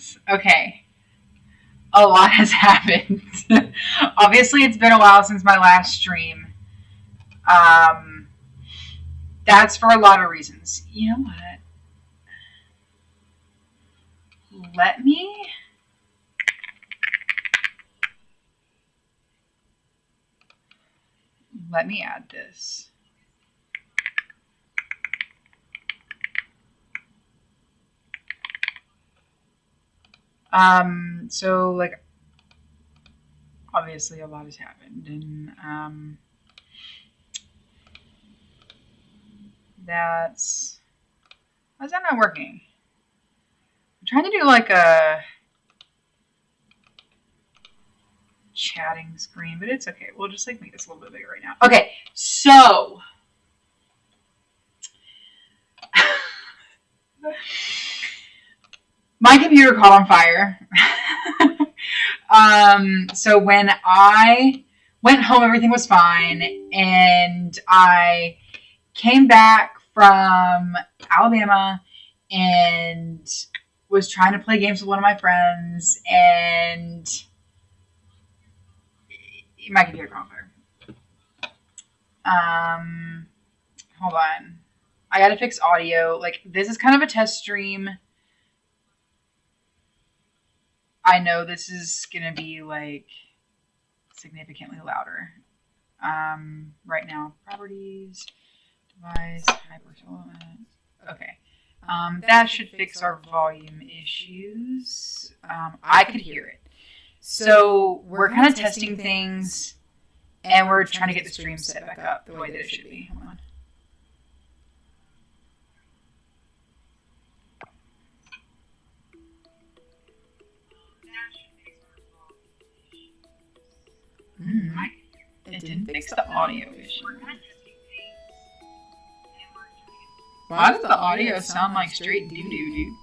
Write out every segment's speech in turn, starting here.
goodness. Okay. A lot has happened. Obviously, it's been a while since my last stream. Um, that's for a lot of reasons. You know what? Let me. Let me add this. So like, obviously a lot has happened, and that's why is that not working? I'm trying to do like a chatting screen, but it's okay. We'll just like make this a little bit bigger right now. Okay, so my computer caught on fire. So when I went home, everything was fine, and I came back from Alabama and was trying to play games with one of my friends, and my computer caught on fire. Hold on. I gotta fix audio. Like, this is kind of a test stream. I know this is gonna be like significantly louder. Right now, properties, device, okay. That should fix our volume issues. I could hear it. So we're kind of testing things, and we're trying to get the stream set back up the way that it should be. Hold on. It didn't fix the audio issue. Why does the audio sound like straight doo-doo, dude?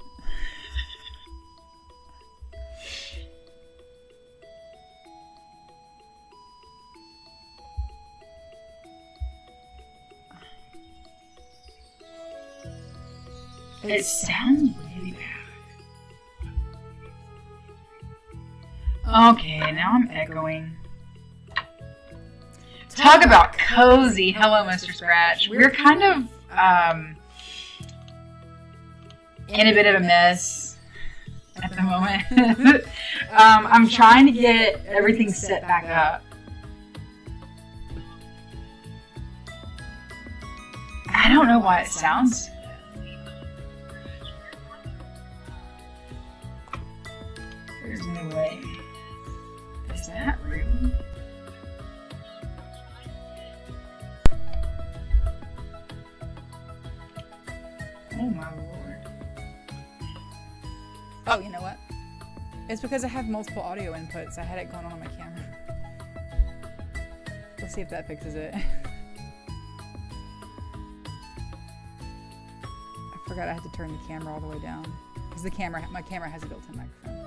It sounds really bad. Okay, now I'm echoing. Talk about cozy. Hello, Mr. Scratch. We're kind of in a bit of a mess at the moment. I'm trying to get everything set back up. I don't know why it sounds. There's no way. Is that real? Oh my lord. Oh, you know what? It's because I have multiple audio inputs. I had it going on my camera. Let's see if that fixes it. I forgot I had to turn the camera all the way down. Because my camera has a built-in microphone.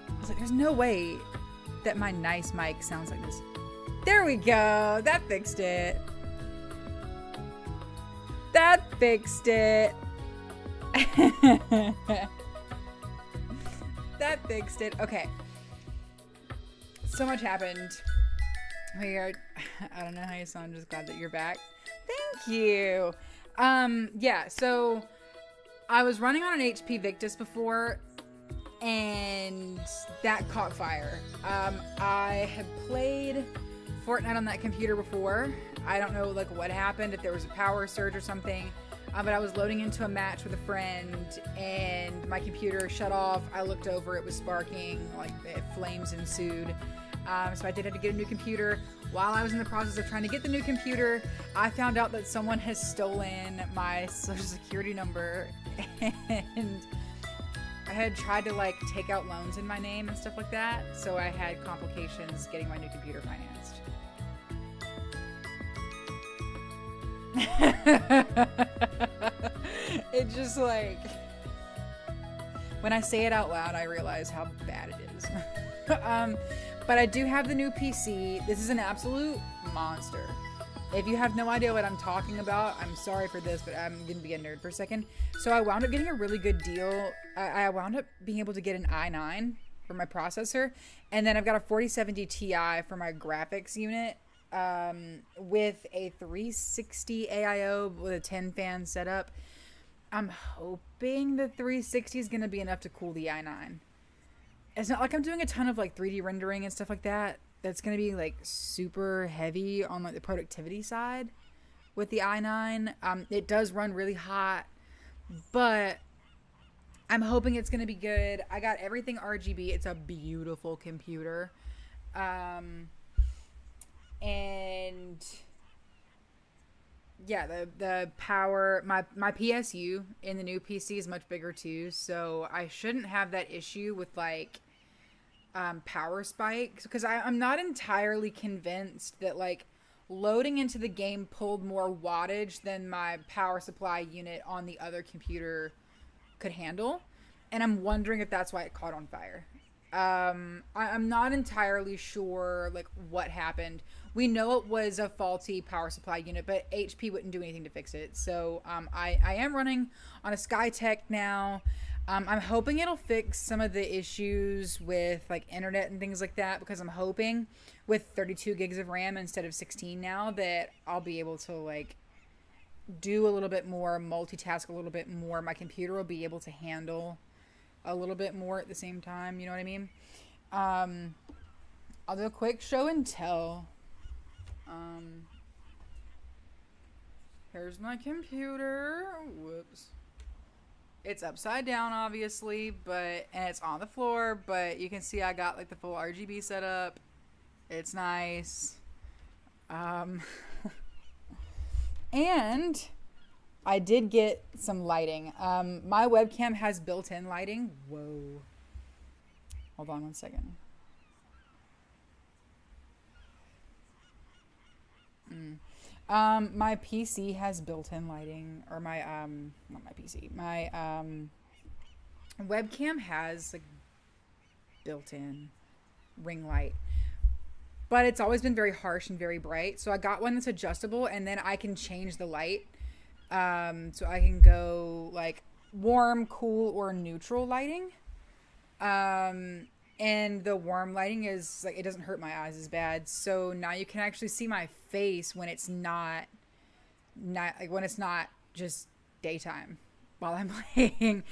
I was like, there's no way that my nice mic sounds like this. There we go. That fixed it. That fixed it. That fixed it. Okay. So much happened. We are, I don't know how you sound. I'm just glad that you're back. Thank you. Yeah, so I was running on an HP Victus before, and that caught fire. I had played Fortnite on that computer before. I don't know like what happened, if there was a power surge or something, but I was loading into a match with a friend and my computer shut off. I looked over, it was sparking, like flames ensued. So I did have to get a new computer. While I was in the process of trying to get the new computer, I found out that someone has stolen my social security number, and I had tried to like take out loans in my name and stuff like that. So I had complications getting my new computer financed. It just like, when I say it out loud, I realize how bad it is. But I do have the new PC. This is an absolute monster. If you have no idea what I'm talking about, I'm sorry for this, but I'm gonna be a nerd for a second. So I wound up getting a really good deal I wound up being able to get an i9 for my processor, and then I've got a 4070 Ti for my graphics unit, with a 360 AIO with a 10 fan setup. I'm hoping the 360 is going to be enough to cool the i9. It's not like I'm doing a ton of like 3D rendering and stuff like that. That's going to be like super heavy on like the productivity side with the i9. It does run really hot, but I'm hoping it's going to be good. I got everything RGB. It's a beautiful computer. And yeah, the power, my PSU in the new PC is much bigger too, so I shouldn't have that issue with like power spikes, because I'm not entirely convinced that like loading into the game pulled more wattage than my power supply unit on the other computer could handle, and I'm wondering if that's why it caught on fire. I'm not entirely sure like what happened. We know it was a faulty power supply unit, but HP wouldn't do anything to fix it. So I am running on a Skytech now. I'm hoping it'll fix some of the issues with like internet and things like that, because I'm hoping with 32 gigs of RAM instead of 16 now that I'll be able to like do a little bit more, multitask a little bit more. My computer will be able to handle a little bit more at the same time. You know what I mean? I'll do a quick show and tell. Here's my computer. Whoops. It's upside down, obviously, and it's on the floor, but you can see I got like the full RGB set up. It's nice. And I did get some lighting. My webcam has built-in lighting. Whoa. Hold on one second. My PC has built-in lighting, or my, not my PC, my, webcam has, like, built-in ring light, but it's always been very harsh and very bright, so I got one that's adjustable, and then I can change the light, so I can go, like, warm, cool, or neutral lighting, and the warm lighting is like, it doesn't hurt my eyes as bad. So now you can actually see my face when it's not like when it's not just daytime while I'm playing.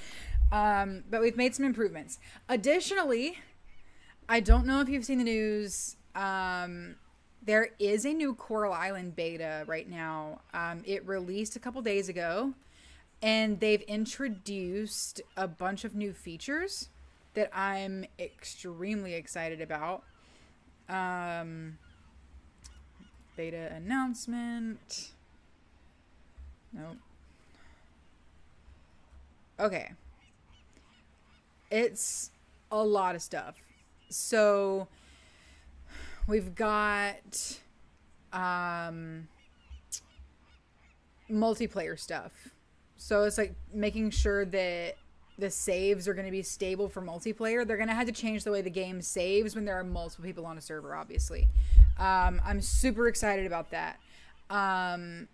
But we've made some improvements. Additionally, I don't know if you've seen the news. There is a new Coral Island beta right now. It released a couple days ago, and they've introduced a bunch of new features that I'm extremely excited about. Beta announcement. Nope. Okay. It's a lot of stuff. So we've got multiplayer stuff. So it's like making sure that the saves are going to be stable for multiplayer. They're going to have to change the way the game saves when there are multiple people on a server, obviously. I'm super excited about that. One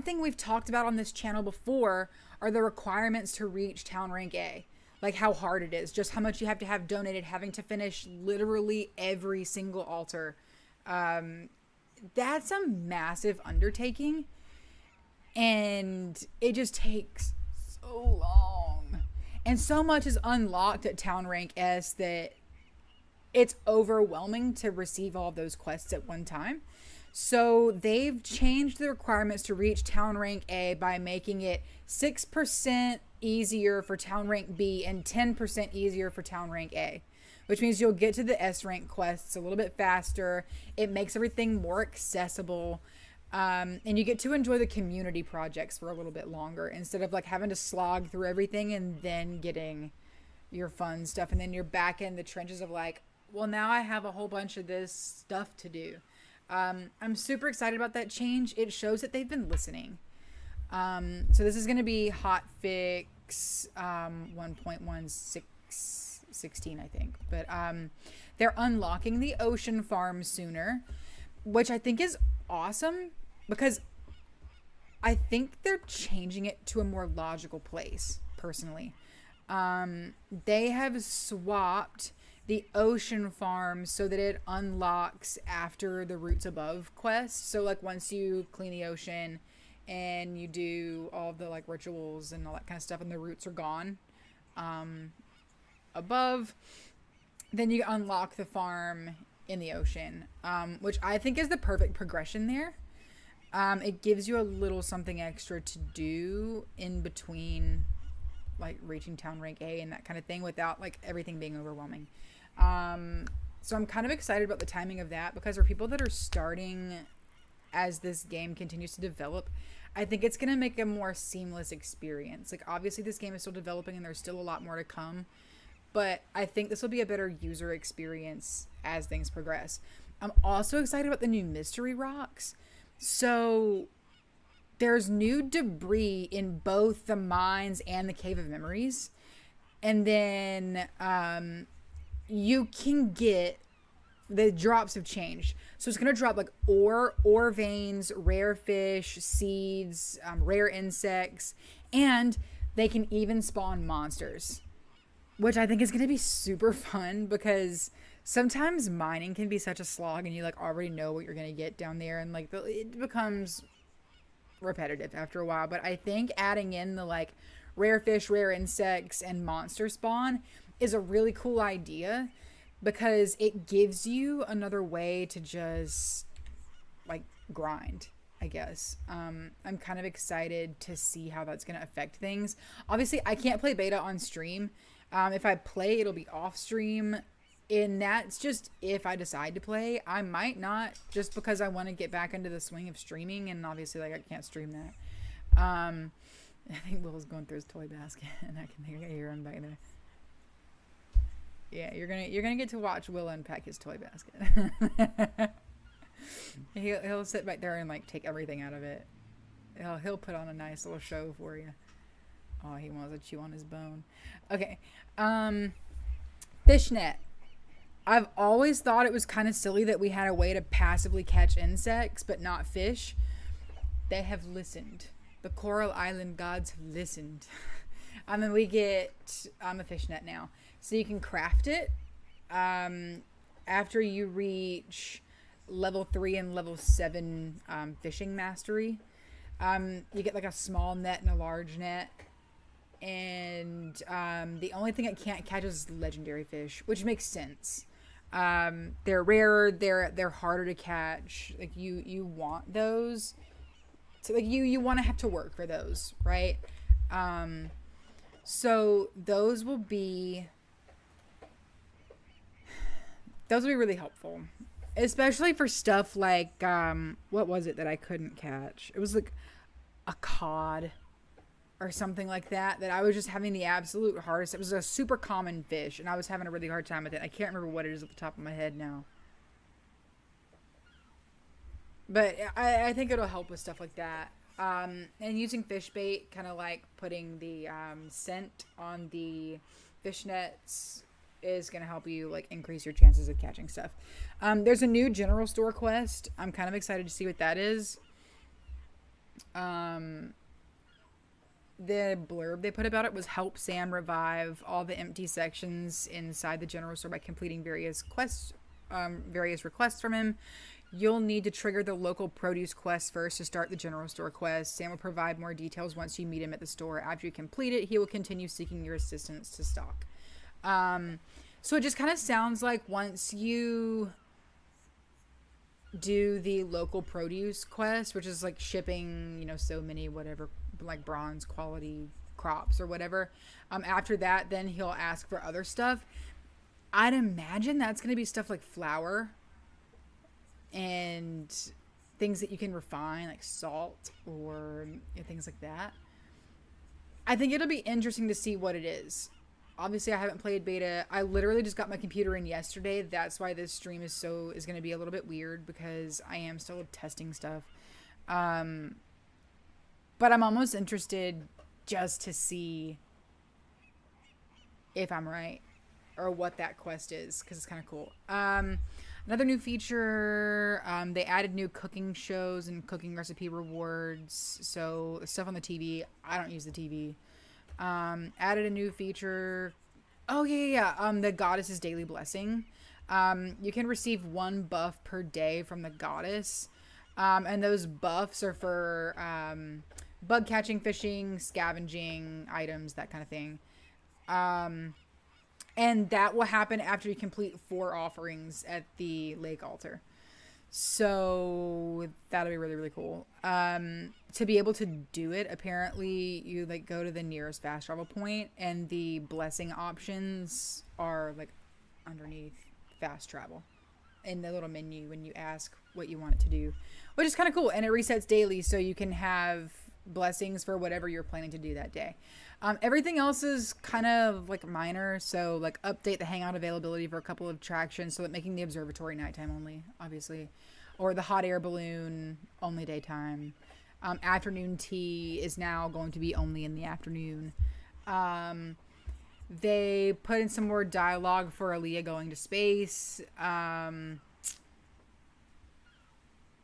thing we've talked about on this channel before are the requirements to reach Town Rank A. Like how hard it is, just how much you have to have donated, having to finish literally every single altar. That's a massive undertaking, and it just takes so long. And so much is unlocked at Town Rank S that it's overwhelming to receive all of those quests at one time. So they've changed the requirements to reach Town Rank A by making it 6% easier for Town Rank B and 10% easier for Town Rank A, which means you'll get to the S rank quests a little bit faster. It makes everything more accessible. And you get to enjoy the community projects for a little bit longer instead of like having to slog through everything and then getting your fun stuff. And then you're back in the trenches of like, well, now I have a whole bunch of this stuff to do. I'm super excited about that change. It shows that they've been listening. So this is going to be hotfix 1.16, I think. But they're unlocking the ocean farm sooner, which I think is awesome because I think they're changing it to a more logical place, personally. They have swapped the ocean farm so that it unlocks after the Roots Above quest. So like once you clean the ocean and you do all the like rituals and all that kind of stuff and the roots are gone above, then you unlock the farm in the ocean, which I think is the perfect progression there. It gives you a little something extra to do in between like reaching town rank A and that kind of thing without like everything being overwhelming. So I'm kind of excited about the timing of that because for people that are starting as this game continues to develop, I think it's going to make a more seamless experience. Like obviously this game is still developing and there's still a lot more to come, but I think this will be a better user experience as things progress. I'm also excited about the new mystery rocks. So there's new debris in both the mines and the Cave of Memories. And then you can get, the drops have changed. So it's going to drop like ore veins, rare fish, seeds, rare insects, and they can even spawn monsters, which I think is going to be super fun because sometimes mining can be such a slog and you like already know what you're going to get down there and like it becomes repetitive after a while. But I think adding in the like rare fish, rare insects, and monster spawn is a really cool idea because it gives you another way to just like grind, I guess. I'm kind of excited to see how that's going to affect things. Obviously I can't play beta on stream. If I play, it'll be off stream. And that's just if I decide to play. I might not, just because I want to get back into the swing of streaming, and obviously like I can't stream that. I think Will's going through his toy basket, and I can hear him back there. Yeah, you're gonna get to watch Will unpack his toy basket. he'll sit back there and like take everything out of it. He'll put on a nice little show for you. Oh, he wants to chew on his bone. Okay, fishnet. I've always thought it was kind of silly that we had a way to passively catch insects but not fish. They have listened. The Coral Island gods have listened. And then we get a fishnet now. So you can craft it after you reach level 3 and level 7 fishing mastery. You get like a small net and a large net. And the only thing it can't catch is legendary fish, which makes sense. They're rarer, they're harder to catch. Like you want those. So like you want to have to work for those, right? So those will be really helpful, especially for stuff like what was it that I couldn't catch? It was like a cod or something like that I was just having the absolute hardest. It was a super common fish and I was having a really hard time with it. I can't remember what it is at the top of my head now, but I think it'll help with stuff like that. And using fish bait, kind of like putting the scent on the fish nets, is going to help you like increase your chances of catching stuff. There's a new general store quest. I'm kind of excited to see what that is. The blurb they put about it was help Sam revive all the empty sections inside the general store by completing various requests from him. You'll need to trigger the local produce quest first to start the general store quest. Sam will provide more details once you meet him at the store. After you complete it, he will continue seeking your assistance to stock. So it just kind of sounds like once you do the local produce quest, which is like shipping, so many whatever, like bronze quality crops or whatever. After that, then he'll ask for other stuff. I'd imagine that's going to be stuff like flour and things that you can refine, like salt or things like that. I think it'll be interesting to see what it is. Obviously, I haven't played beta. I literally just got my computer in yesterday. That's why this stream is going to be a little bit weird, because I am still testing stuff. But I'm almost interested just to see if I'm right or what that quest is, because it's kind of cool. Another new feature, they added new cooking shows and cooking recipe rewards. So stuff on the TV. I don't use the TV. Added a new feature. Oh yeah. The goddess's daily blessing. You can receive 1 buff per day from the goddess. And those buffs are for bug catching, fishing, scavenging items, that kind of thing. And that will happen after you complete 4 offerings at the lake altar. So that'll be really, really cool. To be able to do it, apparently you like go to the nearest fast travel point, and the blessing options are like underneath fast travel in the little menu when you ask what you want it to do, which is kind of cool. And it resets daily, so you can have blessings for whatever you're planning to do that day. Everything else is kind of like minor, so like update the hangout availability for a couple of attractions, so that making the observatory nighttime only, obviously, or the hot air balloon only daytime. Afternoon tea is now going to be only in the afternoon. They put in some more dialogue for Aaliyah going to space.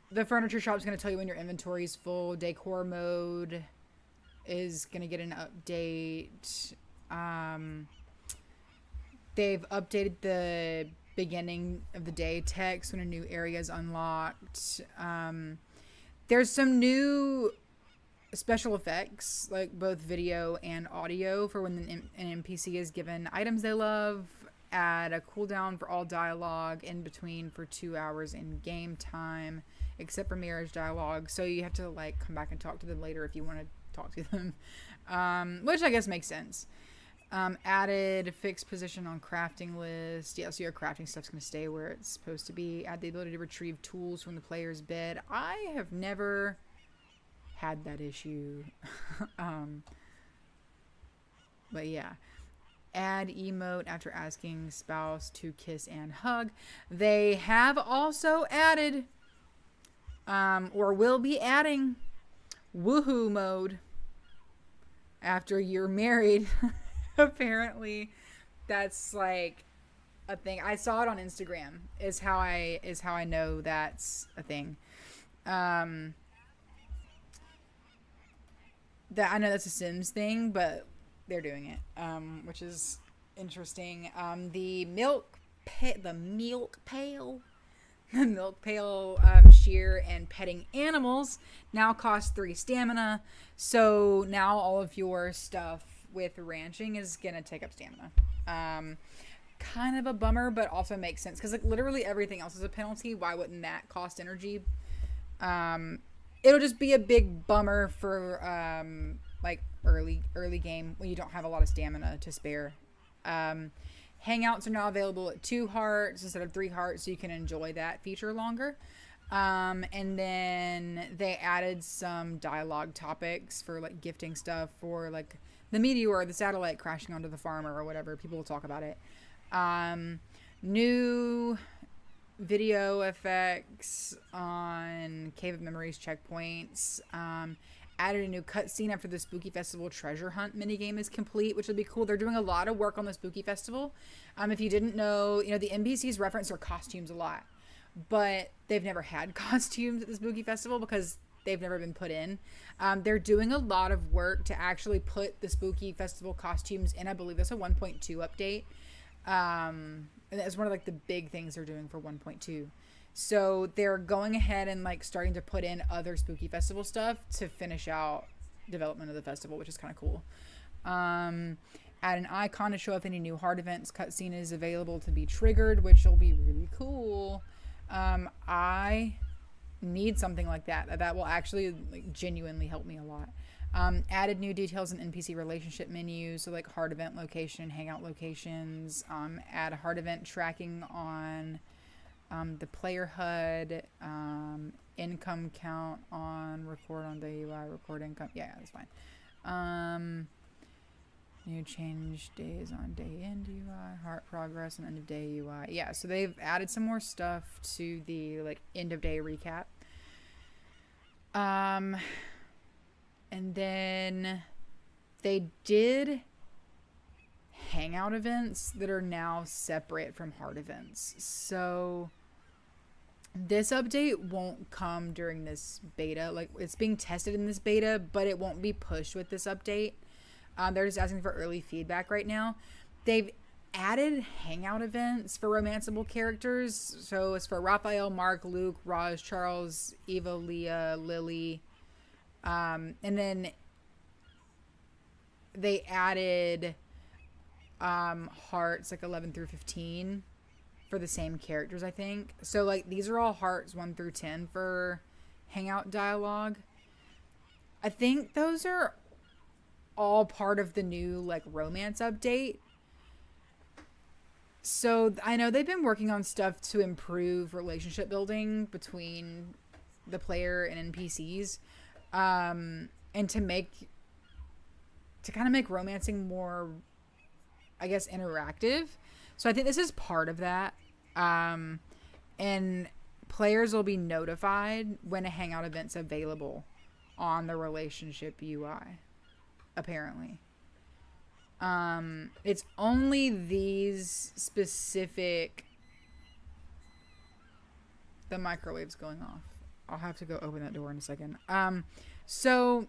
The furniture shop is going to tell you when your inventory is full. Decor mode is going to get an update. They've updated the beginning of the day text when a new area is unlocked. There's some new special effects, like both video and audio, for when an NPC is given items they love. Add a cooldown for all dialogue in between for 2 hours in game time, except for marriage dialogue. So you have to like come back and talk to them later if you want to talk to them, which I guess makes sense. Added fixed position on crafting list. Yeah, so your crafting stuff's going to stay where it's supposed to be. Add the ability to retrieve tools from the player's bed. I have never had that issue. But yeah. Add emote after asking spouse to kiss and hug. They have also added, or will be adding, woohoo mode after you're married. Apparently that's like a thing. I saw it on Instagram is how I know that's a thing. That I know that's a Sims thing, but they're doing it, which is interesting. The milk pail shear and petting animals now cost 3 stamina. So now all of your stuff with ranching is gonna take up stamina. Kind of a bummer, but also makes sense because like literally everything else is a penalty. Why wouldn't that cost energy? It'll just be a big bummer for like early game when you don't have a lot of stamina to spare. Hangouts are now available at 2 hearts instead of 3 hearts, so you can enjoy that feature longer. And then they added some dialogue topics for like gifting stuff for like the meteor or the satellite crashing onto the farmer or whatever. People will talk about it. New video effects on Cave of Memories checkpoints. Added a new cutscene after the Spooky Festival treasure hunt minigame is complete, which will be cool. They're doing a lot of work on the Spooky Festival. If you didn't know, you know, the NPCs reference their costumes a lot, but they've never had costumes at the Spooky Festival because they've never been put in. They're doing a lot of work to actually put the Spooky Festival costumes in. I believe that's a 1.2 update. And that's one of like the big things they're doing for 1.2. So they're going ahead and like starting to put in other Spooky Festival stuff to finish out development of the festival, which is kind of cool. Add an icon to show if any new hard events cutscene is available to be triggered, which will be really cool. I need something like that. That will actually like genuinely help me a lot. Added new details in NPC relationship menus, so like hard event location, hangout locations. Add hard event tracking on the player HUD, income count on record on day UI, record income. Yeah, that's fine. New change days on day end UI, heart progress, and end of day UI. Yeah, so they've added some more stuff to the like end of day recap. And then they did hangout events that are now separate from hard events. So this update won't come during this beta. Like, it's being tested in this beta, but it won't be pushed with this update. They're just asking for early feedback right now. They've added hangout events for romanceable characters. So it's for Raphael, Mark, Luke, Raj, Charles, Eva, Leah, Lily. And then they added hearts like 11 through 15 for the same characters, I think. So like these are all hearts 1 through 10 for hangout dialogue. I think those are all part of the new like romance update. So I know they've been working on stuff to improve relationship building between the player and NPCs, and to kind of make romancing more, I guess, interactive. So I think this is part of that. And players will be notified when a hangout event's available on the relationship UI, apparently. It's only these specific... The microwave's going off. I'll have to go open that door in a second. So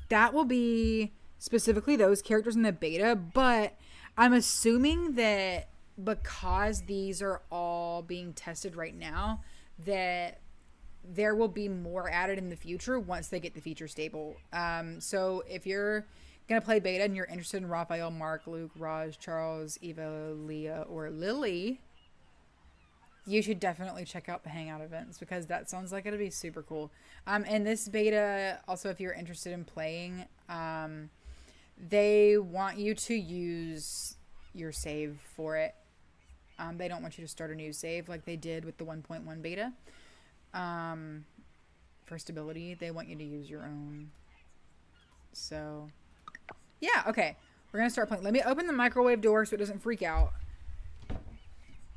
that will be specifically those characters in the beta, but I'm assuming that because these are all being tested right now, that there will be more added in the future once they get the feature stable. So if you're going to play beta and you're interested in Raphael, Mark, Luke, Raj, Charles, Eva, Leah, or Lily, you should definitely check out the hangout events because that sounds like it'll be super cool. And this beta, also if you're interested in playing, they want you to use your save for it. They don't want you to start a new save like they did with the 1.1 beta. For stability, they want you to use your own. So, yeah, okay. We're going to start playing. Let me open the microwave door so it doesn't freak out.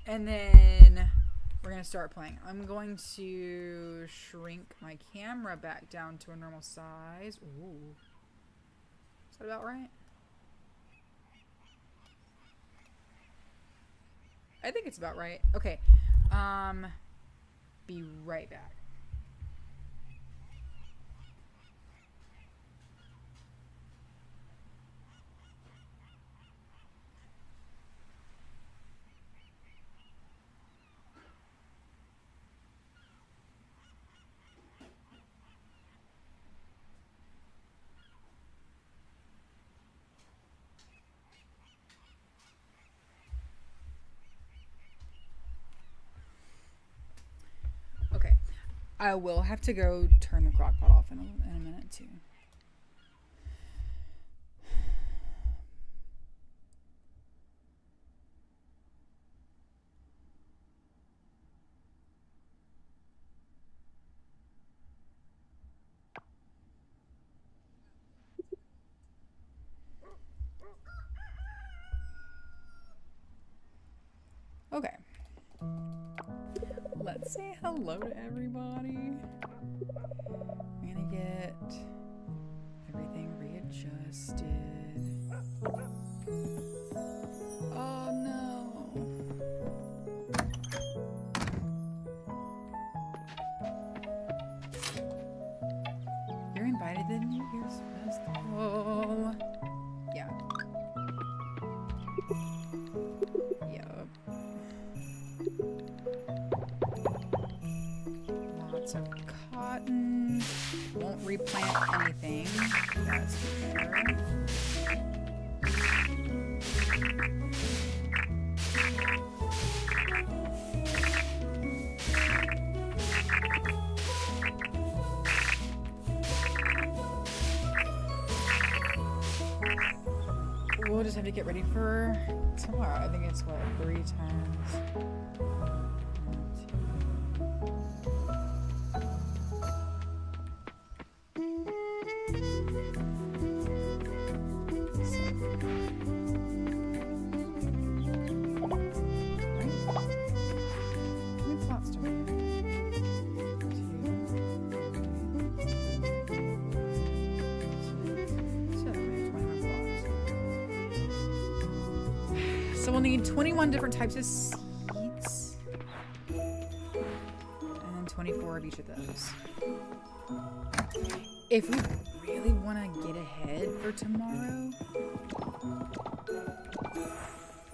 And then we're going to start playing. I'm going to shrink my camera back down to a normal size. Ooh. Is that about right? I think it's about right. Okay. Be right back. I will have to go turn the crock pot off in a minute too. Okay. Let's say hello to everybody. I'm gonna get everything readjusted. Oh no. You're invited to the New Year's Festival. Yeah. Yup. Lots of cotton. Won't replant anything. That's for sure. We'll just have to get ready for tomorrow. I think it's what, 3 times. So we'll need 21 different types of seeds. And then 24 of each of those. if we really want to get ahead for tomorrow,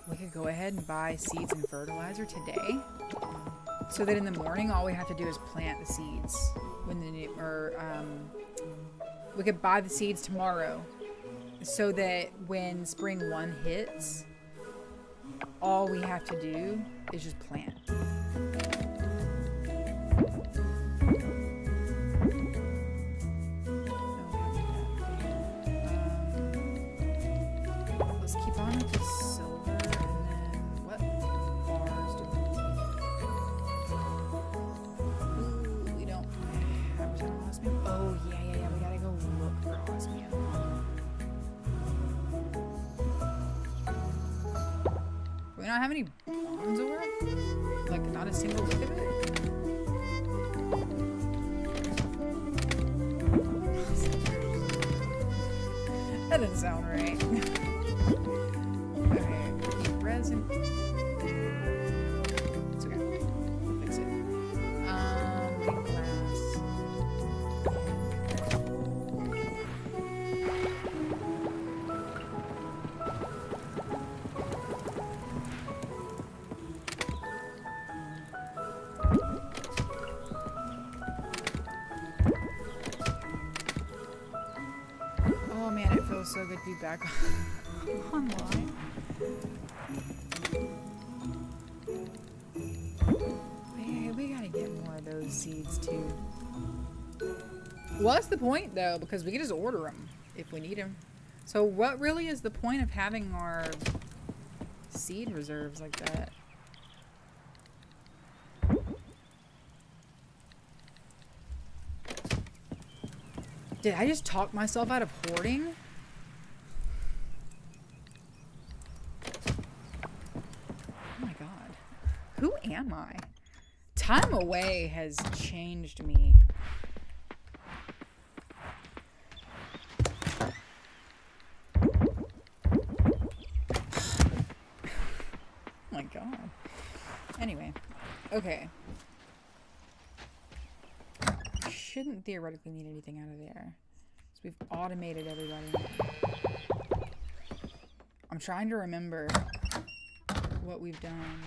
we could go ahead and buy seeds and fertilizer today, so that in the morning all we have to do is plant the seeds. We could buy the seeds tomorrow, so that when spring 1 hits, all we have to do is just plant. Let's keep on with the silver, and then what bars do we need? Ooh, we don't have osmium. Oh, yeah, we gotta go look for osmium. Do we not have any bonds over it? Like, not a single look at it? That doesn't sound right. Okay, keep resin. It's okay. We'll fix it. Make glass. Oh man, it feels so good to be back online. Hey, we gotta get more of those seeds too. What's the point though? Because we can just order them if we need them. So what really is the point of having our seed reserves like that? Did I just talk myself out of hoarding? Oh my god. Who am I? Time away has changed me. Oh my god. Anyway. Okay. Shouldn't theoretically need anything out of there. So we've automated everybody. I'm trying to remember what we've done,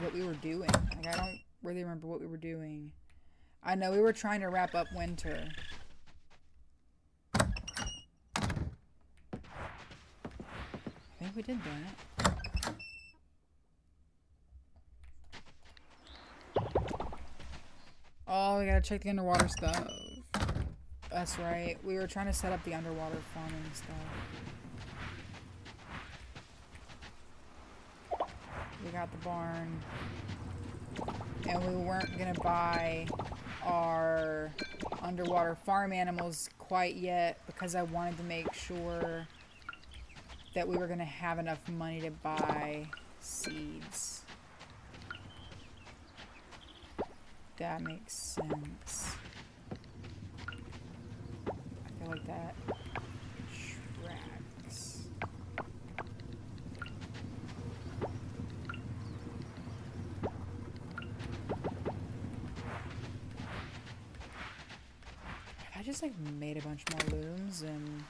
what we were doing. Like, I don't really remember what we were doing. I know we were trying to wrap up winter. I think we did that. Oh, we gotta check the underwater stuff. That's right. We were trying to set up the underwater farming stuff. We got the barn. And we weren't gonna buy our underwater farm animals quite yet because I wanted to make sure that we were gonna have enough money to buy seeds. That makes sense. I feel like that tracks. I just like made a bunch more looms and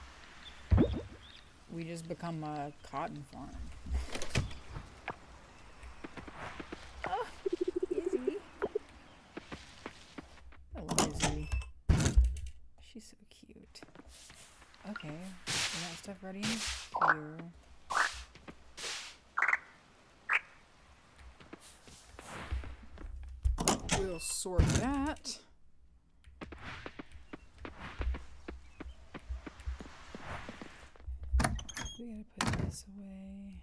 we just become a cotton farm. She's so cute. Okay, we got stuff ready in here. We'll sort that. We gotta put this away.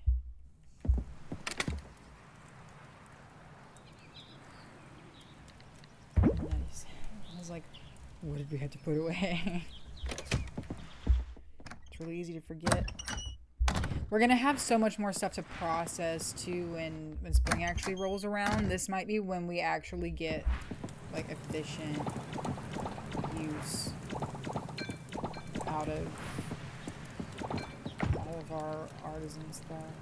Nice. I was like, what did we have to put away? It's really easy to forget. We're gonna have so much more stuff to process too when spring actually rolls around. This might be when we actually get like efficient use out of all of our artisan stuff.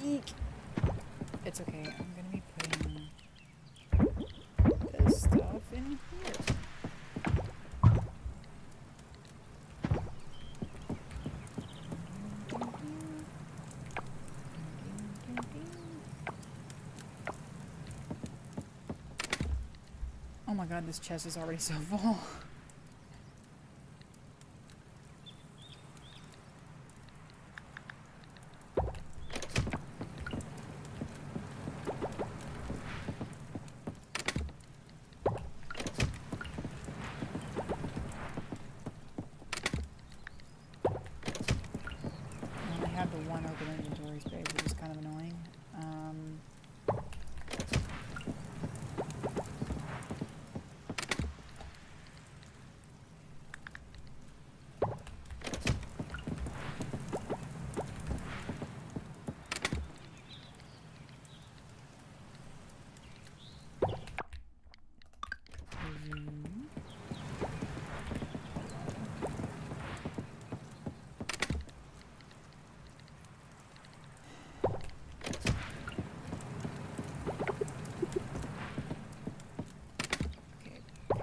Eek! It's okay. I'm gonna be putting god, this chest is already so full.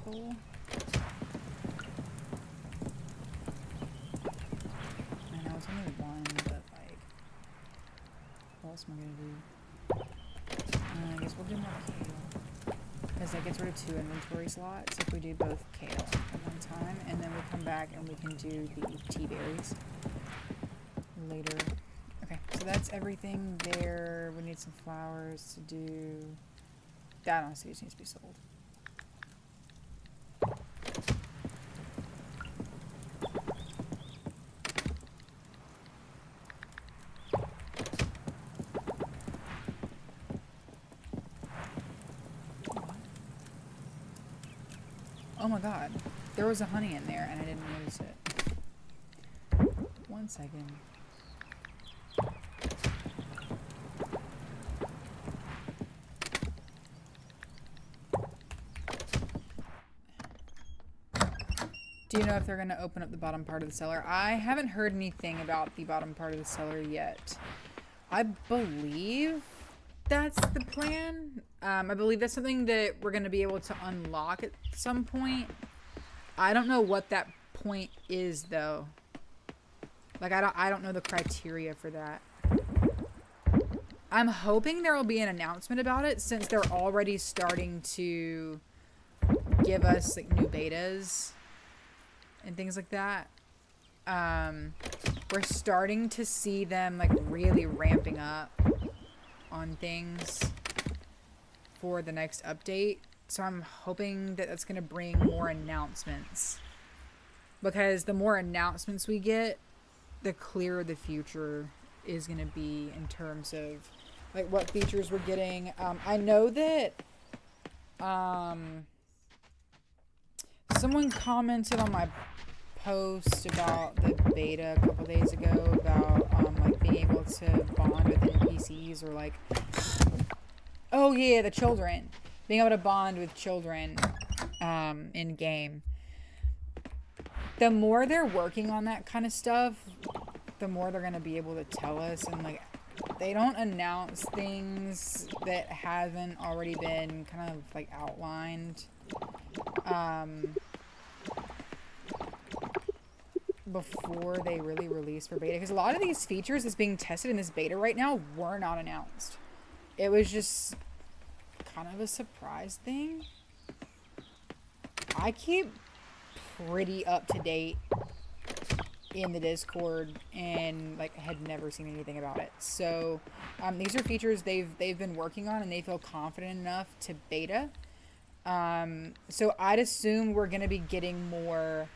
Cool. I know it's only one, but like, what else am I gonna do? I guess we'll do more kale. Because that gets rid of 2 inventory slots if we do both kale at one time. And then we'll come back and we can do the tea berries later. Okay, so that's everything there. We need some flowers to do. That honestly just needs to be sold. Oh my god, there was a honey in there and I didn't notice it. 1 second. Do you know if they're going to open up the bottom part of the cellar? I haven't heard anything about the bottom part of the cellar yet. I believe that's the plan. I believe that's something that we're going to be able to unlock at some point. I don't know what that point is, though. Like, I don't know the criteria for that. I'm hoping there will be an announcement about it, since they're already starting to give us, like, new betas and things like that. We're starting to see them, like, really ramping up on things for the next update. So I'm hoping that that's going to bring more announcements. Because the more announcements we get, the clearer the future is going to be in terms of, like, what features we're getting. I know that someone commented on my post about the beta a couple days ago about like being able to bond with NPCs, or like, oh yeah, the children, being able to bond with children in game. The more they're working on that kind of stuff, the more they're gonna be able to tell us. And like, they don't announce things that haven't already been kind of like outlined before they really release for beta, because a lot of these features that's being tested in this beta right now were not announced. It was just kind of a surprise thing. I keep pretty up to date in the Discord and like had never seen anything about it. So these are features they've been working on and they feel confident enough to beta. So I'd assume we're gonna be getting more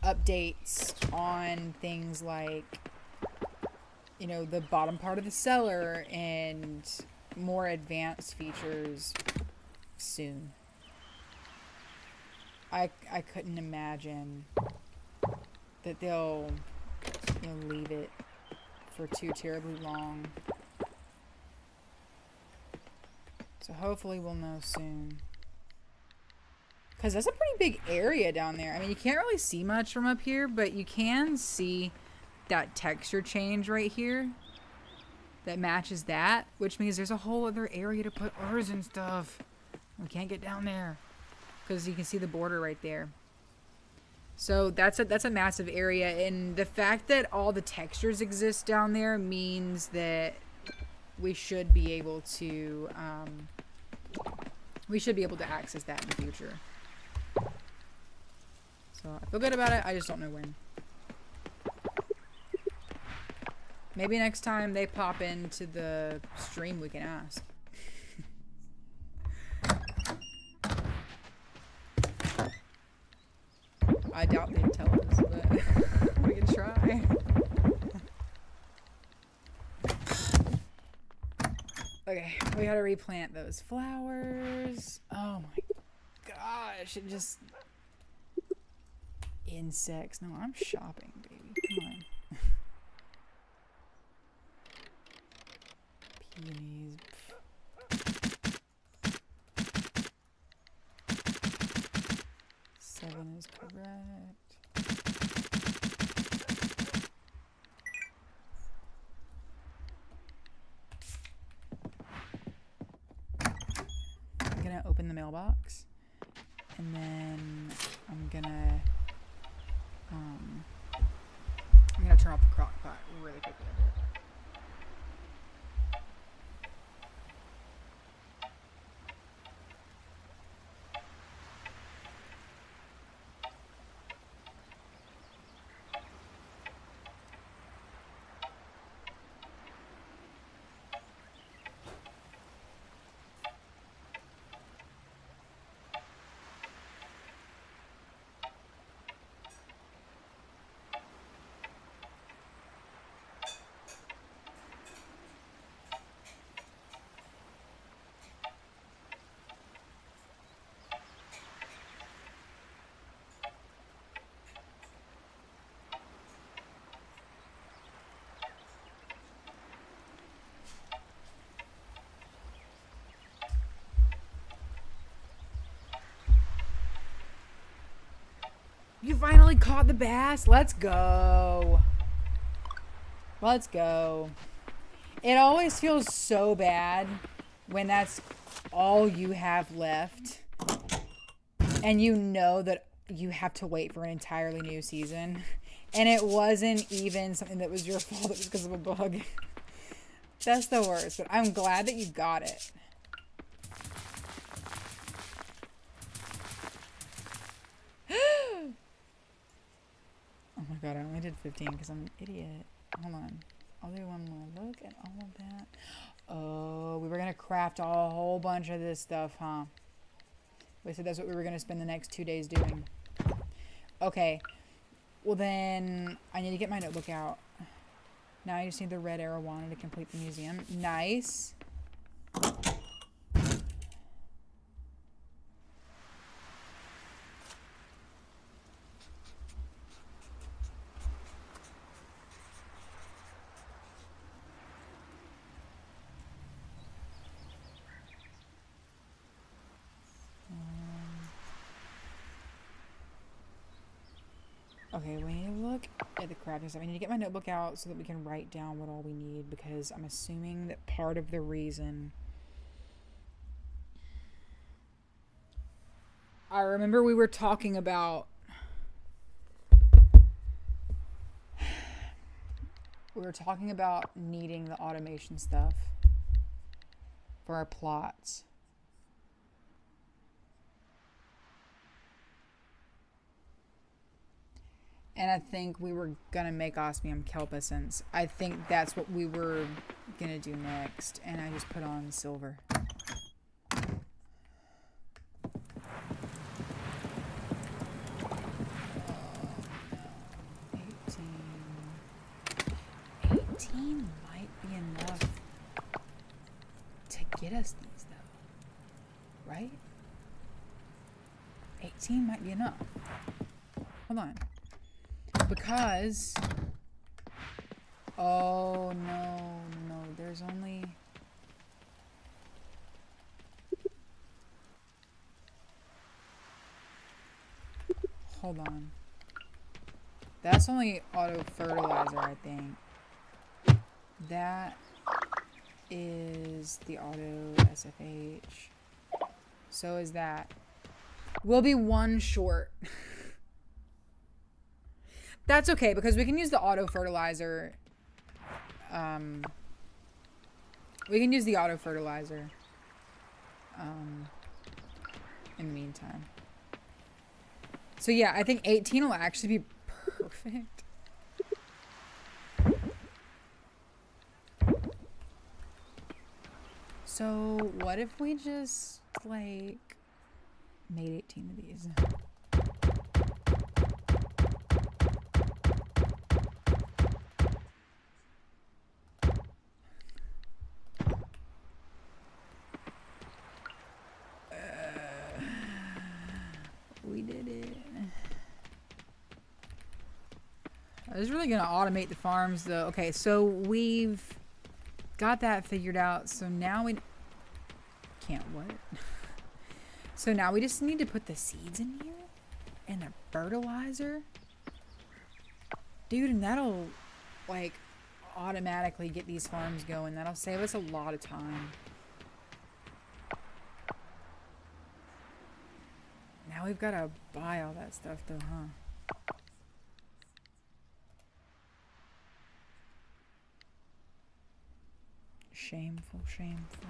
updates on things like, you know, the bottom part of the cellar and more advanced features soon. I couldn't imagine that they'll, you know, leave it for too terribly long. So hopefully we'll know soon. Because that's a pretty big area down there. I mean, you can't really see much from up here, but you can see that texture change right here that matches that, which means there's a whole other area to put ores and stuff. We can't get down there because you can see the border right there. So that's a massive area, and the fact that all the textures exist down there means that we should be able to we should be able to access that in the future. So I feel good about it. I just don't know when. Maybe next time they pop into the stream, we can ask. I doubt they'd tell us, but we can try. Okay, we gotta replant those flowers. Oh my gosh, it just... Insects. No, I'm shopping, baby. Come on. Peonies. 7 is correct. I'm gonna open the mailbox, and then I'm gonna turn off the crock pot really quickly. You finally caught the bass. Let's go. Let's go. It always feels so bad when that's all you have left. And you know that you have to wait for an entirely new season. And it wasn't even something that was your fault. It was because of a bug. That's the worst. But I'm glad that you got it. Oh my god, I only did 15 because I'm an idiot. Hold on. I'll do one more look at all of that. Oh, we were going to craft a whole bunch of this stuff, huh? We said that's what we were going to spend the next 2 days doing. Okay. Well then, I need to get my notebook out. Now I just need the red arowana to complete the museum. Nice. Okay, we need to look at the crafting stuff. I need to get my notebook out so that we can write down what all we need, because I'm assuming that part of the reason... I remember we were talking about... We were talking about needing the automation stuff for our plots. And I think we were going to make osmium kelpicence. I think that's what we were going to do next. And I just put on silver. Oh, no. 18 might be enough to get us these, though. Right? 18 might be enough. Hold on. Because, oh no, there's only, hold on, that's only auto fertilizer, I think. That is the auto SFH, so is that. We'll be one short. That's okay, because we can use the auto fertilizer. We can use the auto fertilizer in the meantime. So yeah, I think 18 will actually be perfect. So what if we just like made 18 of these? We did it. I was really gonna automate the farms though. Okay, so we've got that figured out. So now we can't what? So now we just need to put the seeds in here and the fertilizer. Dude, and that'll like automatically get these farms going. That'll save us a lot of time. Now we've got to buy all that stuff though, huh? Shameful, shameful.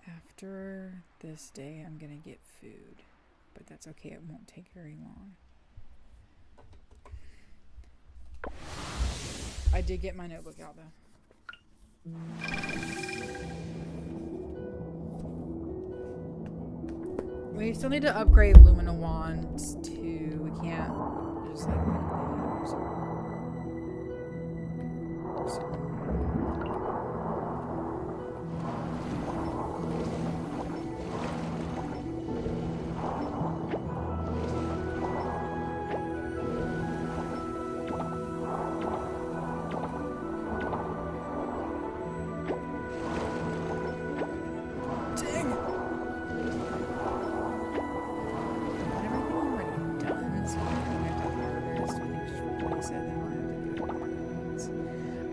After this day, I'm gonna get food, but that's okay. It won't take very long. I did get my notebook out though. We still need to upgrade Lumina wands too. We can't just like leave those.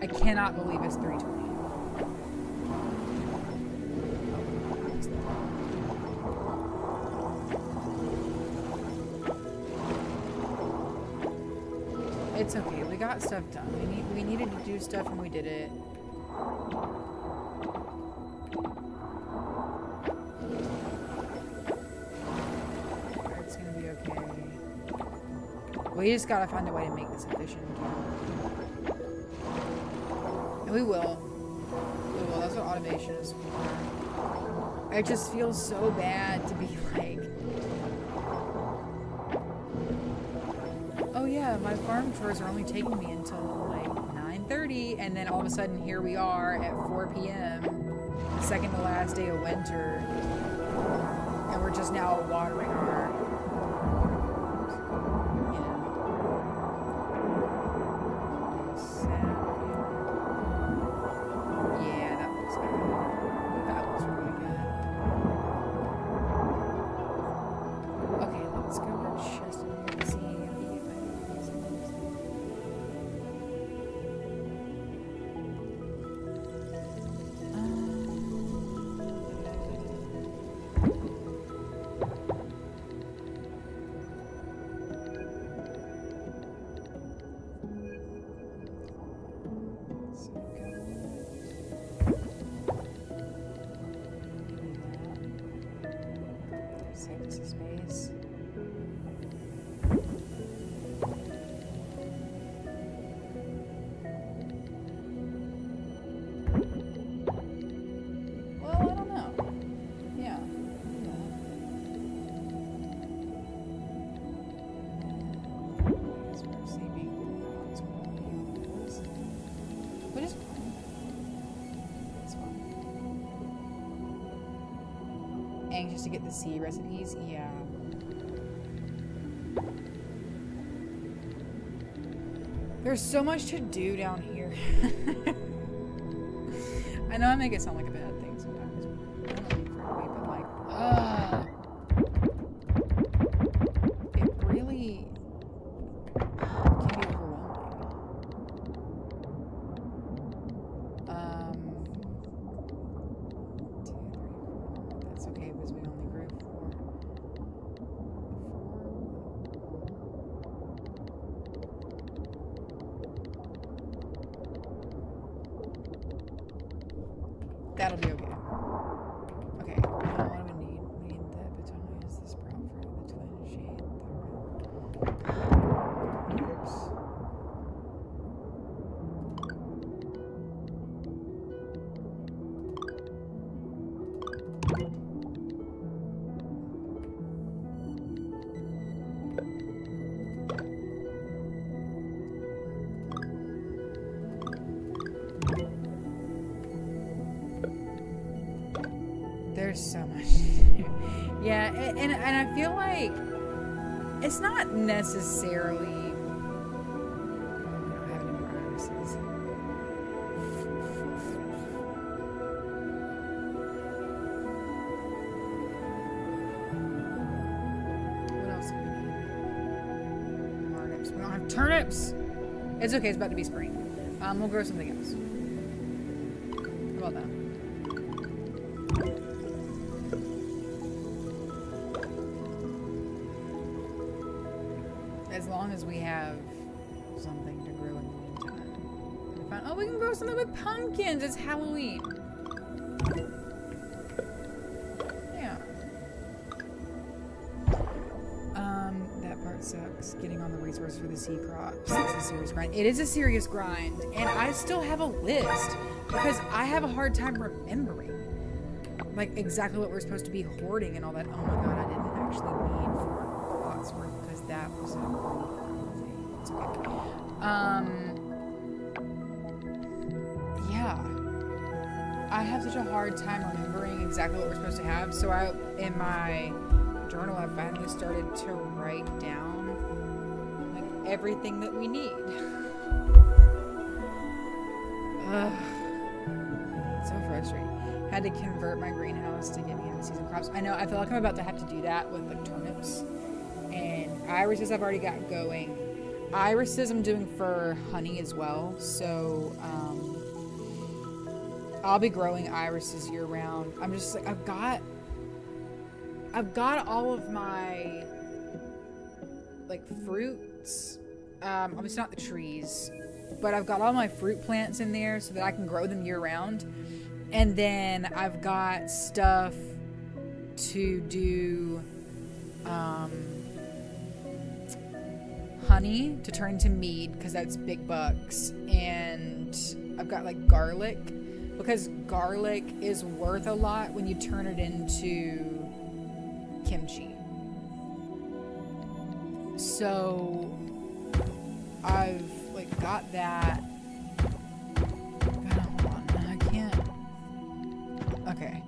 I cannot believe it's 3:20. It's okay. We got stuff done. We needed to do stuff and we did it. It's gonna be okay. We just gotta find a way to make this efficient. And we will. We will. That's what automation is for. It just feels so bad to be like, oh yeah, my farm chores are only taking me until like 9:30, and then all of a sudden here we are at 4 p.m., the second to last day of winter, and we're just now watering our, yeah, that looks good. That looks really good. Okay, let's go to chest and see if we get my save us a space. Well, I don't know. Yeah. So we're saving odds quality on this. But it's fine. It's fine. Anxious to get the C recipes? Yeah. There's so much to do down here. I know I make it sound like a bad thing sometimes. I don't mean for it to be, but like, it really can be overwhelming. 2, 3, 4. That's okay because we only grew 4. That'll be okay. Okay, now what do we need? We need the petunias, the sprout fruit, the twin shade, the oops. There's so much to do. Yeah, and I feel like it's not necessarily. I don't have any more irises. What else do we need? Turnips. We don't have turnips! It's okay, it's about to be spring. We'll grow something else. How about that? As long as we have something to grow in the meantime. Oh, we can grow something with pumpkins. It's Halloween. Yeah. That part sucks. Getting on the resource for the sea crops. It's a serious grind. It is a serious grind. And I still have a list because I have a hard time remembering. Like exactly what we're supposed to be hoarding and all that. Oh my god, I didn't actually need 4 blocks worth because that was a it's okay. Yeah. I have such a hard time remembering exactly what we're supposed to have. So in my journal, I finally started to write down like everything that we need. Ugh. It's so frustrating. Had to convert my greenhouse to get me into season crops. I know, I feel like I'm about to have to do that with like turnips. And irises I've already got going. Irises I'm doing for honey as well. So I'll be growing irises year round. I'm just like, I've got all of my like fruits. Obviously not the trees, but I've got all my fruit plants in there so that I can grow them year round. And then I've got stuff to do honey to turn into mead because that's big bucks. And I've got like garlic because garlic is worth a lot when you turn it into kimchi. So I've like got that. Hold on, I can't. Okay.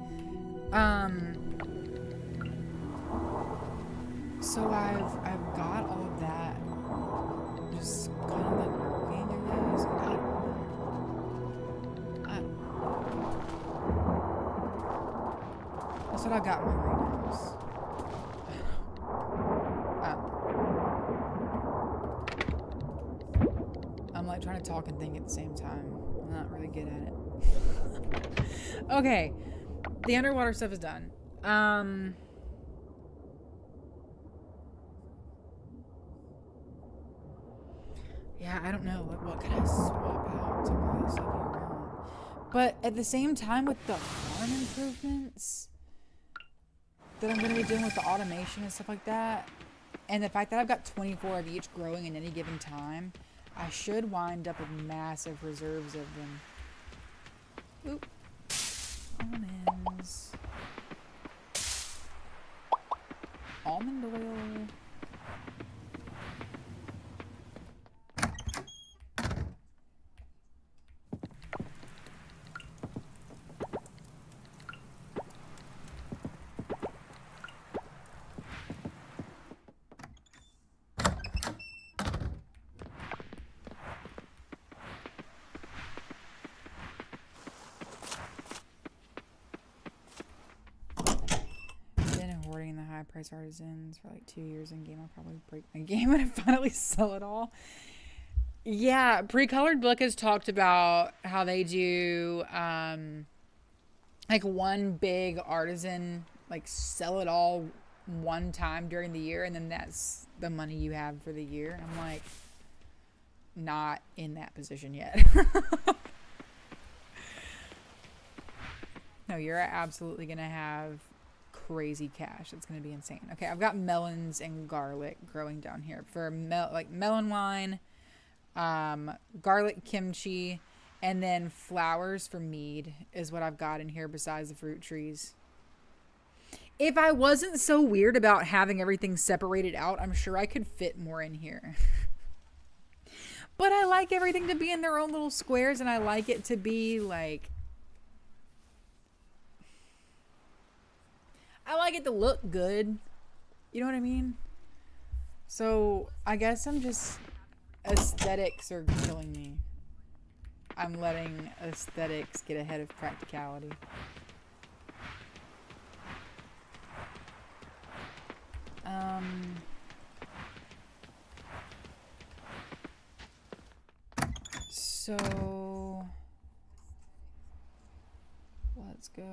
So I've got all of that. Just kind of like working through those. I don't know. That's what I've got in my greenhouse. I'm like trying to talk and think at the same time. I'm not really good at it. Okay. The underwater stuff is done. Yeah, I don't know. Like, what can I swap out to grow this stuff year round? But at the same time, with the farm improvements that I'm going to be doing with the automation and stuff like that, and the fact that I've got 24 of each growing in any given time, I should wind up with massive reserves of them. Oop. Almonds. Almond oil. The high price artisans for like 2 years in game. I'll probably break my game when I finally sell it all. Yeah, Pre-Colored Book has talked about how they do like one big artisan, like sell it all one time during the year, and then that's the money you have for the year. And I'm like, not in that position yet. you're absolutely going to have crazy cash. It's going to be insane. Okay, I've got melons and garlic growing down here for melon wine, garlic kimchi, and then flowers for mead is what I've got in here besides the fruit trees. If I wasn't so weird about having everything separated out, I'm sure I could fit more in here. But I like everything to be in their own little squares, and I like it to be like... I like it to look good. You know what I mean? So, I guess I'm just... Aesthetics are killing me. I'm letting aesthetics get ahead of practicality. So let's go.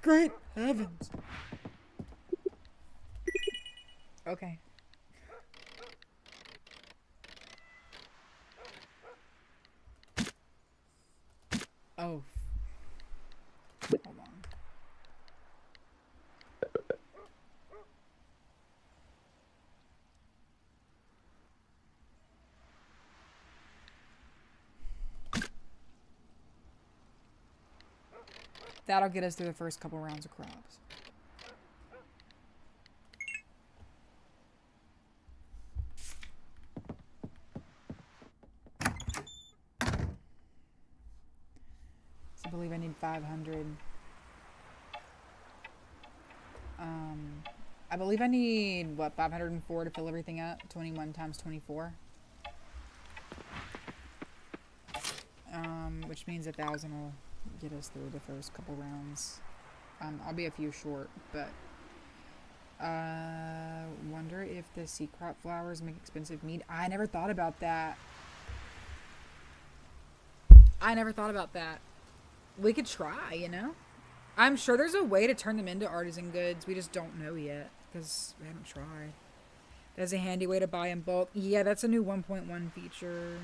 Great heavens. Okay. Oh. Hold on. That'll get us through the first couple rounds of crops. So I believe I need 500. I believe I need, what, 504 to fill everything up? 21 times 24. Which means 1,000 will get us through the first couple rounds. I'll be a few short, but wonder if the sea crop flowers make expensive mead. I never thought about that. We could try, you know? I'm sure there's a way to turn them into artisan goods. We just don't know yet because we haven't tried. That's a handy way to buy in bulk. Yeah, that's a new 1.1 feature.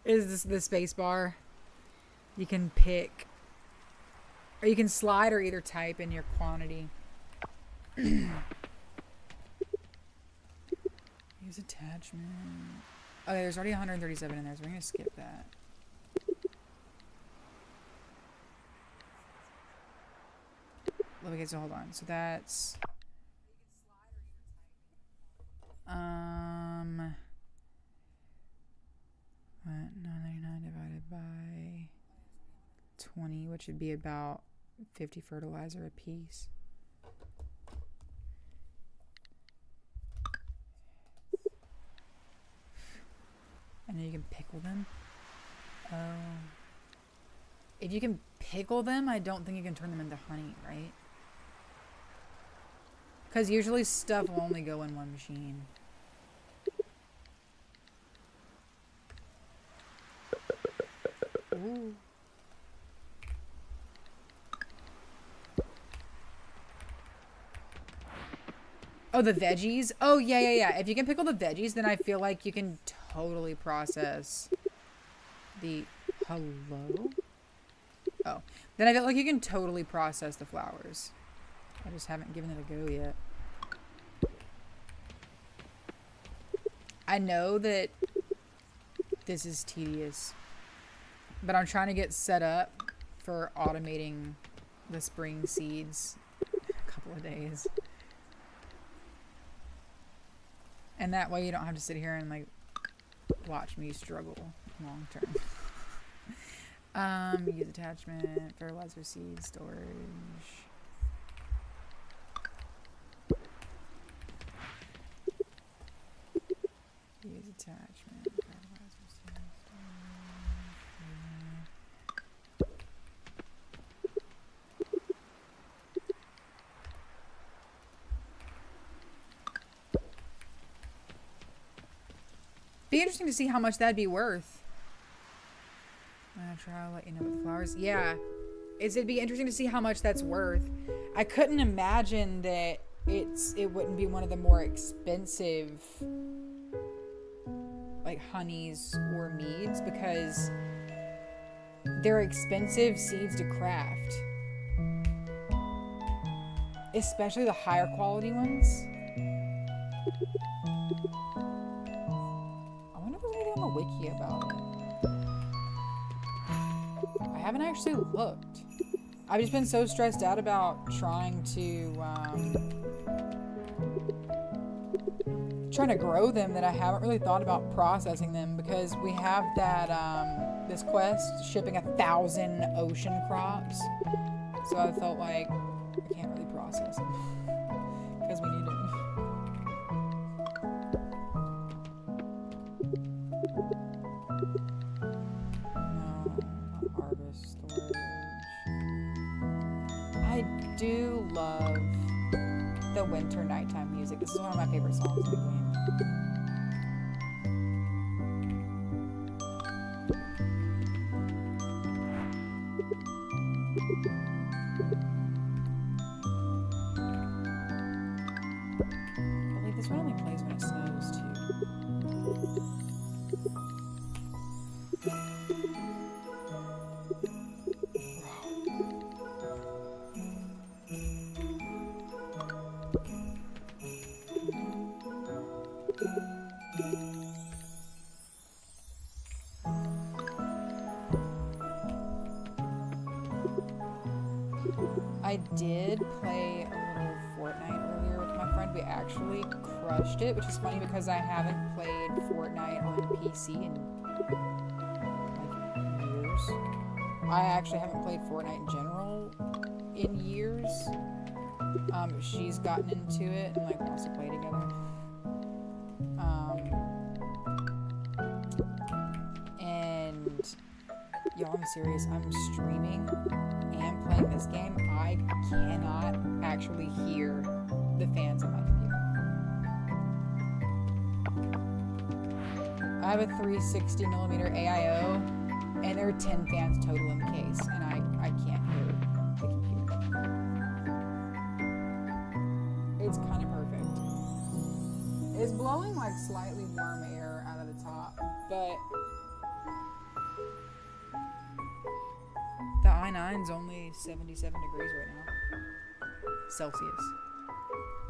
Is this the space bar? You can pick, or you can slide or either type in your quantity. Use attachment. Okay, there's already 137 in there, so we're going to skip that. Okay, so hold on. So that's... what? 999 divided by 20, which would be about 50 fertilizer a piece. And then you can pickle them. Oh. If you can pickle them, I don't think you can turn them into honey, right? Because usually stuff will only go in one machine. Ooh. Oh, the veggies? Oh, yeah. If you can pickle the veggies, then I feel like you can totally process the... Hello? Oh. Then I feel like you can totally process the flowers. I just haven't given it a go yet. I know that this is tedious, but I'm trying to get set up for automating the spring seeds in a couple of days. And that way you don't have to sit here and like watch me struggle long term. Use attachment, fertilizer seed storage. Use attachment, fertilizer seed storage. Be interesting to see how much that'd be worth. I'm gonna try to let you know with the flowers. Yeah. It'd be interesting to see how much that's worth. I couldn't imagine that it wouldn't be one of the more expensive like honeys or meads, because they're expensive seeds to craft. Especially the higher quality ones. I wonder if there's anything on the wiki about it. I haven't actually looked. I've just been so stressed out about trying to grow them that I haven't really thought about processing them, because we have that this quest shipping 1,000 ocean crops. So I felt like I can't really process them because we need them. No, not harvest storage. I do love the winter nighttime music. This is one of my favorite songs in the game. I believe this one only plays when it snows too. I did play a little Fortnite earlier with my friend. We actually crushed it, which is funny because I haven't played Fortnite on PC in like years. I actually haven't played Fortnite in general in years. She's gotten into it and like wants to play together. And y'all, I'm serious. I'm streaming and playing this game. I cannot actually hear the fans on my computer. I have a 360mm AIO, and there are 10 fans total in the case, and I can't hear the computer. It's kind of perfect. It's blowing like slightly warm air out of the top, but the I-9's only 77 degrees right now. Celsius.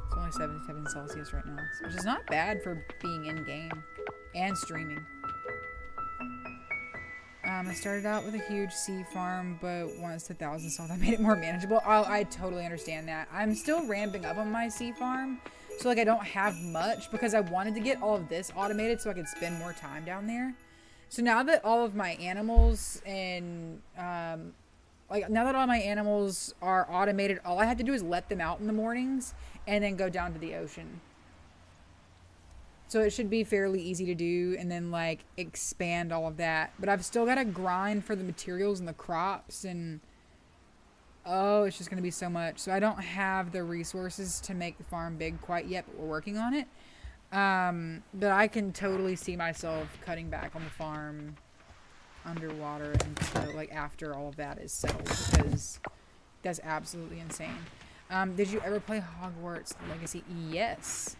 It's only 77 Celsius right now, which is not bad for being in-game and streaming. I started out with a huge sea farm, but once the 1,000 salt, I made it more manageable. I totally understand that. I'm still ramping up on my sea farm, so like I don't have much because I wanted to get all of this automated so I could spend more time down there. So now that all of my animals and now that all my animals are automated, all I have to do is let them out in the mornings and then go down to the ocean. So it should be fairly easy to do and then like expand all of that. But I've still got to grind for the materials and the crops, and oh, it's just going to be so much. So I don't have the resources to make the farm big quite yet, but we're working on it. But I can totally see myself cutting back on the farm underwater until like after all of that is settled, because that's absolutely insane. Did you ever play Hogwarts Legacy? Yes.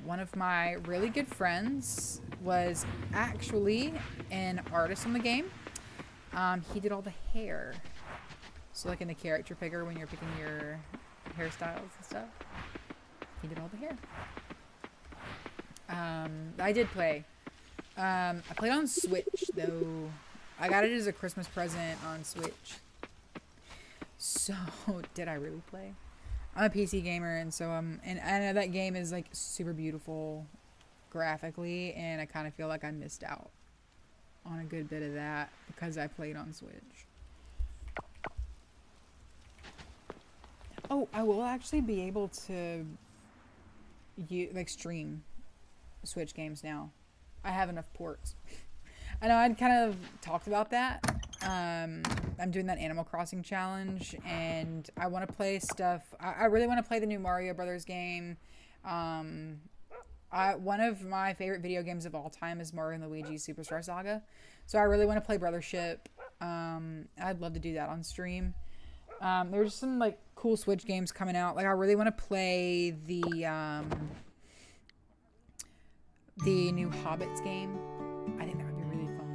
One of my really good friends was actually an artist on the game. He did all the hair. So like in the character picker when you're picking your hairstyles and stuff, he did all the hair. I did play. I played on Switch though. I got it as a Christmas present on Switch. So did I really play? I'm a PC gamer, and so and I know that game is like super beautiful graphically, and I kind of feel like I missed out on a good bit of that because I played on Switch. Oh, I will actually be able to stream Switch games now. I have enough ports. I know I'd kind of talked about that. I'm doing that Animal Crossing challenge, and I want to play stuff. I really want to play the new Mario Brothers game. One of my favorite video games of all time is Mario and Luigi Superstar Saga. So I really want to play Brothership. I'd love to do that on stream. There's some like cool Switch games coming out. Like I really want to play the new Hobbits game. I think that would be really fun.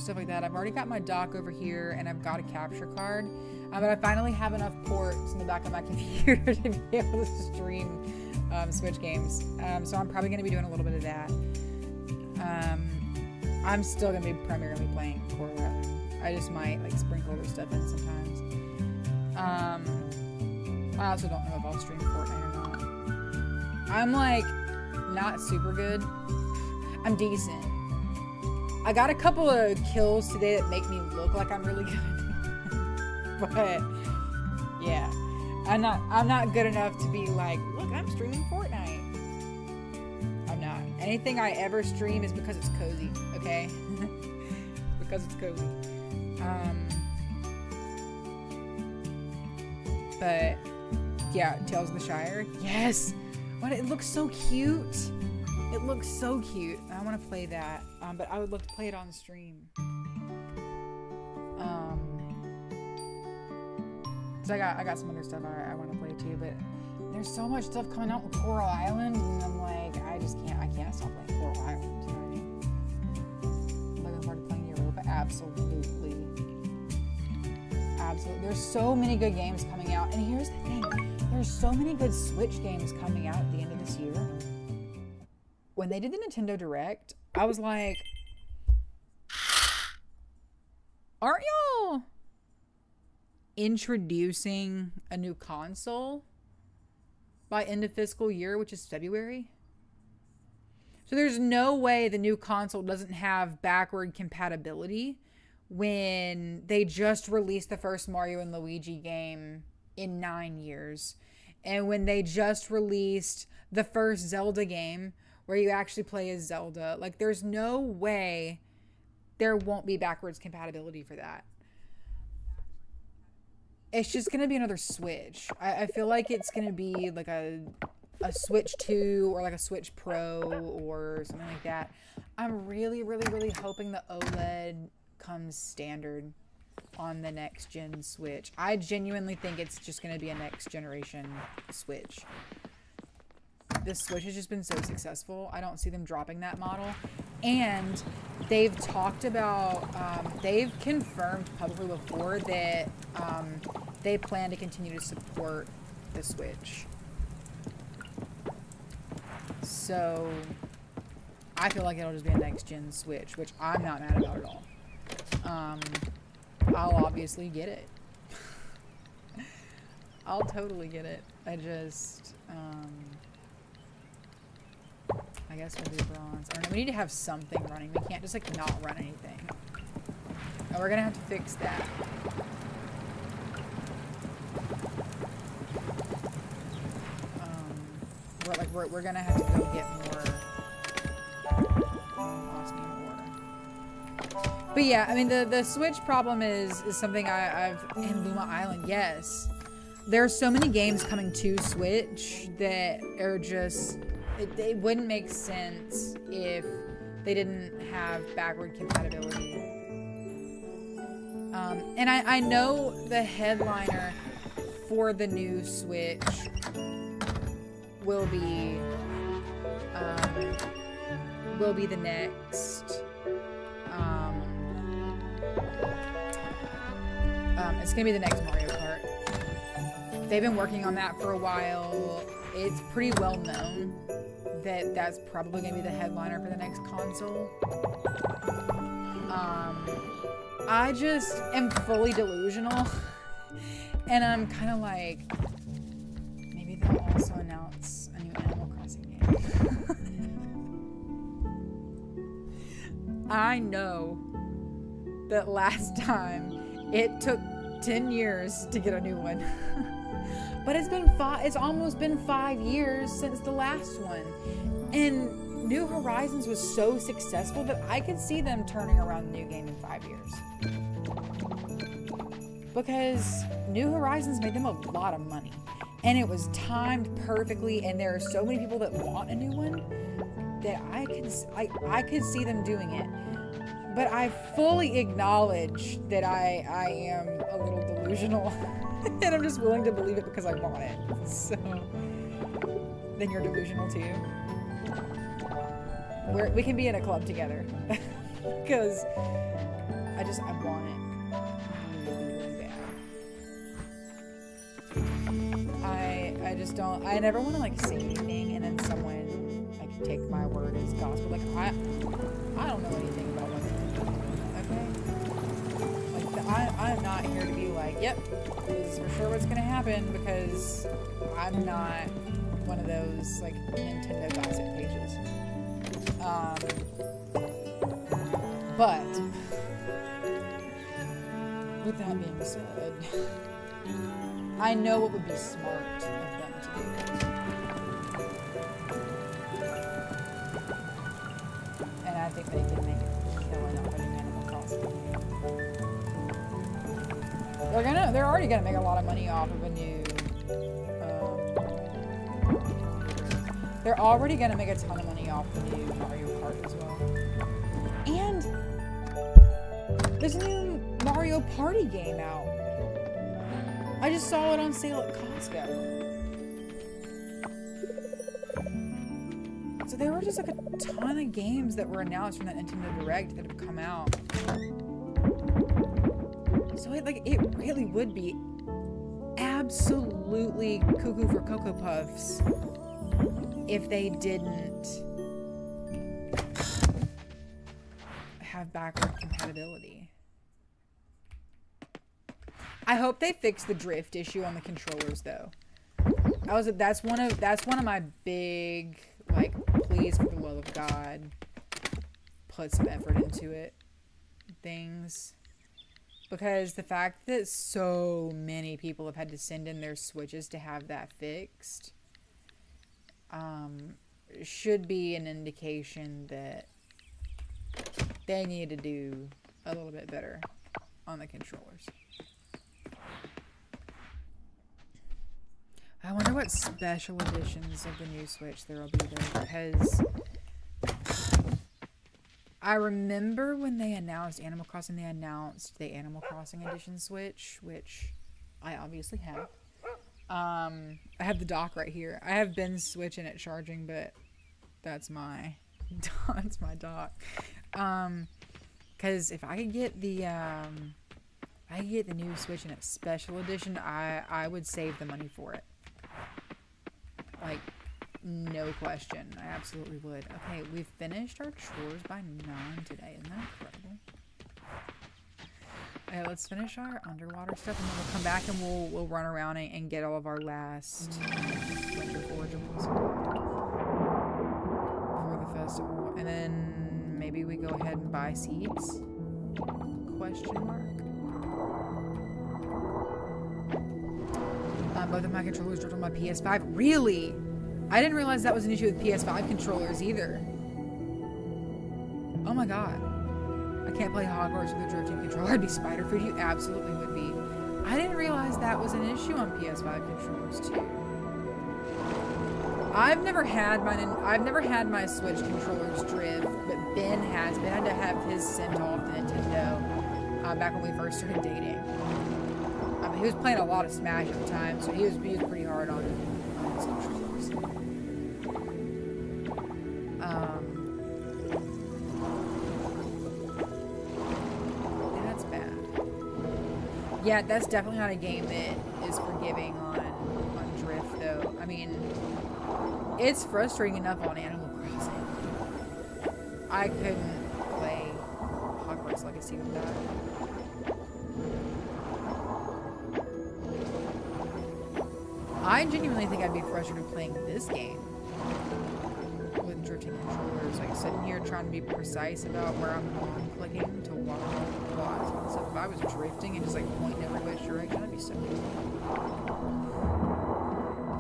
stuff like that. I've already got my dock over here, and I've got a capture card. But I finally have enough ports in the back of my computer to be able to stream Switch games. So I'm probably going to be doing a little bit of that. I'm still going to be primarily playing Coral Island. I just might like sprinkle other stuff in sometimes. I also don't know if I'll stream Fortnite or not. I'm like not super good. I'm decent. I got a couple of kills today that make me look like I'm really good. But yeah, I'm not good enough to be like, look, I'm streaming Fortnite. I'm not. Anything I ever stream is because it's cozy, okay? Because it's cozy. But yeah, Tales of the Shire. Yes. What, it looks so cute. It looks so cute. I want to play that. But I would love to play it on stream. So I got some other stuff I want to play too, but there's so much stuff coming out with Coral Island, and I'm like, I can't stop playing Coral Island. You know what I mean? Looking forward to playing Europa. Absolutely. Absolutely. There's so many good games coming out, and here's the thing. There's so many good Switch games coming out at the end of this year. When they did the Nintendo Direct, I was like, aren't y'all introducing a new console by end of fiscal year, which is February? So there's no way the new console doesn't have backward compatibility when they just released the first Mario and Luigi game in 9 years. And when they just released the first Zelda game where you actually play as Zelda. Like, there's no way there won't be backwards compatibility for that. It's just going to be another Switch. I feel like it's going to be like a Switch 2 or like a Switch Pro or something like that. I'm really, really, really hoping the OLED comes standard on the next gen Switch. I genuinely think it's just going to be a next generation Switch. This Switch has just been so successful. I don't see them dropping that model. And they've talked about, they've confirmed publicly before that they plan to continue to support the Switch. So I feel like it'll just be a next gen Switch, which I'm not mad about at all. I'll obviously get it. I'll totally get it. I just, I guess we'll do bronze. I don't know. We need to have something running. We can't just like not run anything. And we're gonna have to fix that. We're gonna have to go get more. Lost me more. But yeah, I mean the Switch problem is something I've in Luma Island. Yes, there's so many games coming to Switch that are just. It wouldn't make sense if they didn't have backward compatibility. And I know the headliner for the new Switch will be the next. It's gonna be the next Mario Kart. They've been working on that for a while. It's pretty well known that that's probably going to be the headliner for the next console. I just am fully delusional. And I'm kind of like, maybe they'll also announce a new Animal Crossing game. I know that last time it took 10 years to get a new one. But it's almost been 5 years since the last one. And New Horizons was so successful that I could see them turning around the new game in 5 years. Because New Horizons made them a lot of money. And it was timed perfectly, and there are so many people that want a new one that I could see them doing it. But I fully acknowledge that I am a little delusional. And I'm just willing to believe it because I want it. So, then you're delusional too. We can be in a club together. Because I want it really, really bad. I just don't, I never want to like say anything and then someone like take my word as gospel. Like I don't know anything about what they're doing, okay? Like I'm not here to be like, yep, this is for sure what's gonna happen, because I'm not one of those like Nintendo gossip pages. But with that being said, I know what would be smart of them to do. And I think they can make a killing off of Animal Crossing. They're already gonna make a lot of money off of a new. They're already gonna make a ton of money off the new Mario Kart as well. And there's a new Mario Party game out. I just saw it on sale at Costco. So there were just like a ton of games that were announced from that Nintendo Direct that have come out. So it really would be absolutely cuckoo for Cocoa Puffs if they didn't have backward compatibility. I hope they fix the drift issue on the controllers though. That's one of my big, like, please for the love of God, put some effort into it things. Because the fact that so many people have had to send in their Switches to have that fixed should be an indication that they need to do a little bit better on the controllers. I wonder what special editions of the new Switch there will be though, because I remember when they announced Animal Crossing, they announced the Animal Crossing Edition Switch, which I obviously have. I have the dock right here. I have Ben's Switch in it charging, but that's my dock. Because if I could get the new Switch in its special edition, I would save the money for it. Like, no question. I absolutely would. Okay, we've finished our chores by 9 today. Isn't that incredible? Okay, let's finish our underwater stuff, and then we'll come back and we'll run around and get all of our last winter forageables for the festival. And then maybe we go ahead and buy seeds? Question mark. Both of my controllers dropped on my PS5. Really? I didn't realize that was an issue with PS5 controllers either. Oh my god. I can't play Hogwarts with a drifting controller. I'd be spider food. You absolutely would be. I didn't realize that was an issue on PS5 controllers too. I've never had my Switch controllers drift, but Ben has. Ben had to have his sent off to Nintendo back when we first started dating. He was playing a lot of Smash at the time, so he was pretty hard on his controllers. Yeah, that's bad. Yeah, that's definitely not a game that is forgiving on drift, though. I mean, it's frustrating enough on Animal Crossing. I couldn't play Hogwarts Legacy with that. I genuinely think I'd be frustrated playing this game with drifting controllers, like sitting here trying to be precise about where I'm clicking to walk plots and stuff. If I was drifting and just like pointing every which direction, I'd be so good.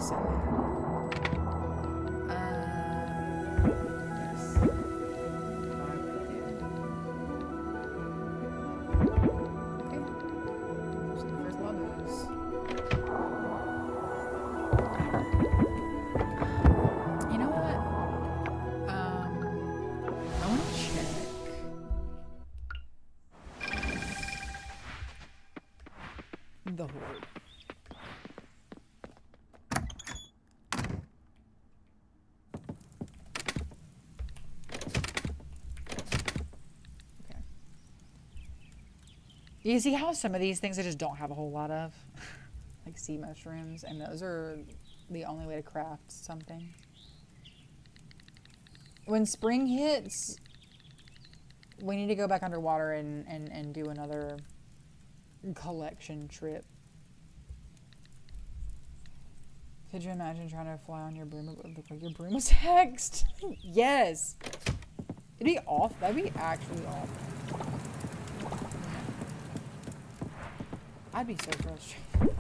So yes. Okay. There's the first logos. You know what? I want to check. The Horde. Okay. You see how some of these things I just don't have a whole lot of? Like sea mushrooms, and those are the only way to craft something. When spring hits, we need to go back underwater and do another collection trip. Could you imagine trying to fly on your broom? It would look like your broom was hexed. Yes. It'd be off. That'd be actually off. I'd be so frustrated.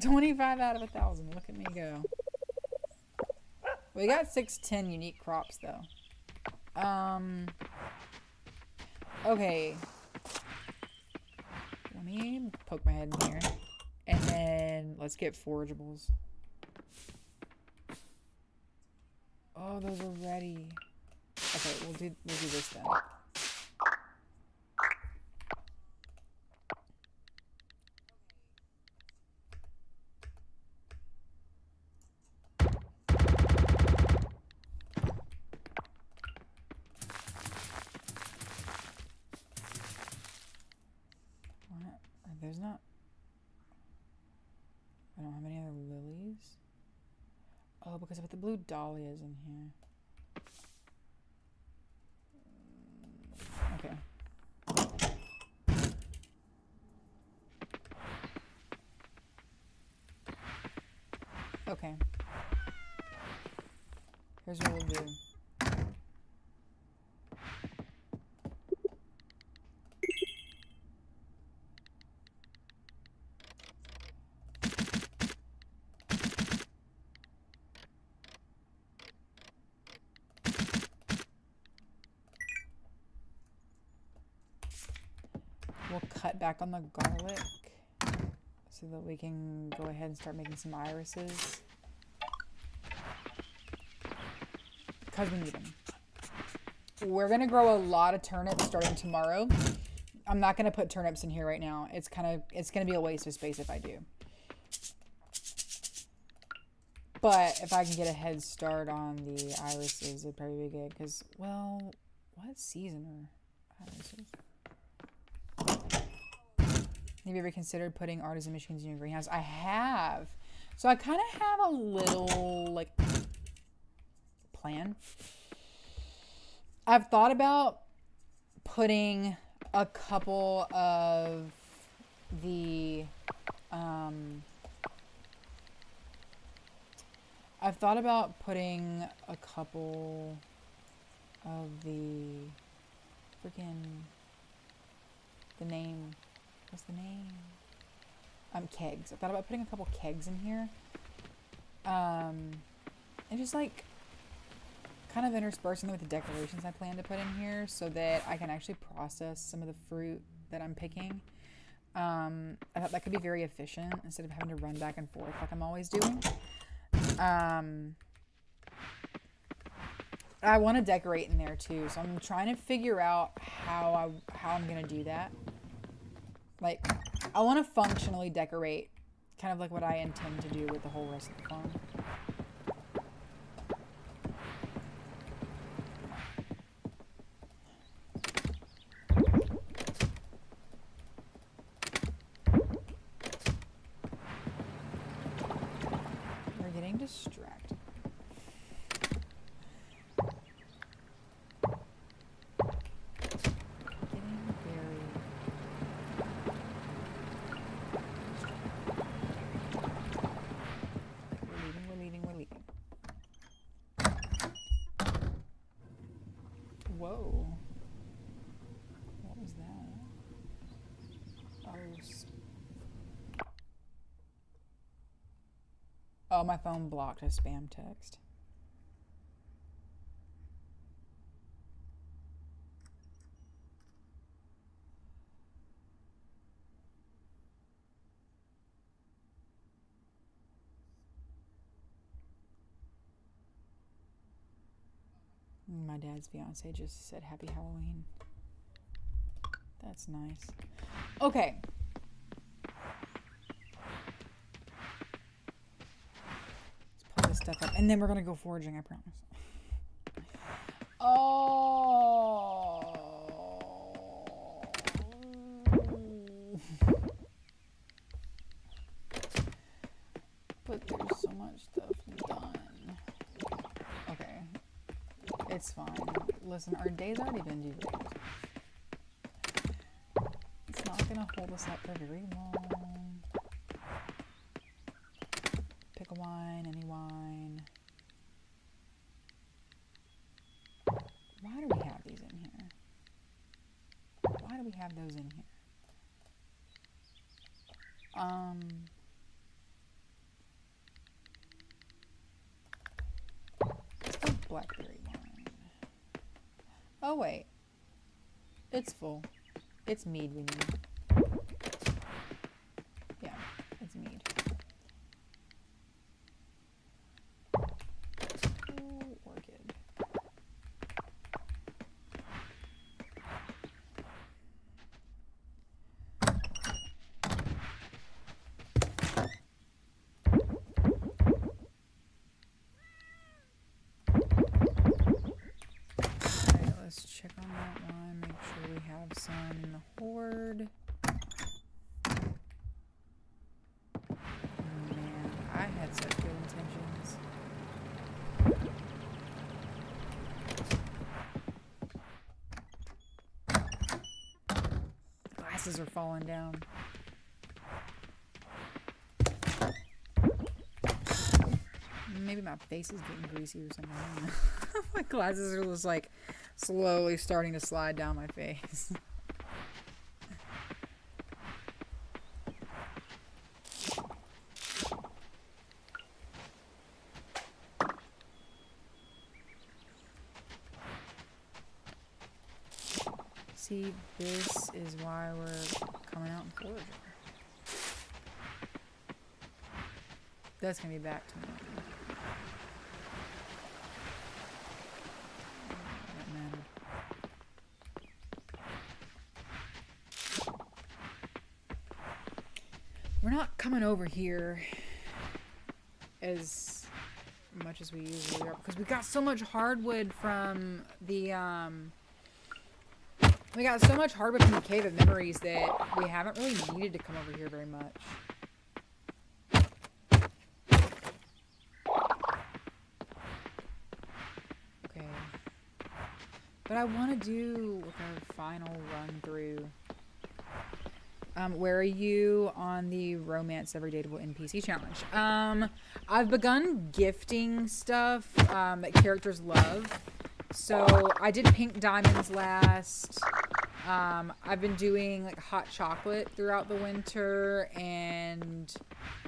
25 out of 1,000. Look at me go. We got 610 unique crops though. Okay. Let me poke my head in here. And then let's get forageables. Oh, those are ready. Okay, we'll do this then. What? There's not. I don't have any other lilies. Oh, because I put the blue dahlias in here. Okay. Okay. Here's what we'll do. We'll cut back on the garlic so that we can go ahead and start making some irises. Because we need them. We're going to grow a lot of turnips starting tomorrow. I'm not going to put turnips in here right now. It's going to be a waste of space if I do. But if I can get a head start on the irises, it'd probably be good. Because, well, what season are irises? Have you ever considered putting artisan machines in your greenhouse? I have. So I kind of have a little, like, plan. I've thought about putting a couple of the, I've thought about putting a couple of the freaking, the name, what's the name? Kegs. I thought about putting a couple kegs in here. And just like kind of interspersing them with the decorations I plan to put in here so that I can actually process some of the fruit that I'm picking. I thought that could be very efficient instead of having to run back and forth like I'm always doing. I want to decorate in there too, so I'm trying to figure out how I'm gonna do that. Like, I want to functionally decorate, kind of like what I intend to do with the whole rest of the farm. We're getting distracted. Whoa. What was that? Oh, my phone blocked a spam text. My dad's fiance just said Happy Halloween. That's nice. Okay. Let's pull this stuff up. And then we're going to go foraging, I promise. but there's so much stuff done. Okay. It's fine. Listen, our day's already been due. It's not gonna hold us up for very long. Pick a wine, any wine. Why do we have these in here? Why do we have those in here? Let's go blackberry wine. Oh wait. It's full. It's mead we need. Yeah, it's mead. Ooh, orchid. Alright, let's check on that one. Make sure we have some in the hoard. Man, I had such good intentions. Glasses are falling down. Maybe my face is getting greasy or something. I don't know. My glasses are just like slowly starting to slide down my face. See, this is why we're coming out in Forager. That's gonna be back tomorrow. That mattered. We're not coming over here as much as we usually are because we got so much hardwood from the we got so much hardwood from the Cave of Memories that we haven't really needed to come over here very much. Okay. But I want to do like a final run through. Where are you on the Romance Every Dateable NPC challenge? I've begun gifting stuff that characters love. So I did pink diamonds last. I've been doing like hot chocolate throughout the winter, and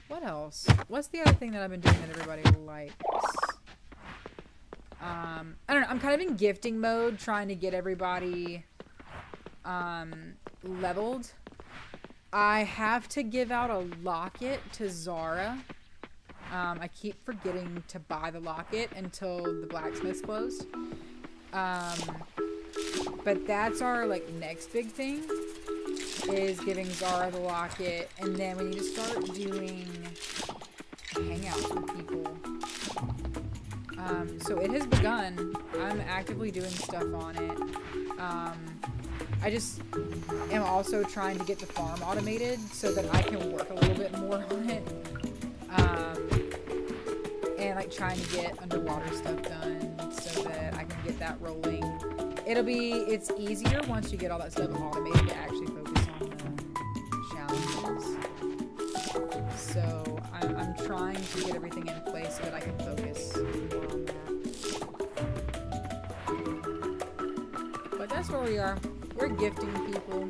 what else? What's the other thing that I've been doing that everybody likes? I don't know. I'm kind of in gifting mode, trying to get everybody leveled. I have to give out a locket to Zara. I keep forgetting to buy the locket until the blacksmith's closed. But that's our like next big thing, is giving Zara the locket, and then we need to start doing hangouts with people. So it has begun. I'm actively doing stuff on it. I just am also trying to get the farm automated so that I can work a little bit more on it. And like trying to get underwater stuff done so that I can get that rolling. It's easier once you get all that stuff automated to actually focus on the challenges. So I'm trying to get everything in place so that I can focus more on that. But that's where we are. We're gifting people.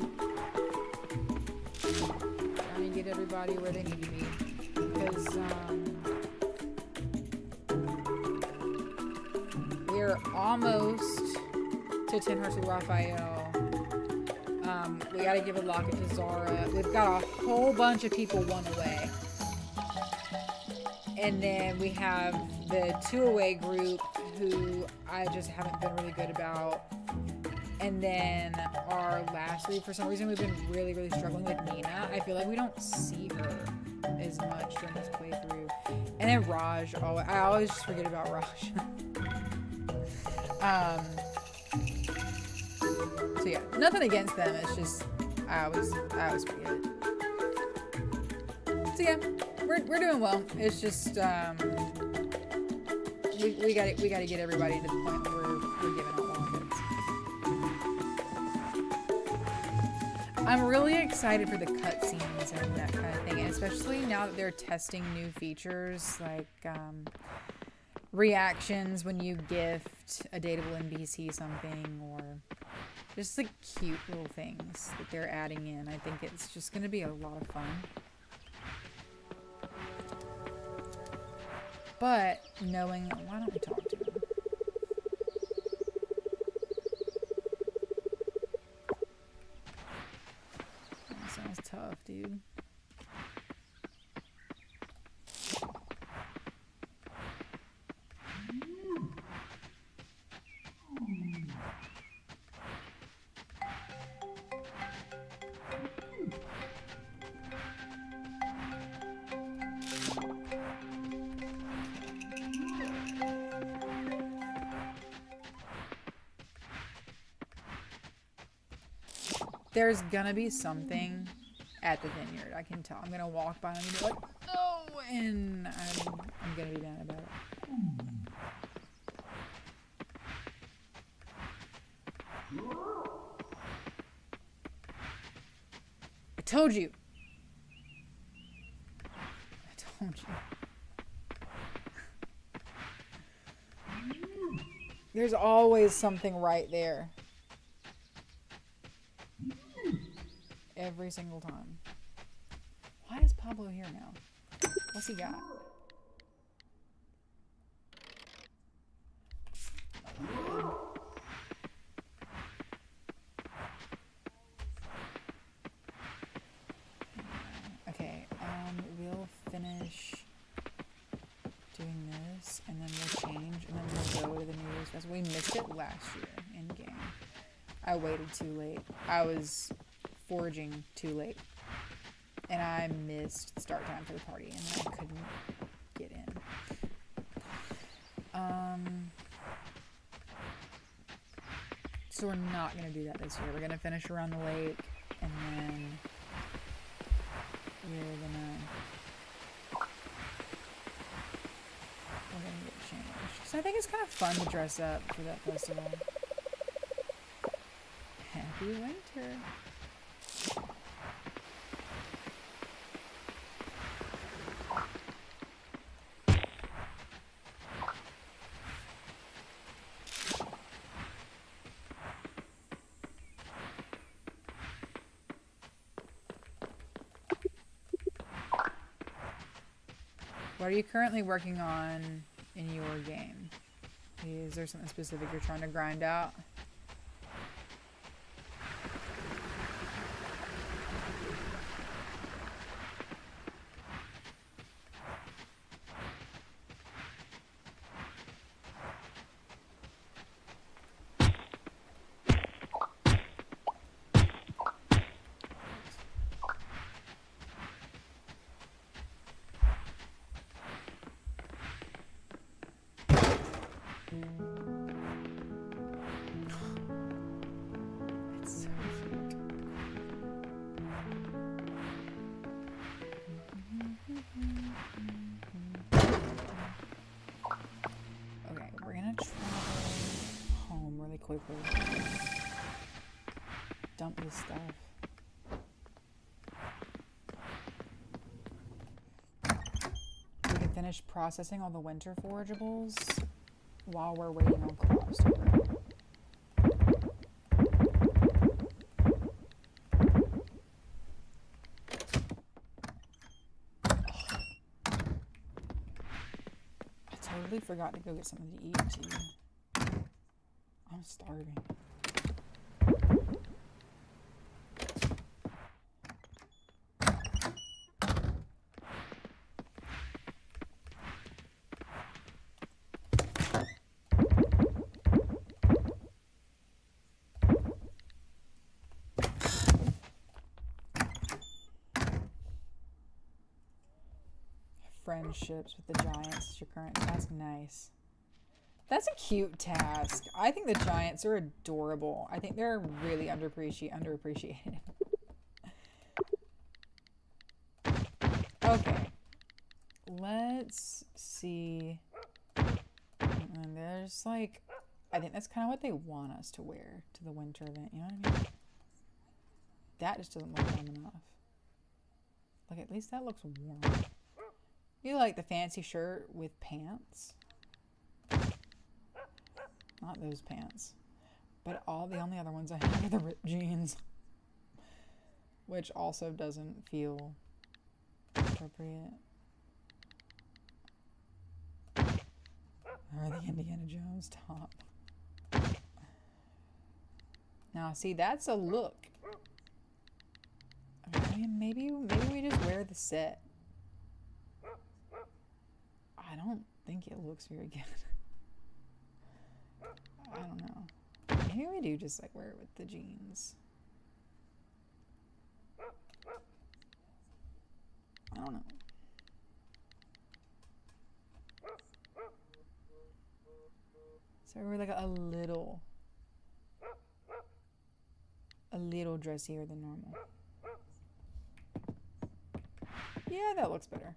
Trying to get everybody where they need to be. Because, we're almost to 10 Hearts with Raphael. We gotta give a locket to Zara. We've got a whole bunch of people one away. And then we have the 2 away group who I just haven't been really good about. And then our last week, for some reason, we've been really, really struggling with Nina. I feel like we don't see her as much during this playthrough. And then Raj. I always just forget about Raj. So yeah, nothing against them. It's just I always forget it. So yeah, we're we're doing well. It's just we got to get everybody to the point where we're giving out wallets. I'm really excited for the cutscenes and that kind of thing, and especially now that they're testing new features like reactions when you gift a dateable NPC something, or just the cute little things that they're adding in. I think it's just going to be a lot of fun. But knowing, why don't we talk to him? That sounds tough, dude. There's gonna be something at the vineyard. I can tell. I'm gonna walk by and be like, no, and I'm gonna be mad about it. I told you. I told you. There's always something right there. Every single time. Why is Pablo here now? What's he got? Okay, we'll finish doing this, and then we'll change, and then we'll go to the New Year's Festival. We missed it last year in game. I waited too late. I was foraging too late, and I missed start time for the party, and then I couldn't get in. So we're not gonna do that this year. We're gonna finish around the lake, and then we're gonna get changed. So I think it's kind of fun to dress up for that festival. Happy winter. What are you currently working on in your game? Is there something specific you're trying to grind out? It's so cute. Okay, we're gonna travel home really quickly. Dump this stuff. We can finish processing all the winter forageables while we're waiting on crops to grow. I totally forgot to go get something to eat too. I'm starving. Friendships with the giants is your current task. Nice. That's a cute task. I think the giants are adorable. I think they're really underappreciated. Okay. let's see. And there's like, I think that's kind of what they want us to wear to the winter event. You know what I mean? That just doesn't look warm enough. Like, at least that looks warm. You like the fancy shirt with pants? Not those pants. But the only other ones I have are the ripped jeans. Which also doesn't feel appropriate. Or the Indiana Jones top. Now, see, that's a look. I mean, maybe we just wear the set. I don't think it looks very good. I don't know. Maybe we do just like wear it with the jeans. I don't know. So we're like a little dressier than normal. Yeah, that looks better.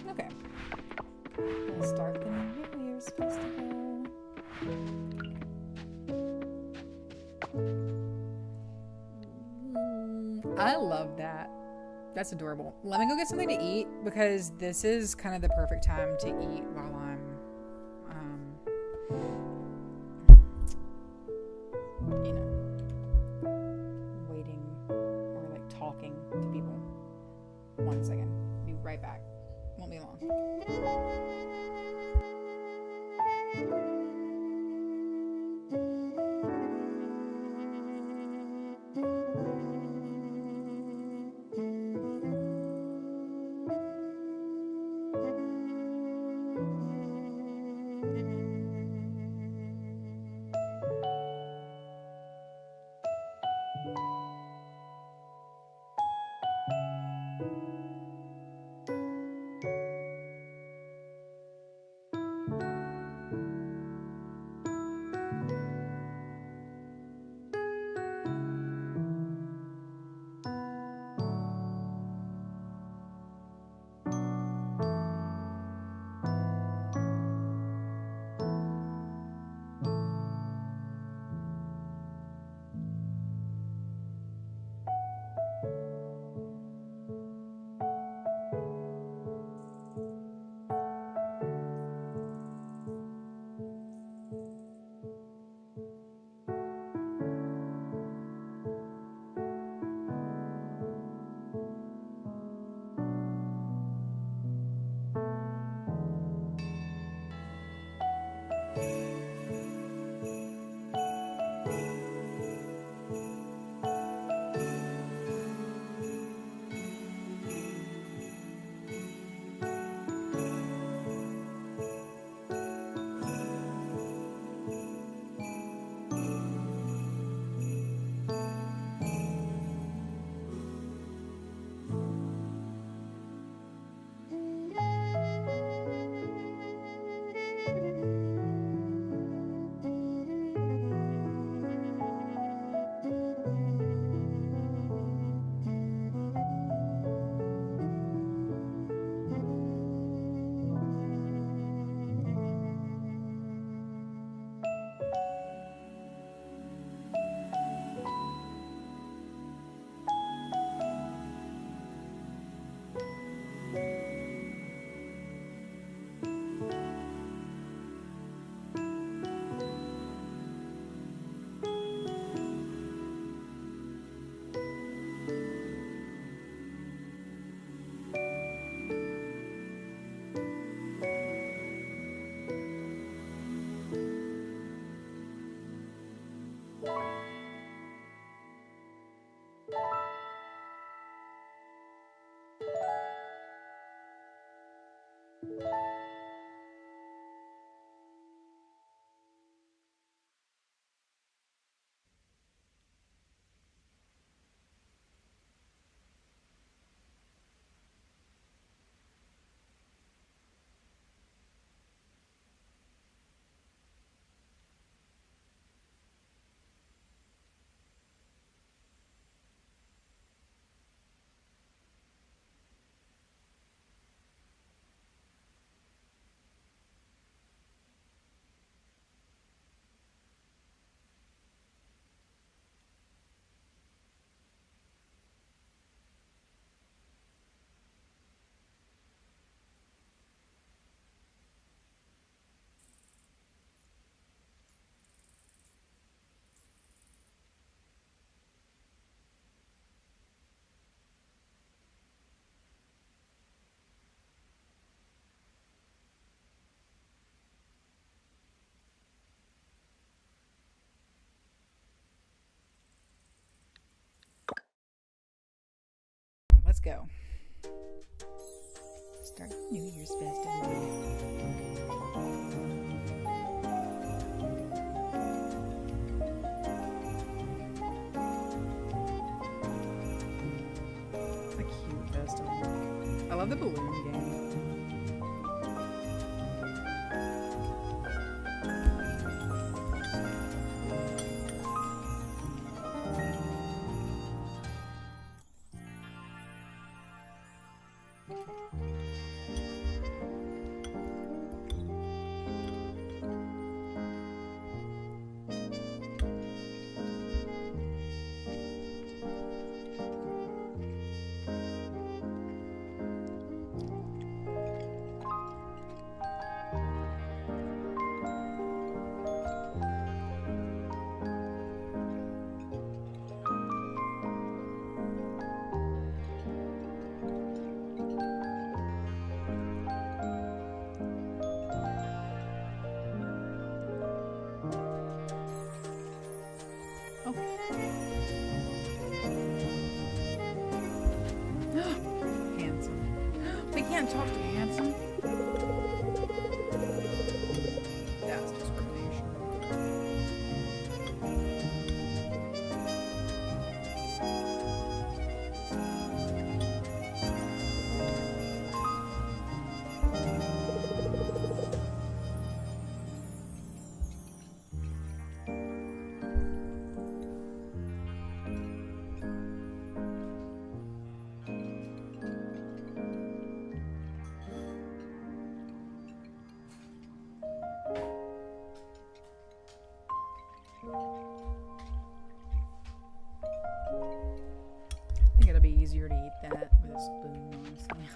Okay. Let's start the New Year's Festival. I love that. That's adorable. Let me go get something to eat because this is kind of the perfect time to eat while I'm waiting or like talking to people. 1 second. Be right back. Won't be long. go. Start New Year's festival. It's a cute festival. I love the balloon game. Handsome. We can't talk to Handsome. That's discrimination. I think it'll be easier to eat that with a spoon, honestly.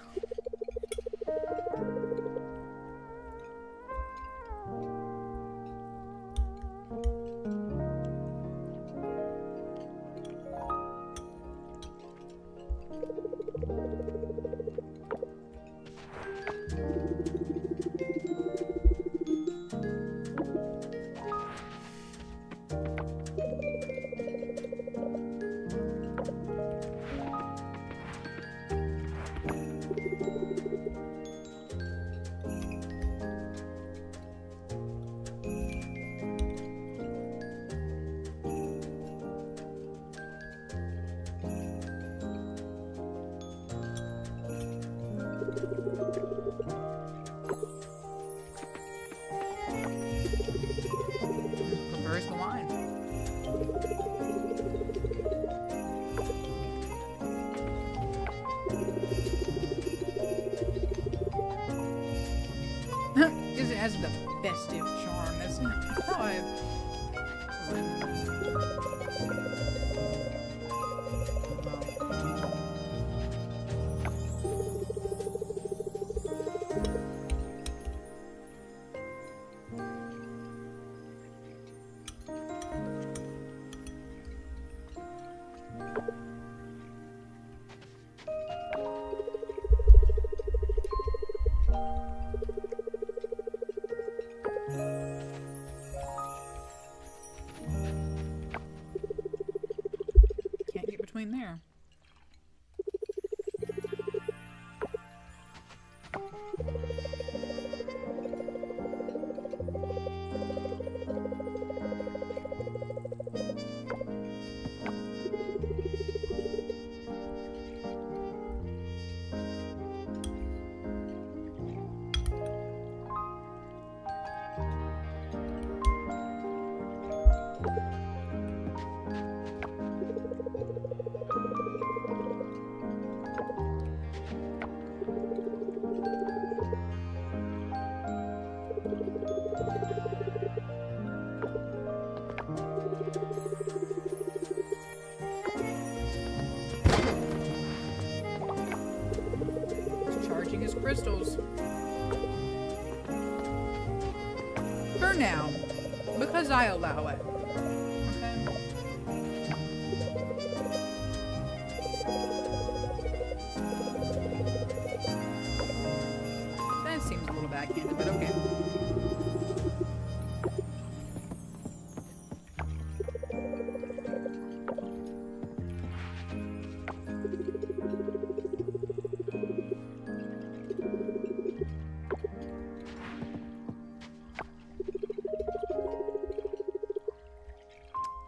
Prefers the wine. Because it has the festive charm, doesn't it? Can't get between there. Charging his crystals. For now. Because I allow it. Okay. That seems a little backhanded, but okay.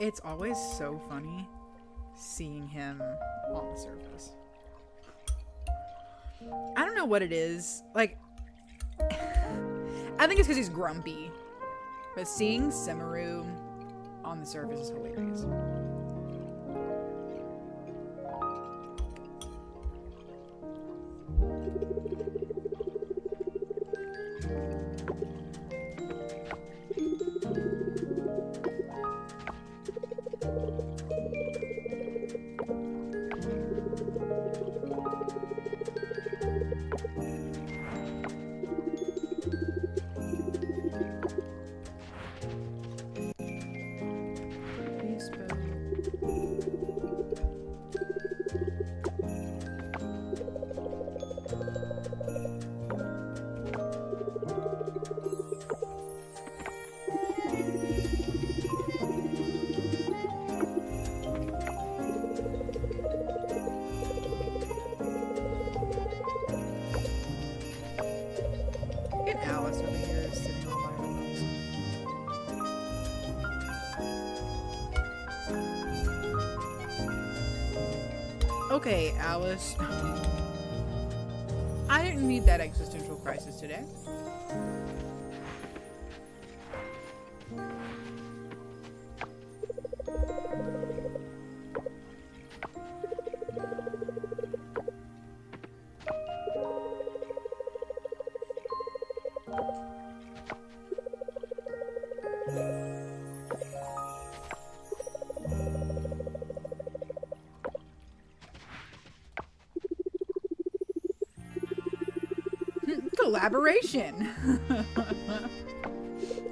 It's always so funny seeing him on the surface. I don't know what it is. Like, I think it's because he's grumpy. But seeing Semaru on the surface is hilarious. Okay, Alice. I didn't need that existential crisis today. Collaboration.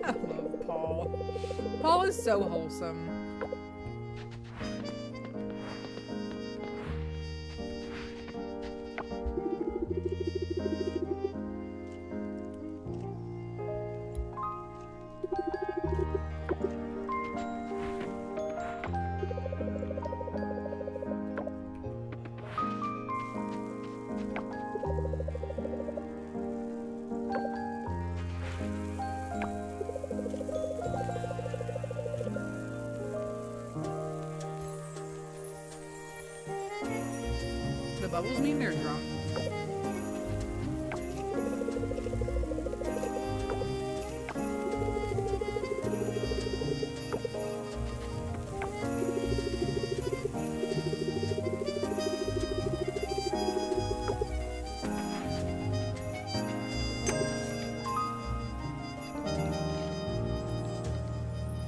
I love Paul. Paul is so wholesome. The bubbles mean they're drunk.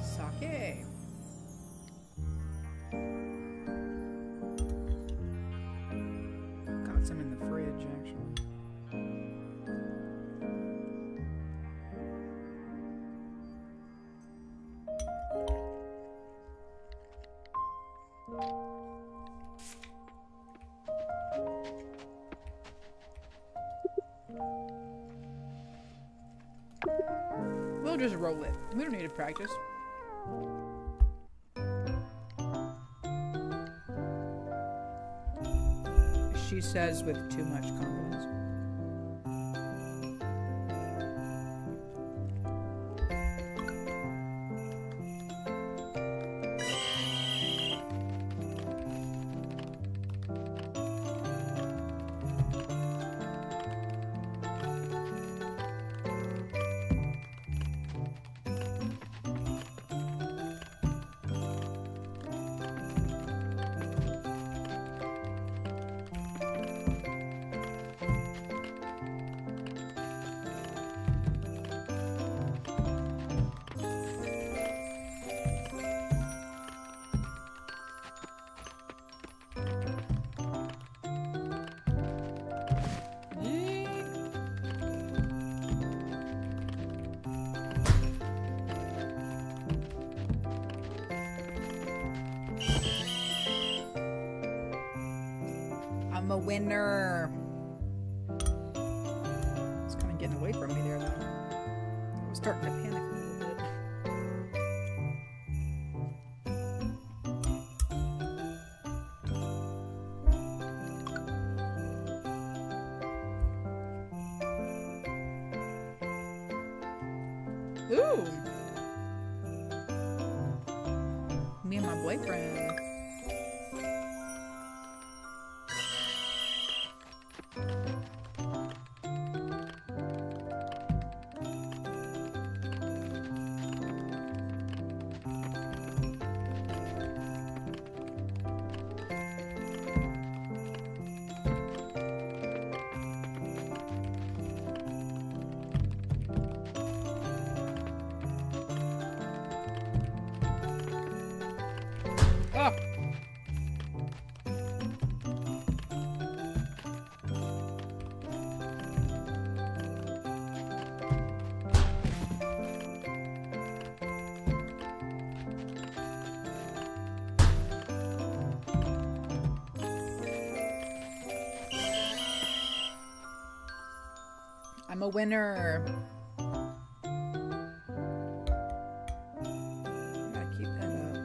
Sake. Got some in the fridge, actually. We'll just roll it. We don't need to practice. She says with too much confidence. I'm a winner. It's kind of getting away from me there, though. I was starting to panic a little bit. Ooh. Me and my boyfriend. Oh. I'm a winner. Gotta keep that up.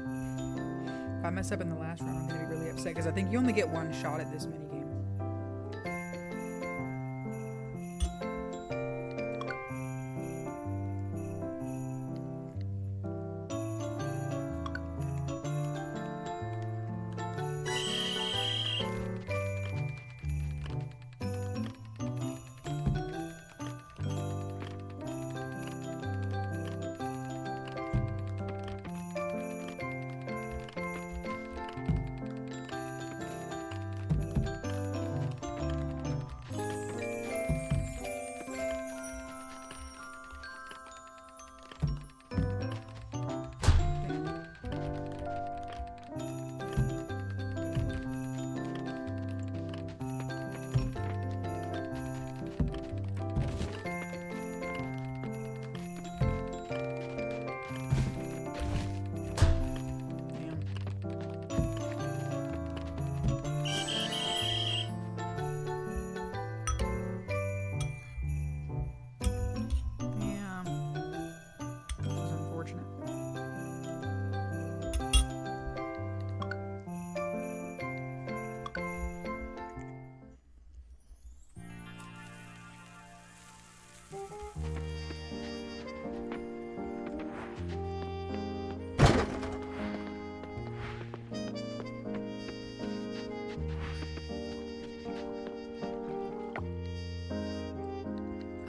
If I mess up in the last round, I'm gonna be really upset because I think you only get one shot at this minigame.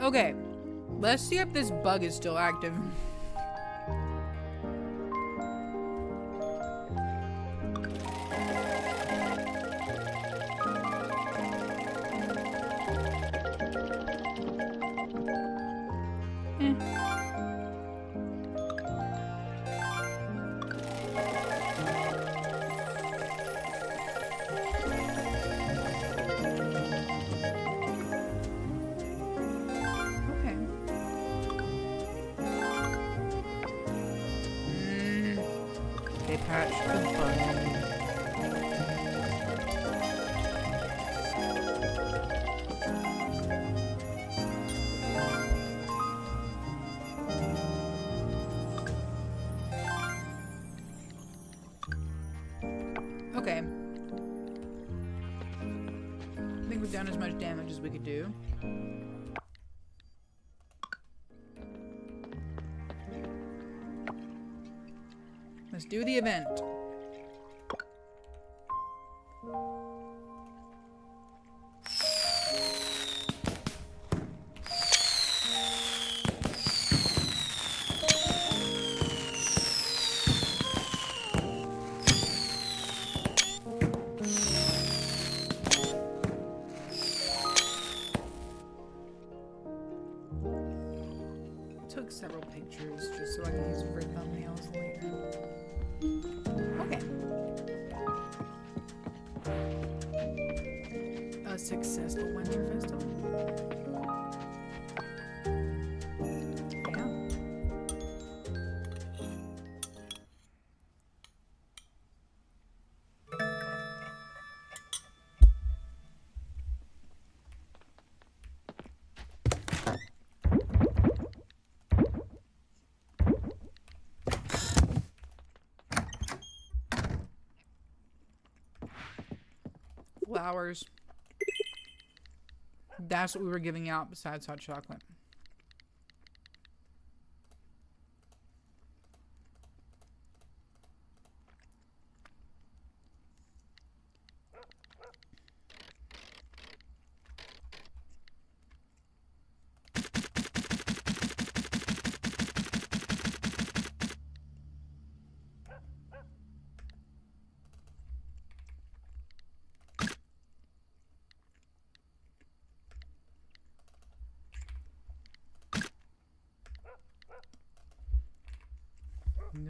Okay, let's see if this bug is still active. Patch the bug. Okay. I think we've done as much damage as we could do. Let's do the event. Took several pictures just so I can use them for thumbnails later. Okay. A successful winter festival. Yeah. Flowers. That's what we were giving out besides hot chocolate.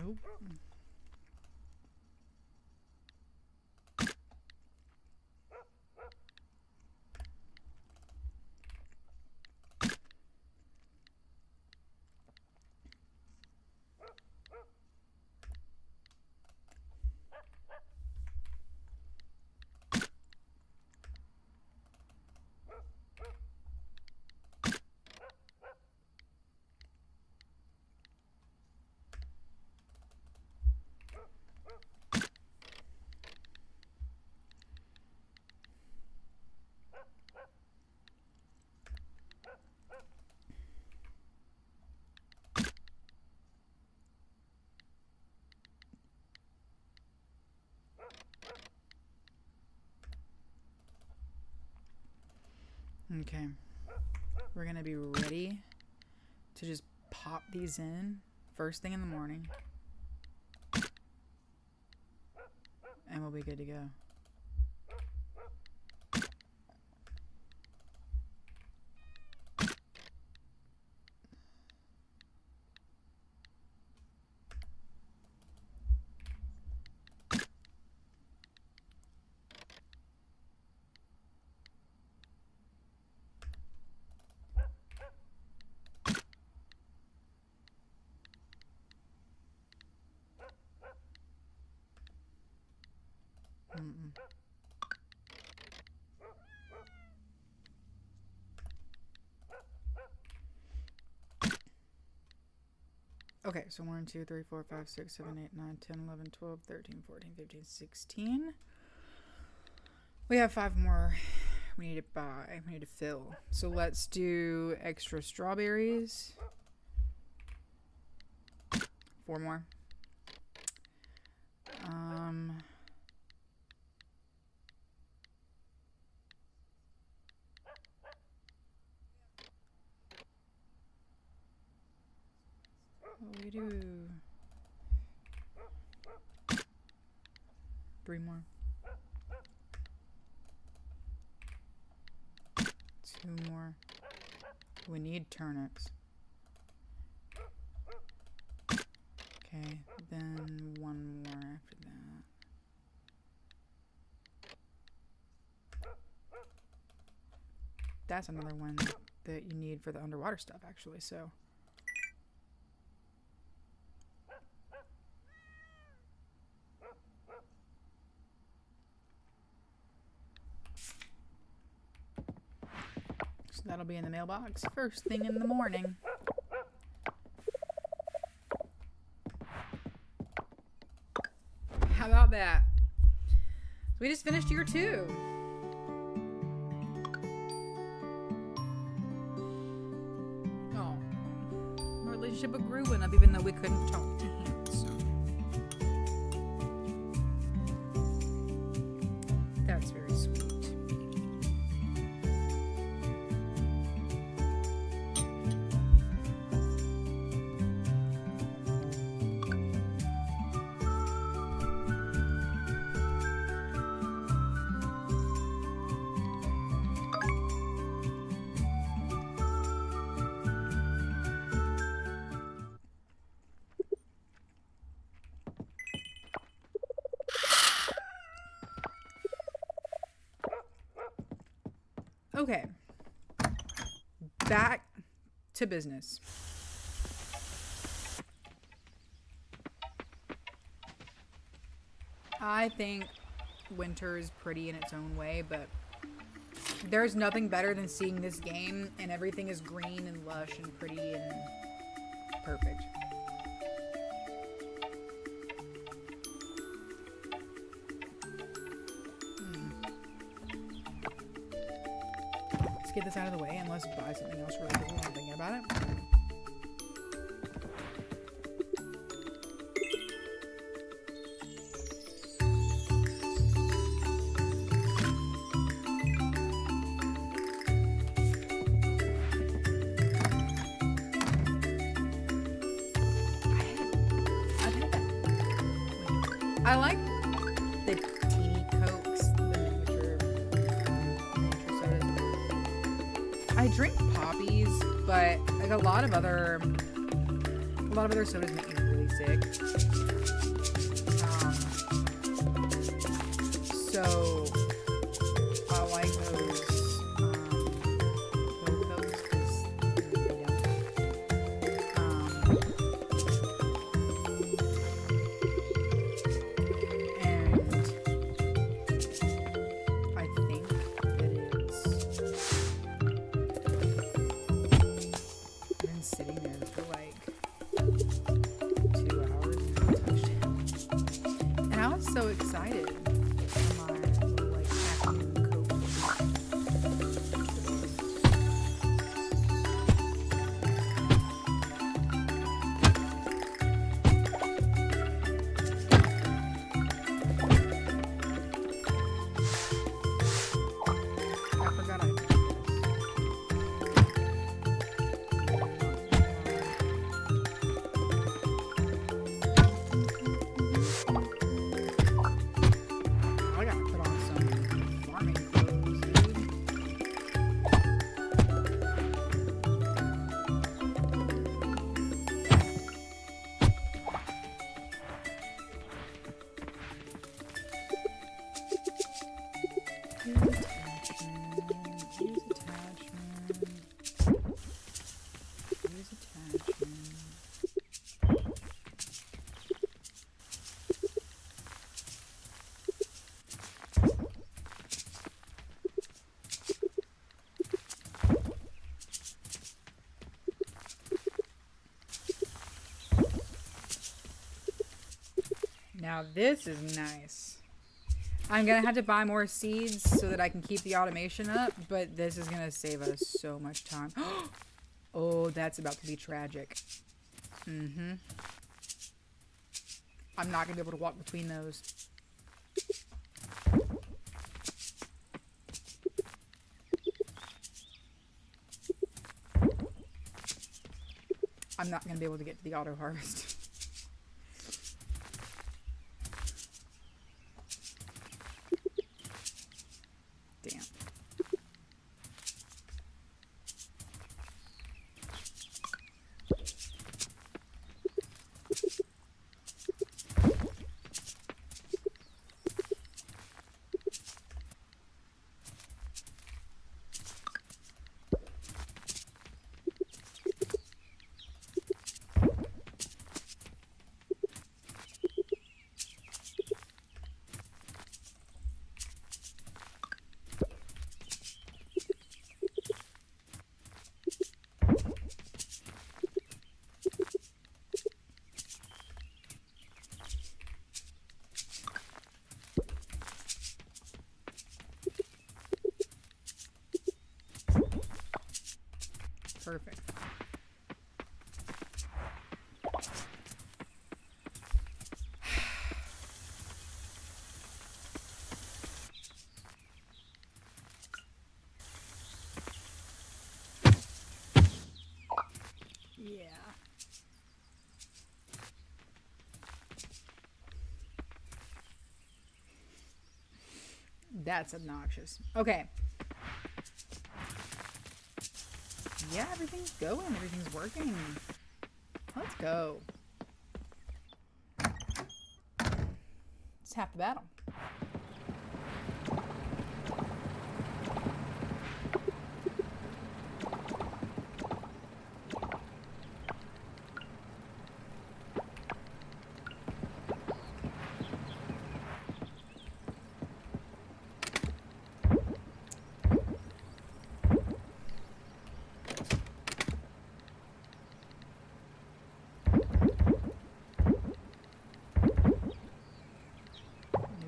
Nope. Okay. We're going to be ready to just pop these in first thing in the morning. And we'll be good to go. Mm-mm. Okay, so 1, 2, 3, 4, 5, 6, 7, 8, 9, 10, 11, 12, 13, 14, 15, 16. We have 5 more we need to buy. We need to fill. So let's do extra strawberries. 4 more. What we do? 3 more. 2 more. We need turnips. Okay, then 1 more after that. That's another one that you need for the underwater stuff, actually, so. So that'll be in the mailbox first thing in the morning. How about that? We just finished year 2. Oh, our relationship grew enough even though we couldn't talk to him. So that's very sweet. Okay, back to business. I think winter is pretty in its own way, but there's nothing better than seeing this game and everything is green and lush and pretty and perfect. Let's get this out of the way and let's buy something else really cool. I'm thinking about it. I've had that. I like the teeny Cokes, the miniature sodas. I drink poppies, but like a lot of other sodas make me really pretty sick. So I like those pill coats because they don't. And I think it is. I've been sitting there for like 2 hours and I haven't touched it. And I was so excited. My little like afternoon coat. I forgot I did this. I gotta put on some farming clothes, dude. Use attachment. Use attachment. Use attachment. Now this is nice. I'm gonna have to buy more seeds so that I can keep the automation up, but this is gonna save us so much time. Oh, that's about to be tragic. I'm not gonna be able to walk between those. I'm not gonna be able to get to the auto harvest. Damn. Perfect. Yeah. That's obnoxious. Okay. Yeah, everything's going. Everything's working. Let's go. It's half the battle.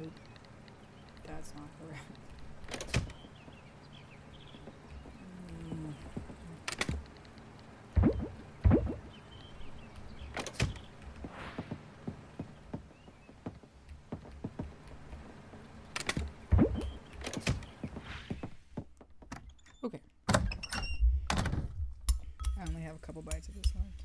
Nope. That's not correct. Okay. I only have a couple bites of this left.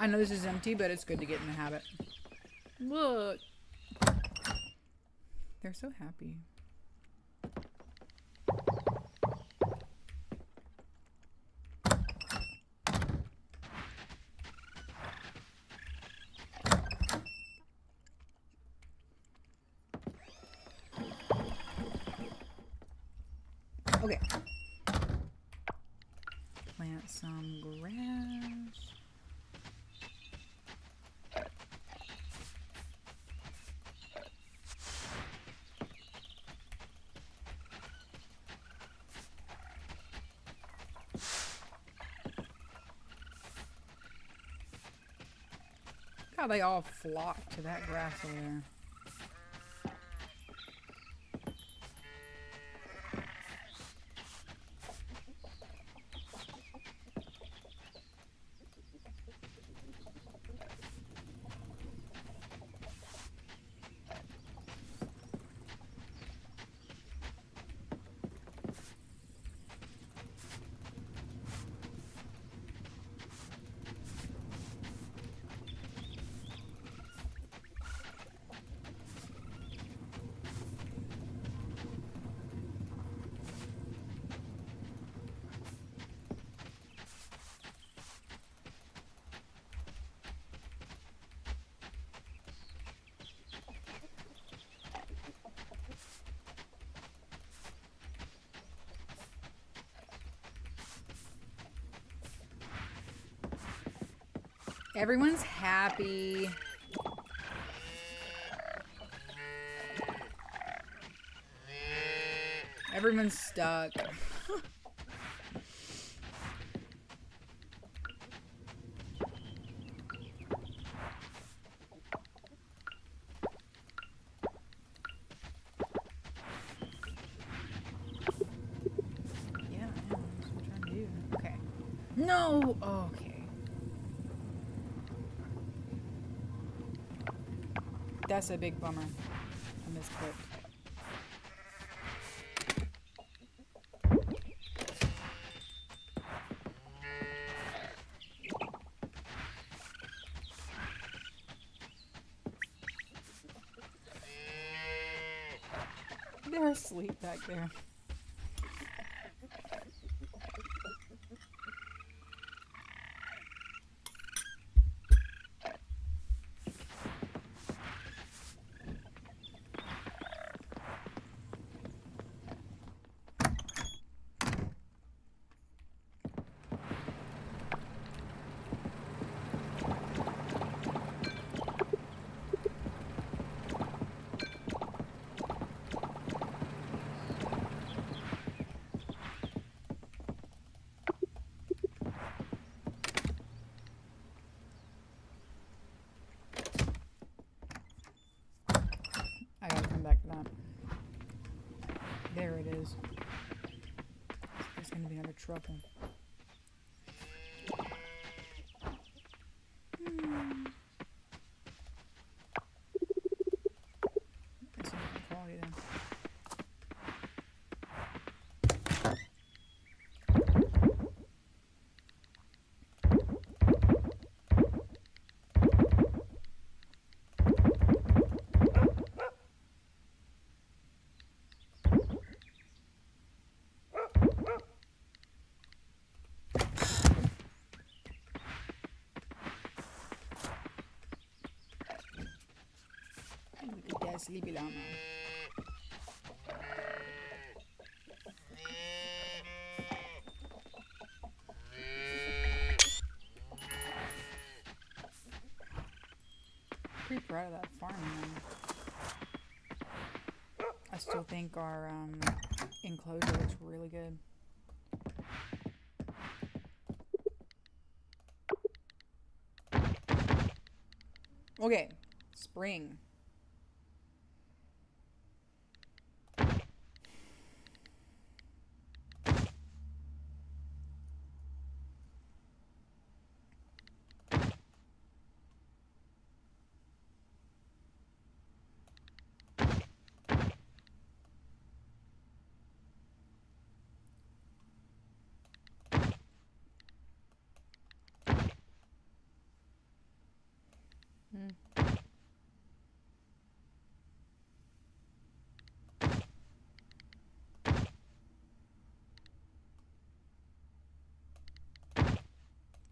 I know this is empty, but it's good to get in the habit. Look. They're so happy. Okay. Plant some grass. How they all flock to that grass over there. Everyone's happy. Everyone's stuck. Yeah, I know. That's what I'm trying to do. Okay. No! Oh, okay. That's a big bummer. I misclicked. They're asleep back there. I gotta come back to that. There it is. It's gonna be under trouble. That's not good quality then. Look at that sleepy llama. Pretty proud of that farm, man. I still think our enclosure looks really good. Okay, spring.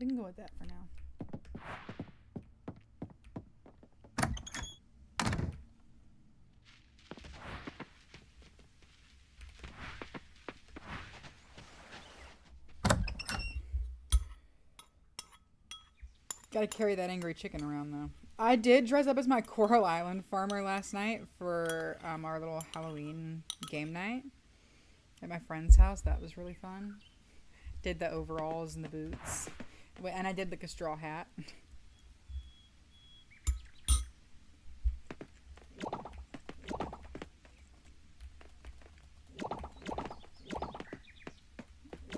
can go with that for now. Gotta carry that angry chicken around though. I did dress up as my Coral Island farmer last night for our little Halloween game night at my friend's house. That was really fun. Did the overalls and the boots. And I did like a straw hat.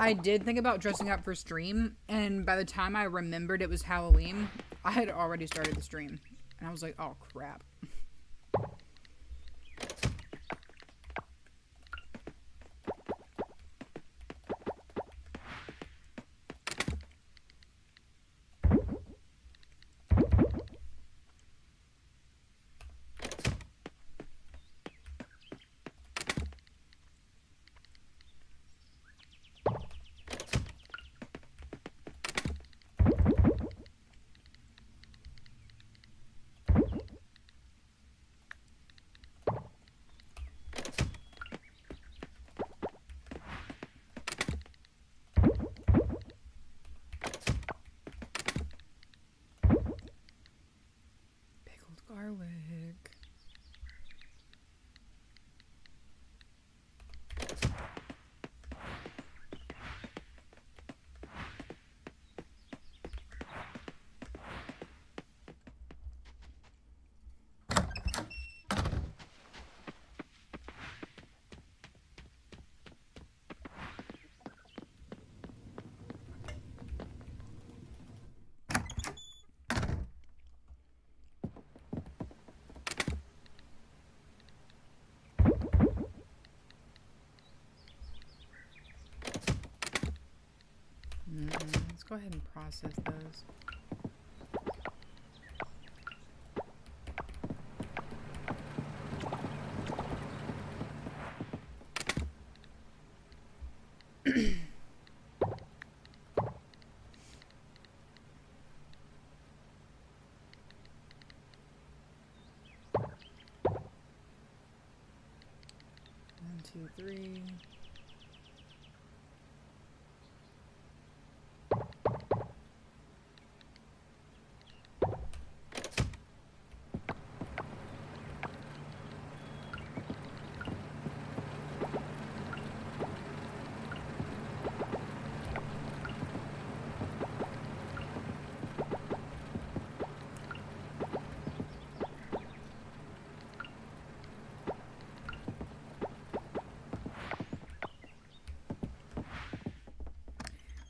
I did think about dressing up for stream, and by the time I remembered it was Halloween, I had already started the stream. And I was like, oh crap. Garlic. Let's go ahead and process those. One, two, three.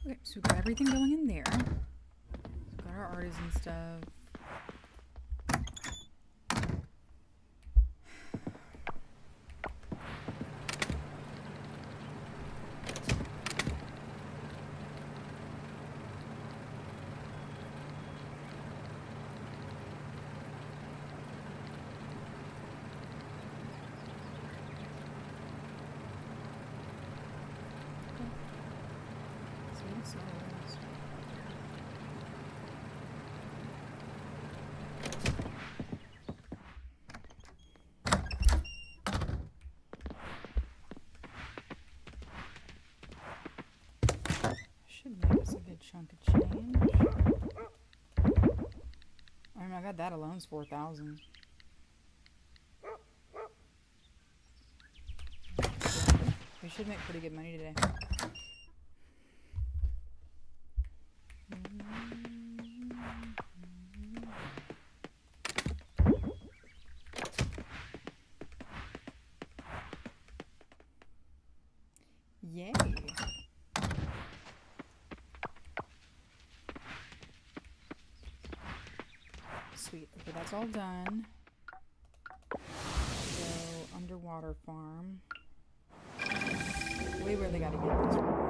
Okay, so we've got everything going in there. We've got our artisan stuff. Should make us a good chunk of change. I mean, I got that alone's 4,000. We should make pretty good money today. Yay. Sweet. Okay, that's all done. So, underwater farm. We really gotta get this one.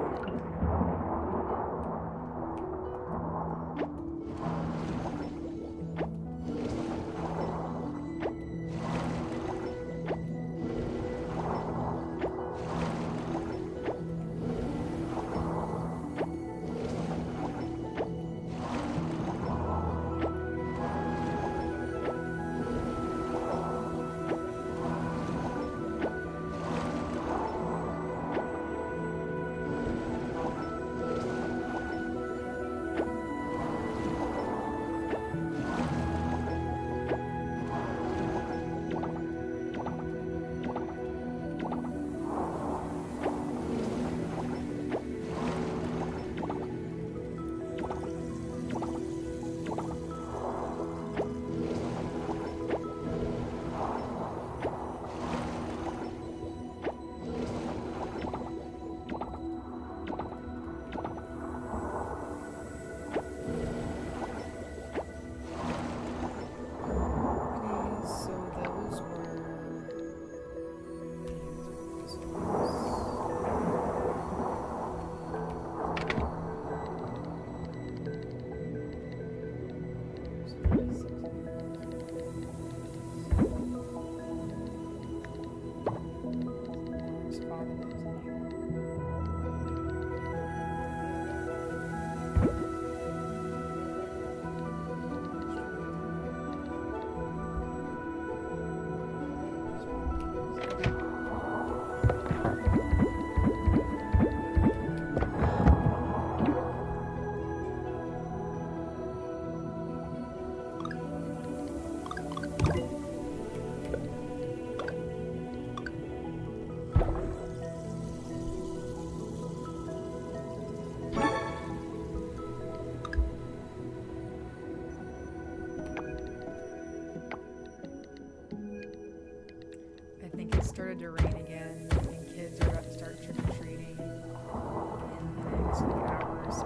specific hours.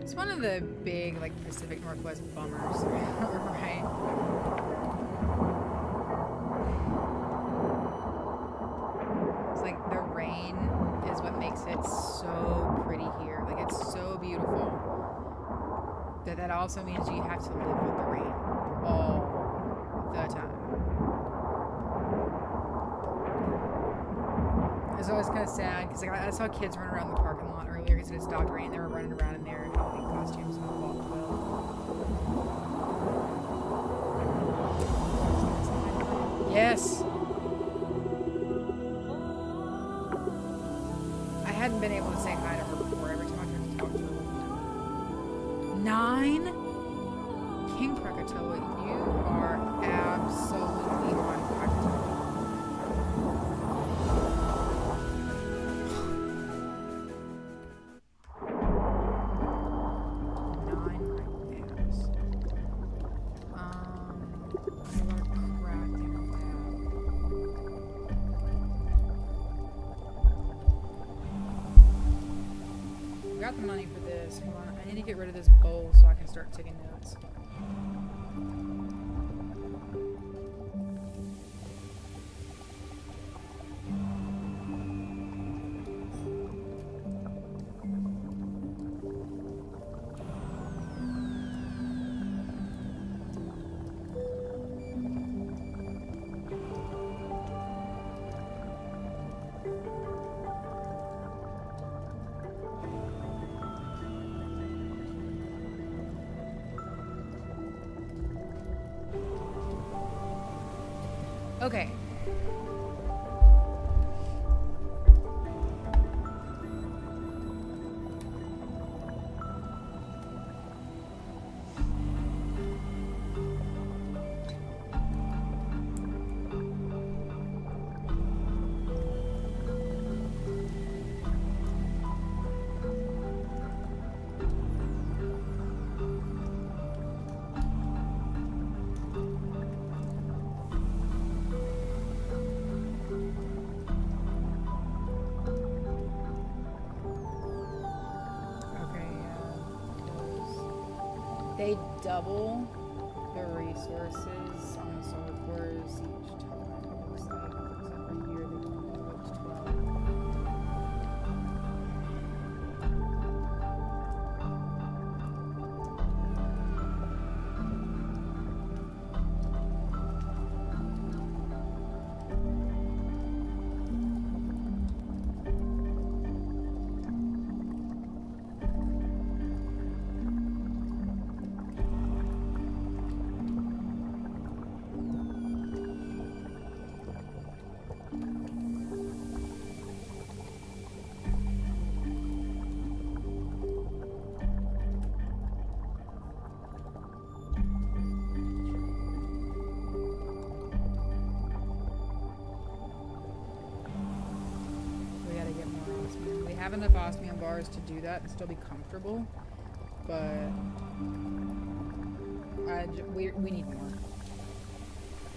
It's one of the big, like, Pacific Northwest bummers, right? It's like the rain is what makes it so pretty here. Like, it's so beautiful. But that also means you have to live with the rain all the time. It's always kind of sad because I saw kids run around the parking lot earlier because it stopped raining. They were running around in their Halloween costumes and all that. Yes. I hadn't been able to say hi to her before. Every time I tried to talk to her. 9? King Krakatoa, you are absolutely on Krakatoa. 9 right abs. I want to crack in a lab. Got the money for this. Hold on. I need to get rid of this bowl so I can start taking notes. Okay. They double the resources on the solar cores each time, it looks like. Except for here, they don't know it's 12. We have enough osmium bars to do that and still be comfortable, but we need more.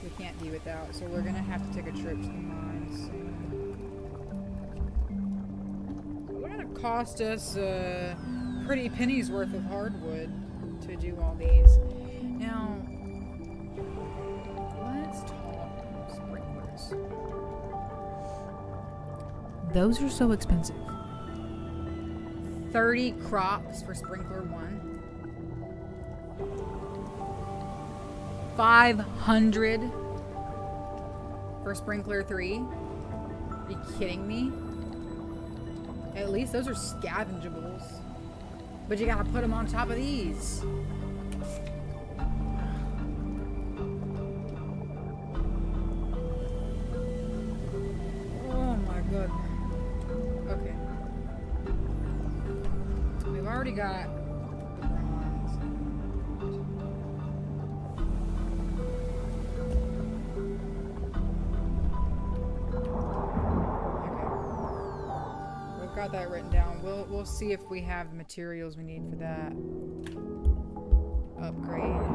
We can't do without, so we're gonna have to take a trip to the mines soon. It's gonna cost us a pretty penny's worth of hardwood to do all these. Now, let's talk sprinklers. Those are so expensive. 30 crops for sprinkler 1. 500 for sprinkler 3. Are you kidding me? At least those are scavengeables. But you gotta put them on top of these. Oh my goodness. Okay. We've already got the bronze. Okay. We've got that written down. We'll see if we have the materials we need for that upgrade.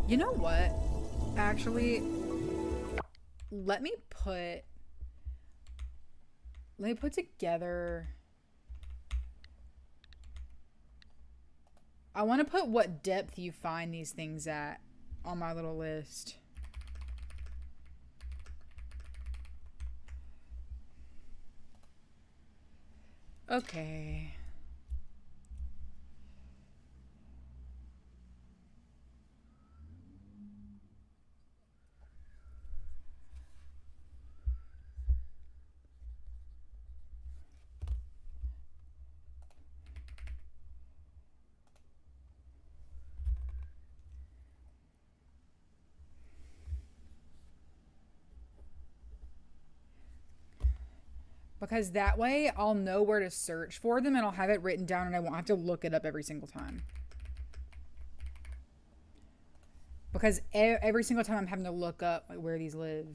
You know what? Actually, let me put together. I want to put what depth you find these things at on my little list. Okay. Because that way I'll know where to search for them and I'll have it written down and I won't have to look it up every single time. Because every single time I'm having to look up like where these live.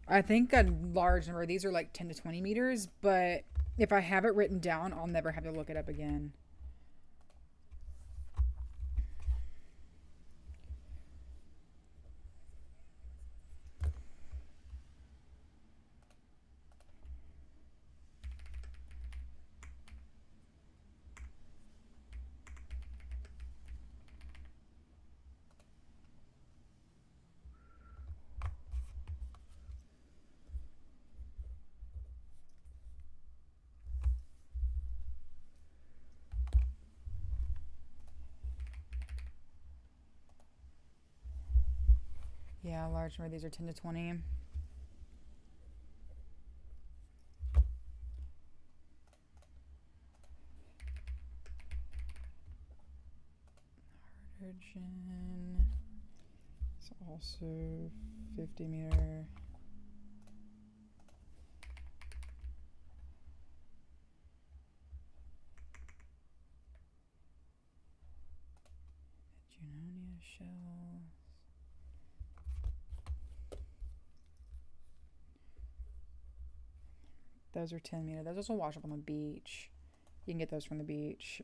I think a large number of these are like 10 to 20 meters, but if I have it written down, I'll never have to look it up again. Yeah, a large number of these are 10 to 20. Hydrogen. It's also 50 meter. Junonia shells. Those are 10 meter. Those also wash up on the beach. You can get those from the beach.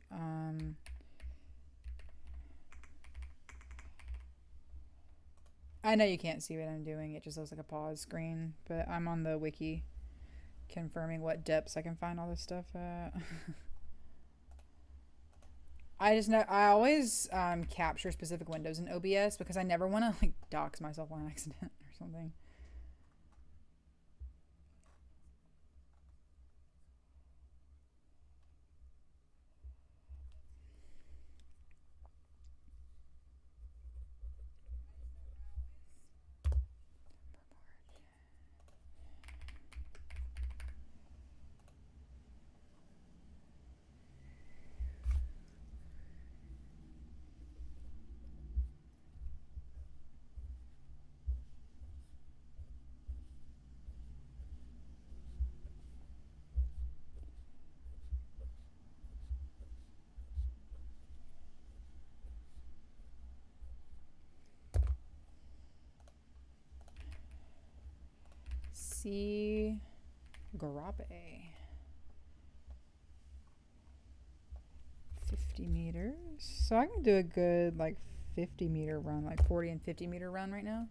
I know you can't see what I'm doing. It just looks like a pause screen. But I'm on the wiki confirming what depths I can find all this stuff at. I just know I always capture specific windows in OBS because I never want to like dox myself on accident or something. Sea Garabe. 50 meters. So I can do a good like 50 meter run, like 40 and 50 meter run right now.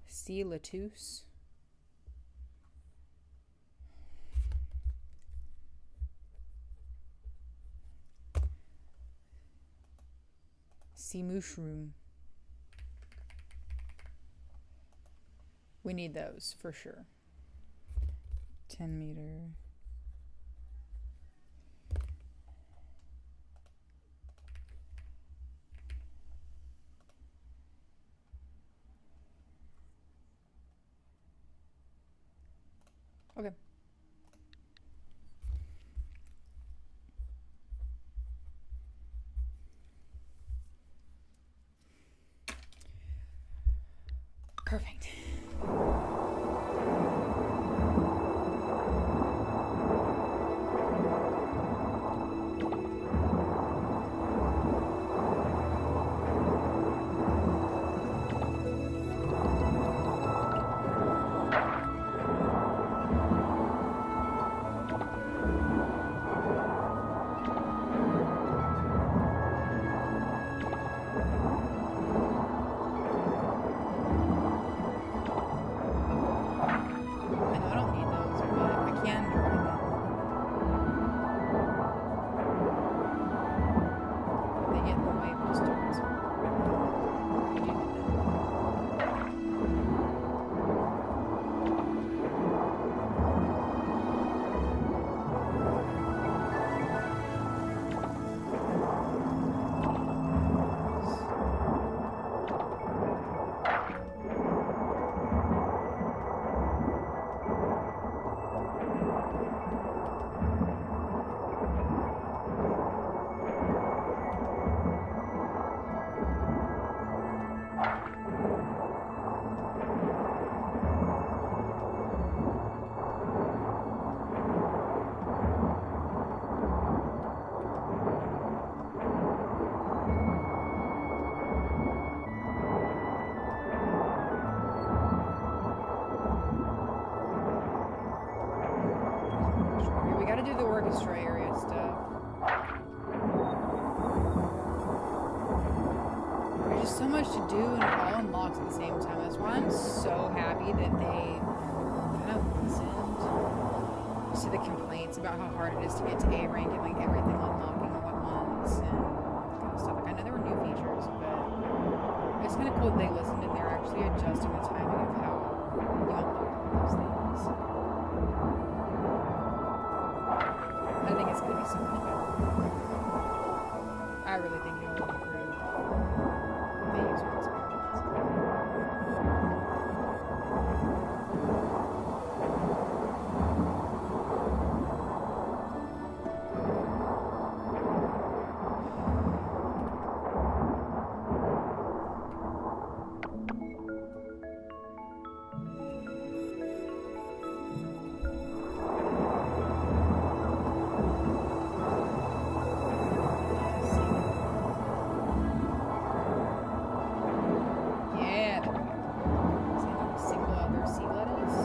Sea Lettuce. Sea Mushroom. We need those for sure. 10 meter. Okay. Perfect. orchestra area stuff. There's just so much to do and it all unlocks at the same time. That's why I'm so happy that they kind of listened to the complaints about how hard it is to get to A rank and like everything unlocking all at once and that kind of stuff. Like I know there were new features, but it's kind of cool that they listened and they're actually adjusting the timing of how you unlock all those things. I think it's going to be so much better. I really think it will improve the user experience. Yeah, there we go. Single other sea lettuce.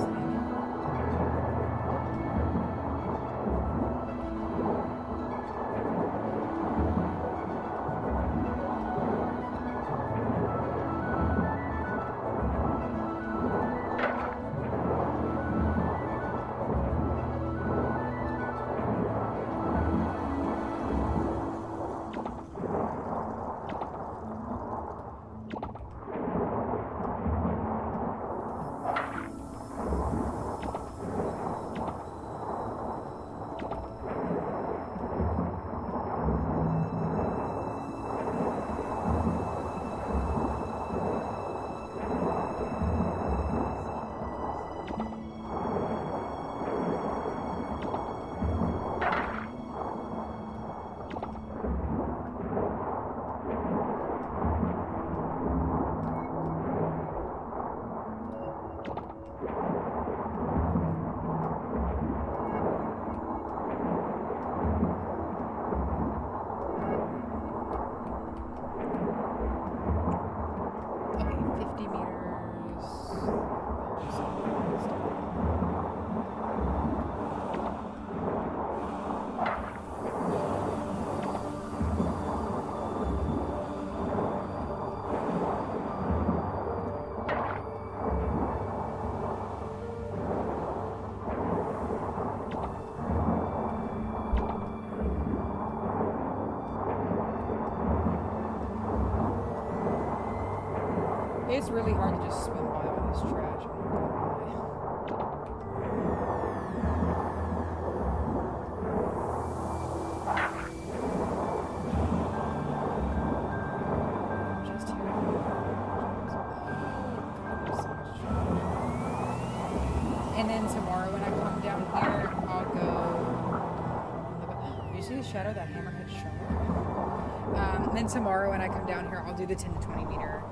Okay, 50 meters. There's It's really hard to just swim by all this trash. I'm not gonna lie. Just here. God, there's so much trash. And then tomorrow when I come down here, I'll go. You see the shadow of that hammerhead shark? And then tomorrow when I come down here, I'll do the 10 to 20 meter.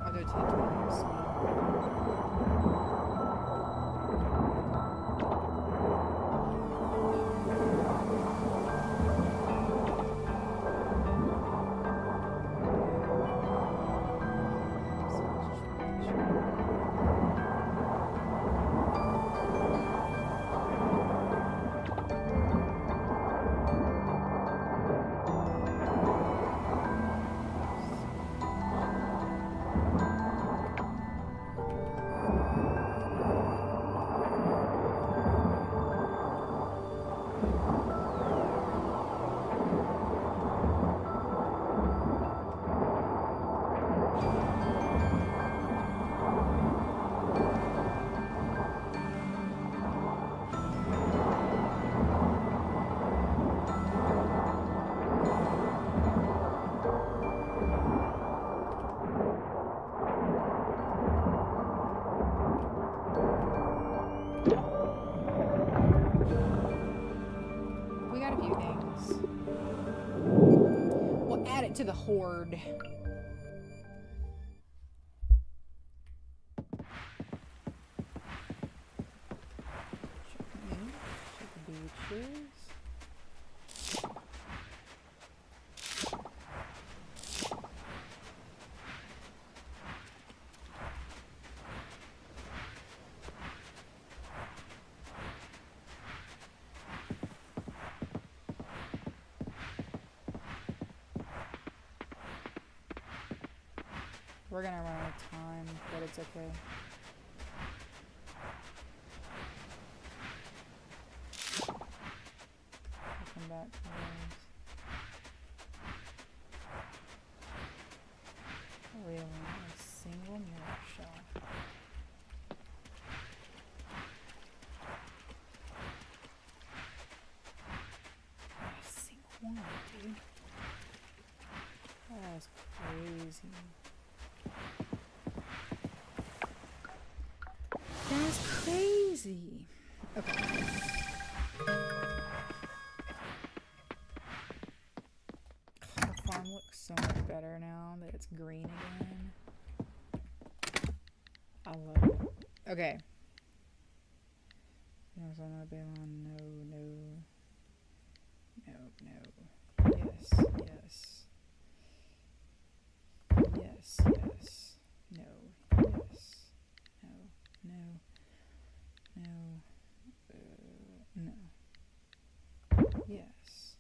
I'll do it 10 to 20 meters. We got a few things. We'll add it to the horde. Chicken beaches. We're gonna run out of time, but it's okay. I'll come back to those. Really, a single mirror shell. A single one, dude. That's crazy. That's crazy. Okay. The farm looks so much better now that it's green again. I love it. Okay. No, so I'm not on. No, no. No, no. Yes, yes. Yes, yes. No, yes. No, no. No. No. Yes.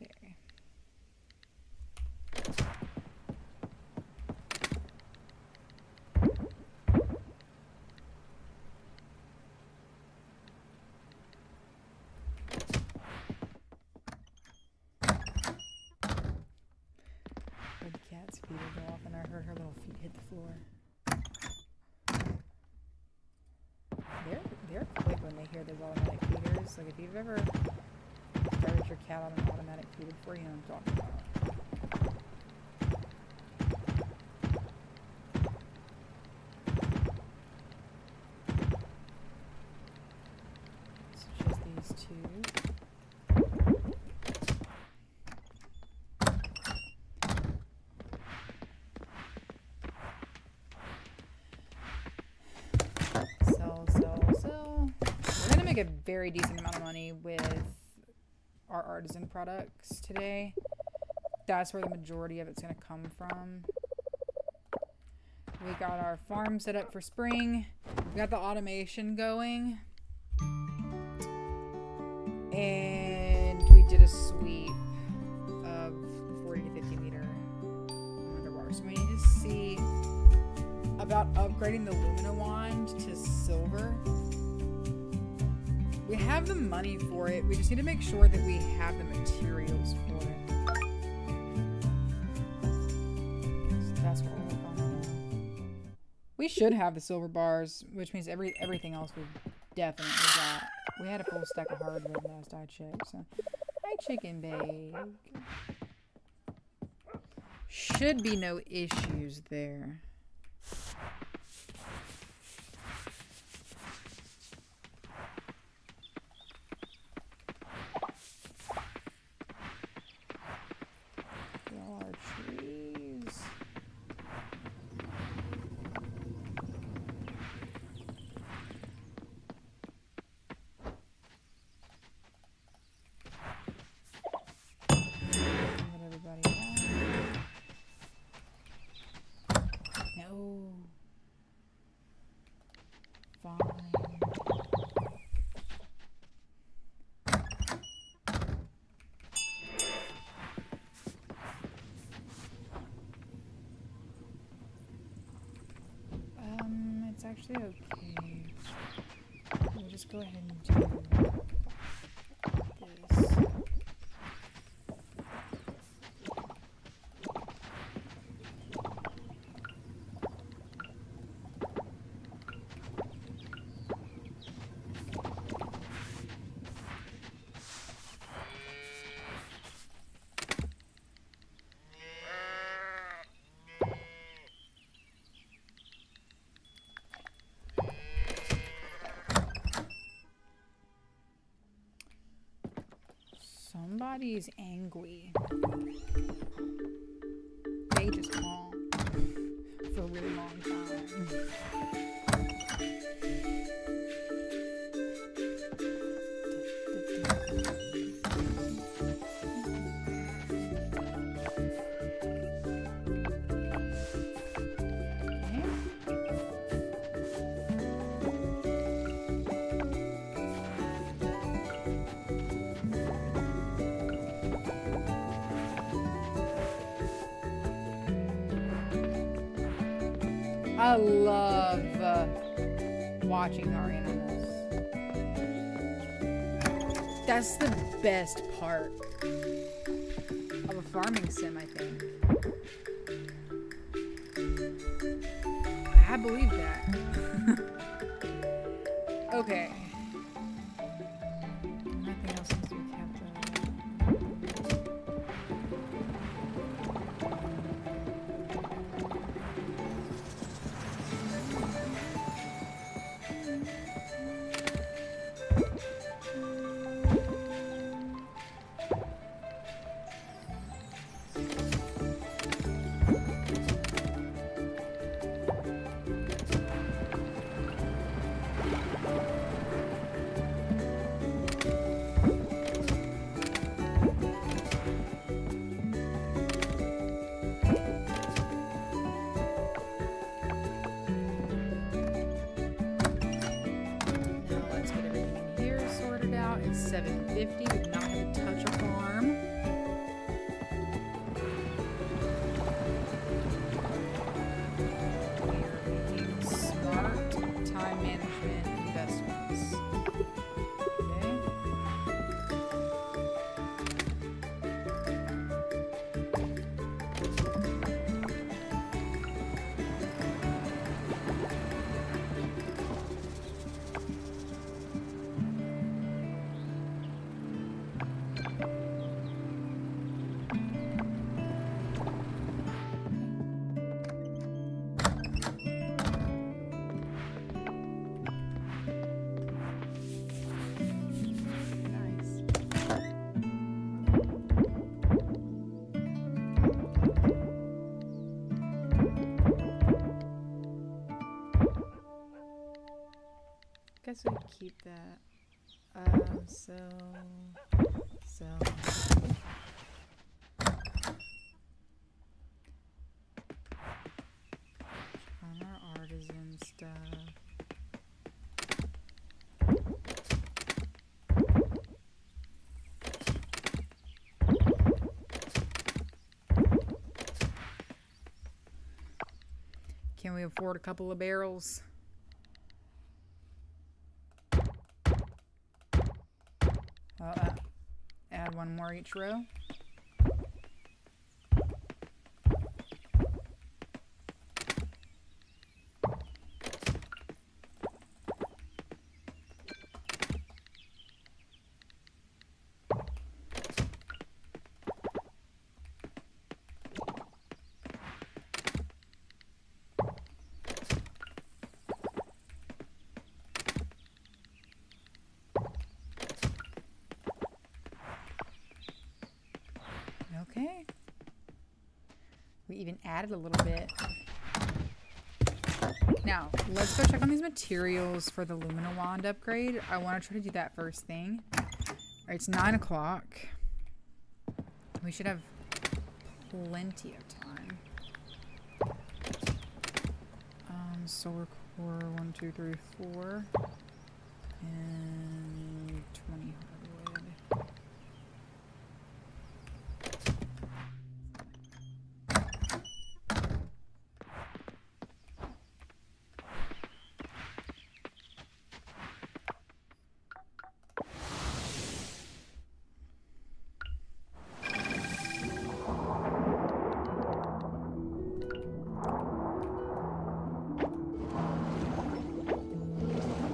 Okay. The cat's feet are off, and I heard her little feet hit the floor. They're quick when they hear those automatic feeders. Like if you've ever started your cat on an automatic feeder before, you know what I'm talking about. It's just these two. Sell. We're gonna make a very decent amount of money with our artisan products today. That's where the majority of it's gonna come from. We got our farm set up for spring. We got the automation going. And we did a sweep of 40 to 50 meter underwater. So we need to see about upgrading the Lumina wand to silver. We have the money for it. We just need to make sure that we have the materials for it. So that's what we're working on now. We should have the silver bars, which means everything else we've definitely got. We had a full stack of hardwood last I checked. So, hi, chicken bake. Should be no issues there. It's actually okay. We'll just go ahead and do this. Somebody's angry. They just calm for a really long time. I love watching our animals. That's the best part of a farming sim, I think. I believe that. Okay. Nothing else needs to be kept up. Now let's get everything in here sorted out. It's 7:50. We do not have to touch a farm. We are making smart time management investments. Okay. Nice. Guess we could keep that. So. On our artisan stuff. Can we afford a couple of barrels? Add one more each row. Okay. We even added a little bit. Now, let's go check on these materials for the Lumina Wand upgrade. I want to try to do that first thing. Alright, it's 9 o'clock. We should have plenty of time. Solar core, 1, 2, 3, 4. And 20 hardwood.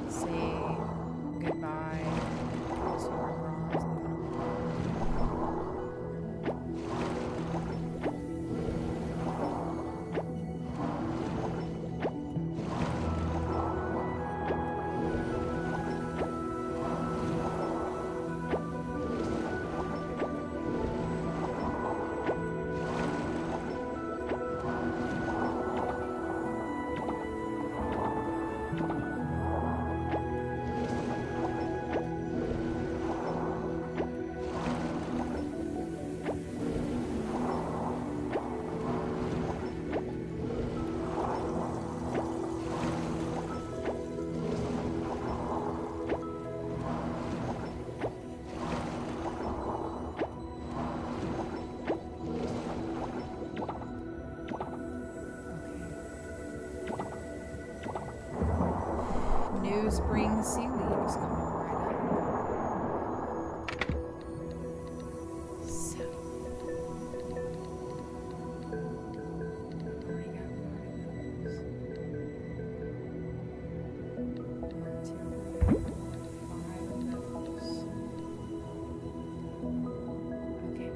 Say goodbye new spring sea leaves coming right up. So, already got one of those. 1, 2, 5 of those. Okay.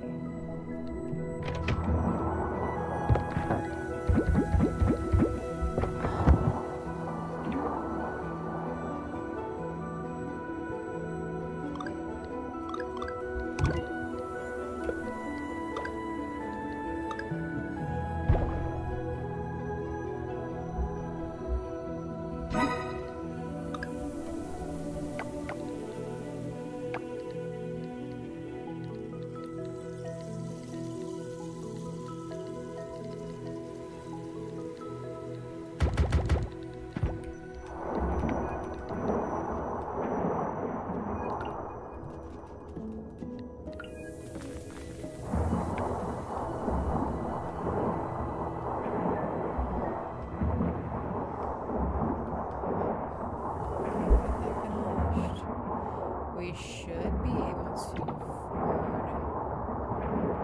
We should be able to afford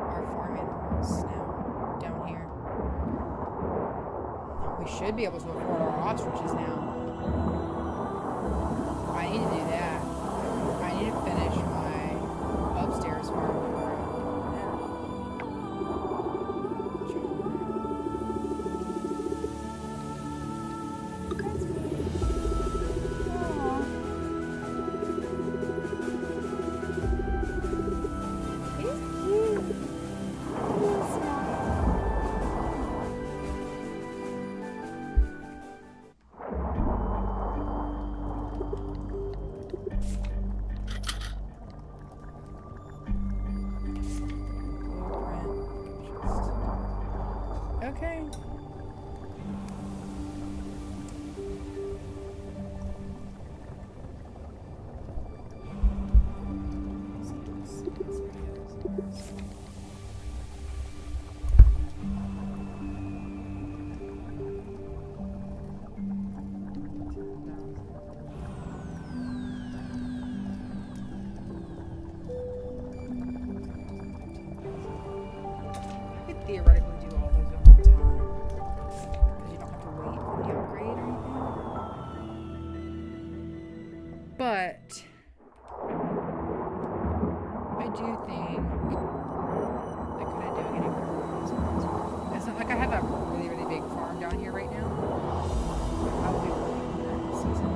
our farm animals now down here. We should be able to afford our ostriches now. I need to do that. I need to finish my upstairs farm before I open that. That's me. Aw. He's cute. He's smart. Okay. I could theoretically do all those at one time because you don't have to wait for the upgrade or anything. But I do think that kind of doing it in groups. It's not like I have a really, really big farm down here right now. I will be working on that this season.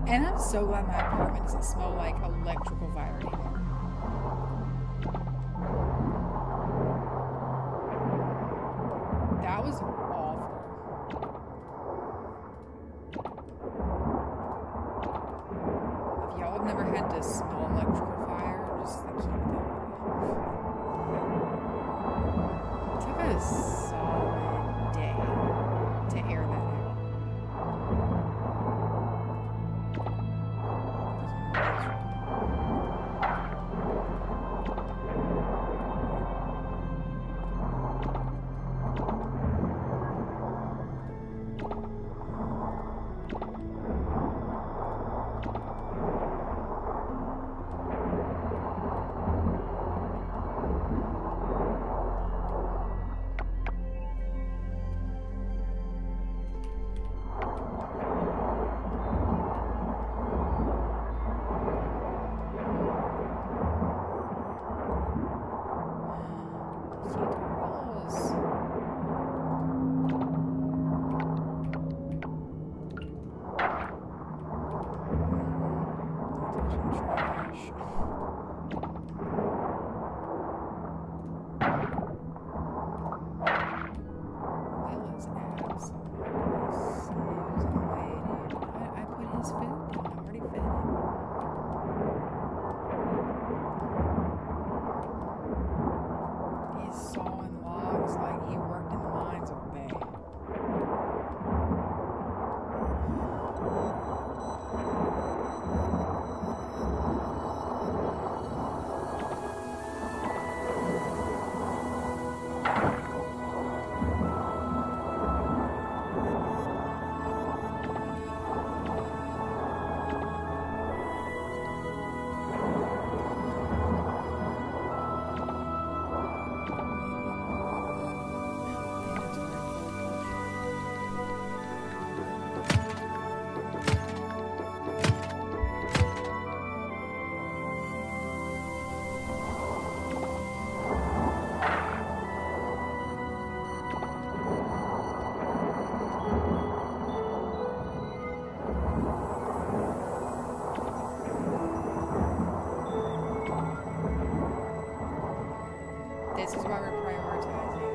And I'm so glad my apartment doesn't smell like electrical fire anymore. meant to smell electrical fire and just like keep it that way. It took a solid day to air that out. It was This is why we're prioritizing.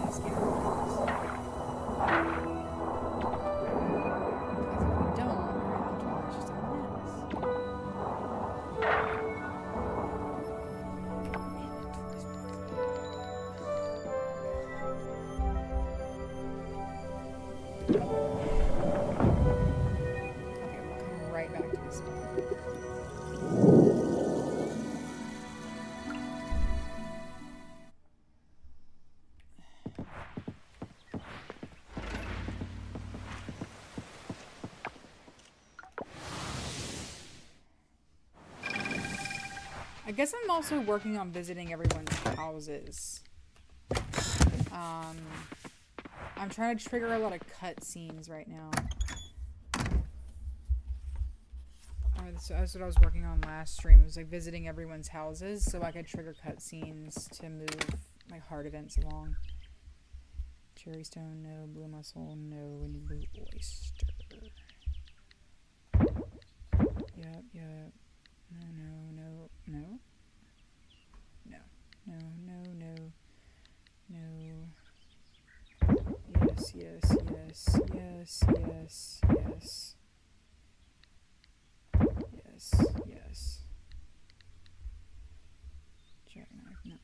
These characters. Because if we don't, our inventory is just a mess. Okay, we'll come right back to this spot. I guess I'm also working on visiting everyone's houses. I'm trying to trigger a lot of cutscenes right now. That's what I was working on last stream. It was like visiting everyone's houses so I could trigger cutscenes to move my heart events along. Cherry stone, no. Blue mussel, no. We need blue oyster. Yep. No. Yes. Jackknife, no.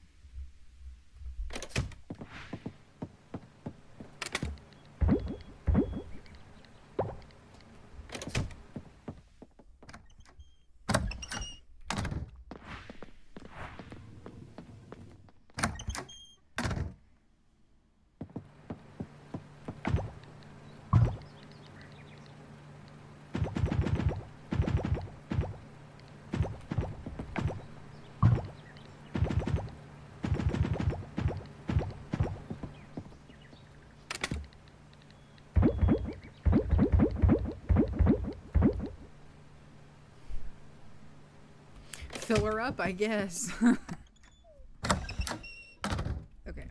Fill her up, I guess. Okay.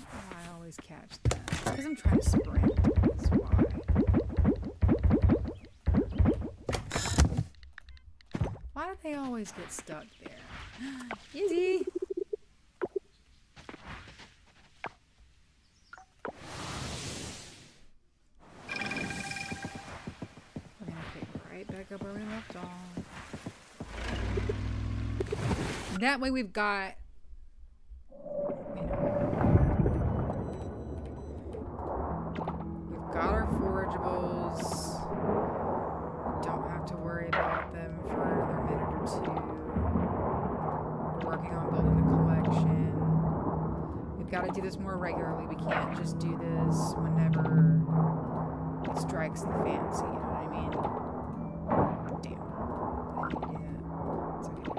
Oh, I always catch that. It's because I'm trying to sprint. That's why. Why do they always get stuck there? Easy. that way we've got, we've got our forageables. We don't have to worry about them for another minute or two. We're working on building the collection. We've got to do this more regularly. We can't just do this whenever it strikes the fancy, you know what I mean? Damn. I didn't mean to do that. It's okay.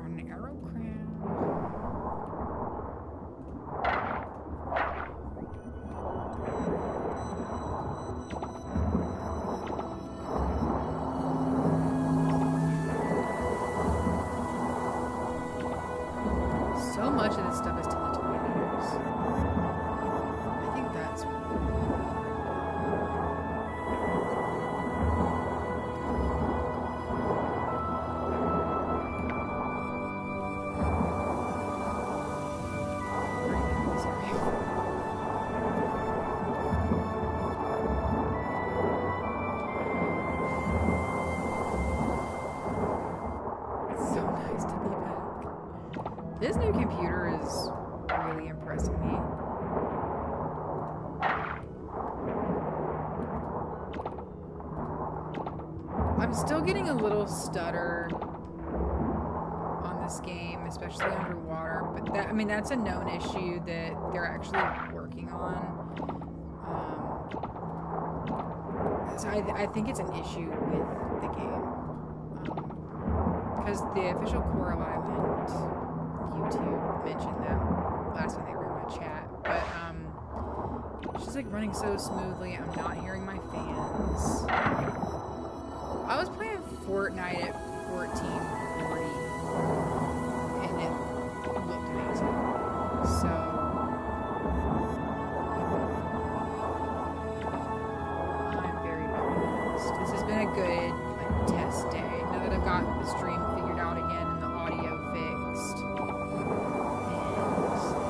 An arrow crown. So much of this stuff is Teletubbies. I think that's it's so nice to be back. This new computer is really impressing me. I'm still getting a little stutter on this game, especially underwater, but that, I mean, that's a known issue that they're actually working on. So I think it's an issue with the game. Because the official Coral Island YouTube mentioned that last time they were in my chat, but it's just like running so smoothly. I'm not hearing my fans. I was playing Fortnite at 1440 and it looked amazing. So I'm very pleased. This has been a good test day. Now that I've got the stream figured out again and the audio fixed,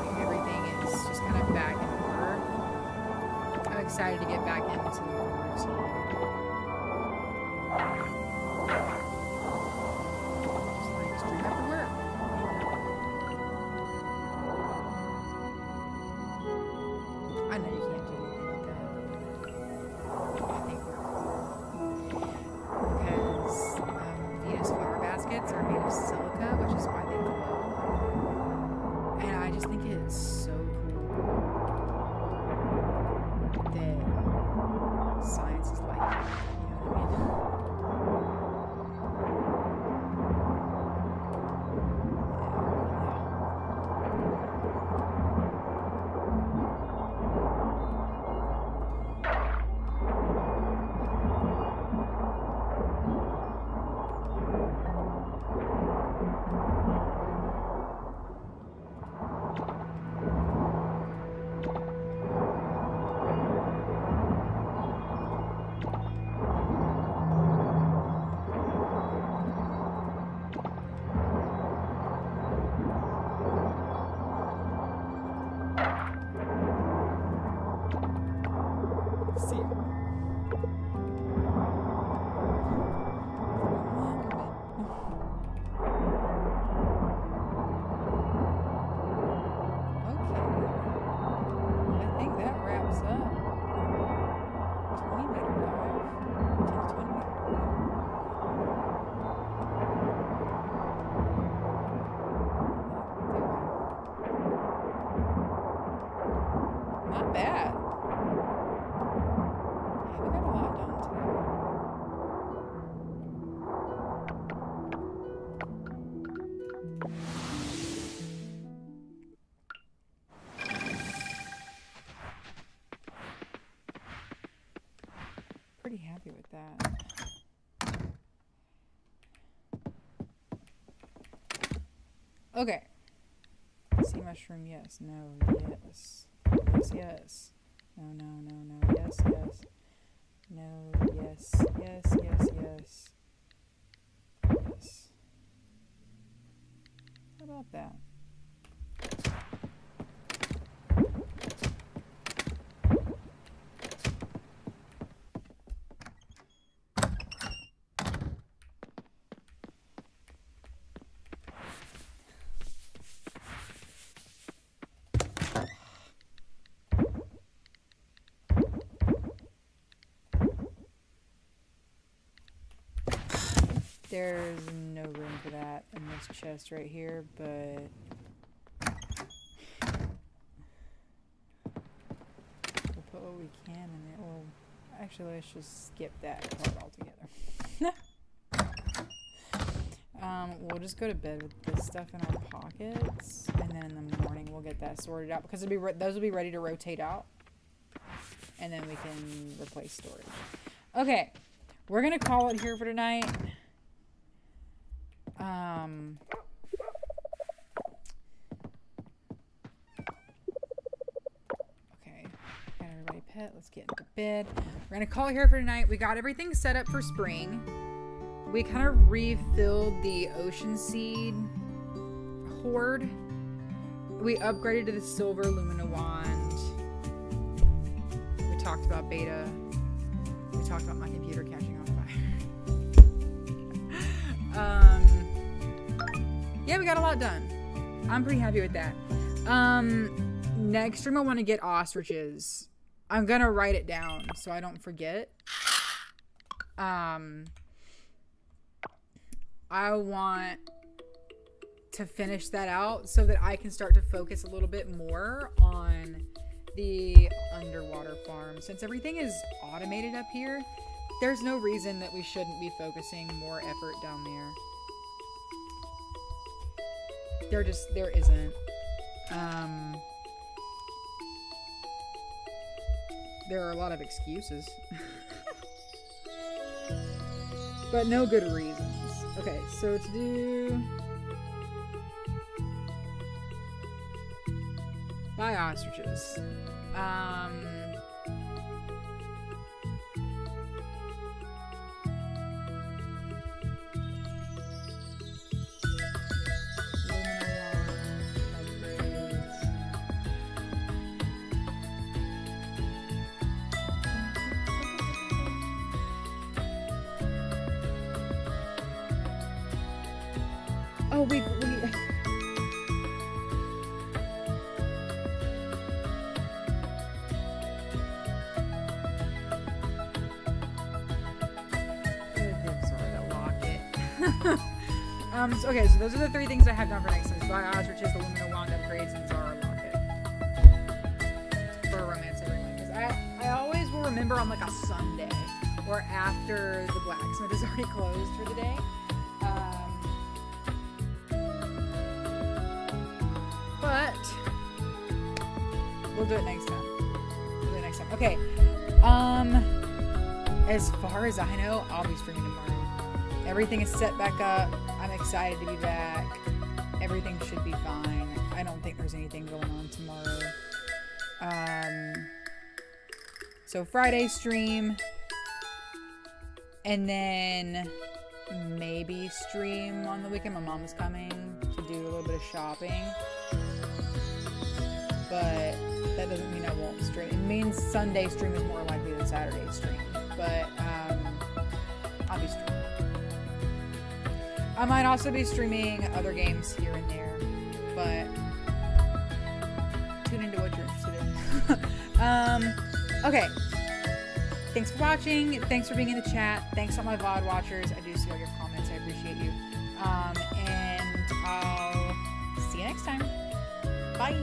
and everything is just kind of back in order, I'm excited to get back into the routine. Just like straight after work. I know you can't do anything with that. I think we're because Venus flower baskets are made of silica, which is why they glow. And I just think it's so cool that science is like that. You know what I mean? See. I think that wraps up 20-meter dive. 10 to 20-meter dive. Not bad. Yeah, we got a lot done today. Pretty happy with that. Okay. Sea mushroom, yes. No, yes. Yes, yes. No, no, no, no. Yes, yes. No, yes. Yes, yes, yes. Yes. How about that? There's no room for that in this chest right here, but we'll put what we can in there. Well, actually, let's just skip that part altogether. We'll just go to bed with this stuff in our pockets, and then in the morning we'll get that sorted out because those will be ready to rotate out, and then we can replace storage. Okay, we're gonna call it here for tonight. Okay, got everybody pet. Let's get into bed. We're gonna call it here for tonight. We got everything set up for spring. We kind of refilled the ocean seed hoard. We upgraded to the silver Lumina wand. We talked about beta. We talked about my computer catching on fire. Yeah, we got a lot done. I'm pretty happy with that. Next stream I want to get ostriches. I'm gonna write it down so I don't forget. I want to finish that out so that I can start to focus a little bit more on the underwater farm. Since everything is automated up here, there's no reason that we shouldn't be focusing more effort down there. There isn't. There are a lot of excuses. But no good reasons. Okay, so to do... buy ostriches. Oh, we so, okay, so those are the three things I have done for next time. Buy ostriches, the Lumina wand upgrades, and Zara locket. For a romance everyone. Because I always will remember on like a Sunday or after the blacksmith is already closed for the day. But we'll do it next time. Okay. As far as I know, I'll be streaming tomorrow. Everything is set back up. I'm excited to be back. Everything should be fine. I don't think there's anything going on tomorrow. So Friday stream. And then maybe stream on the weekend. My mom's coming to do a little bit of shopping. But that doesn't mean I won't stream. It means Sunday stream is more likely than Saturday stream. But I'll be streaming. I might also be streaming other games here and there, but tune into what you're interested in. Okay. Thanks for watching. Thanks for being in the chat. Thanks to all my VOD watchers. I do see all your comments. I appreciate you. And I'll see you next time. Bye.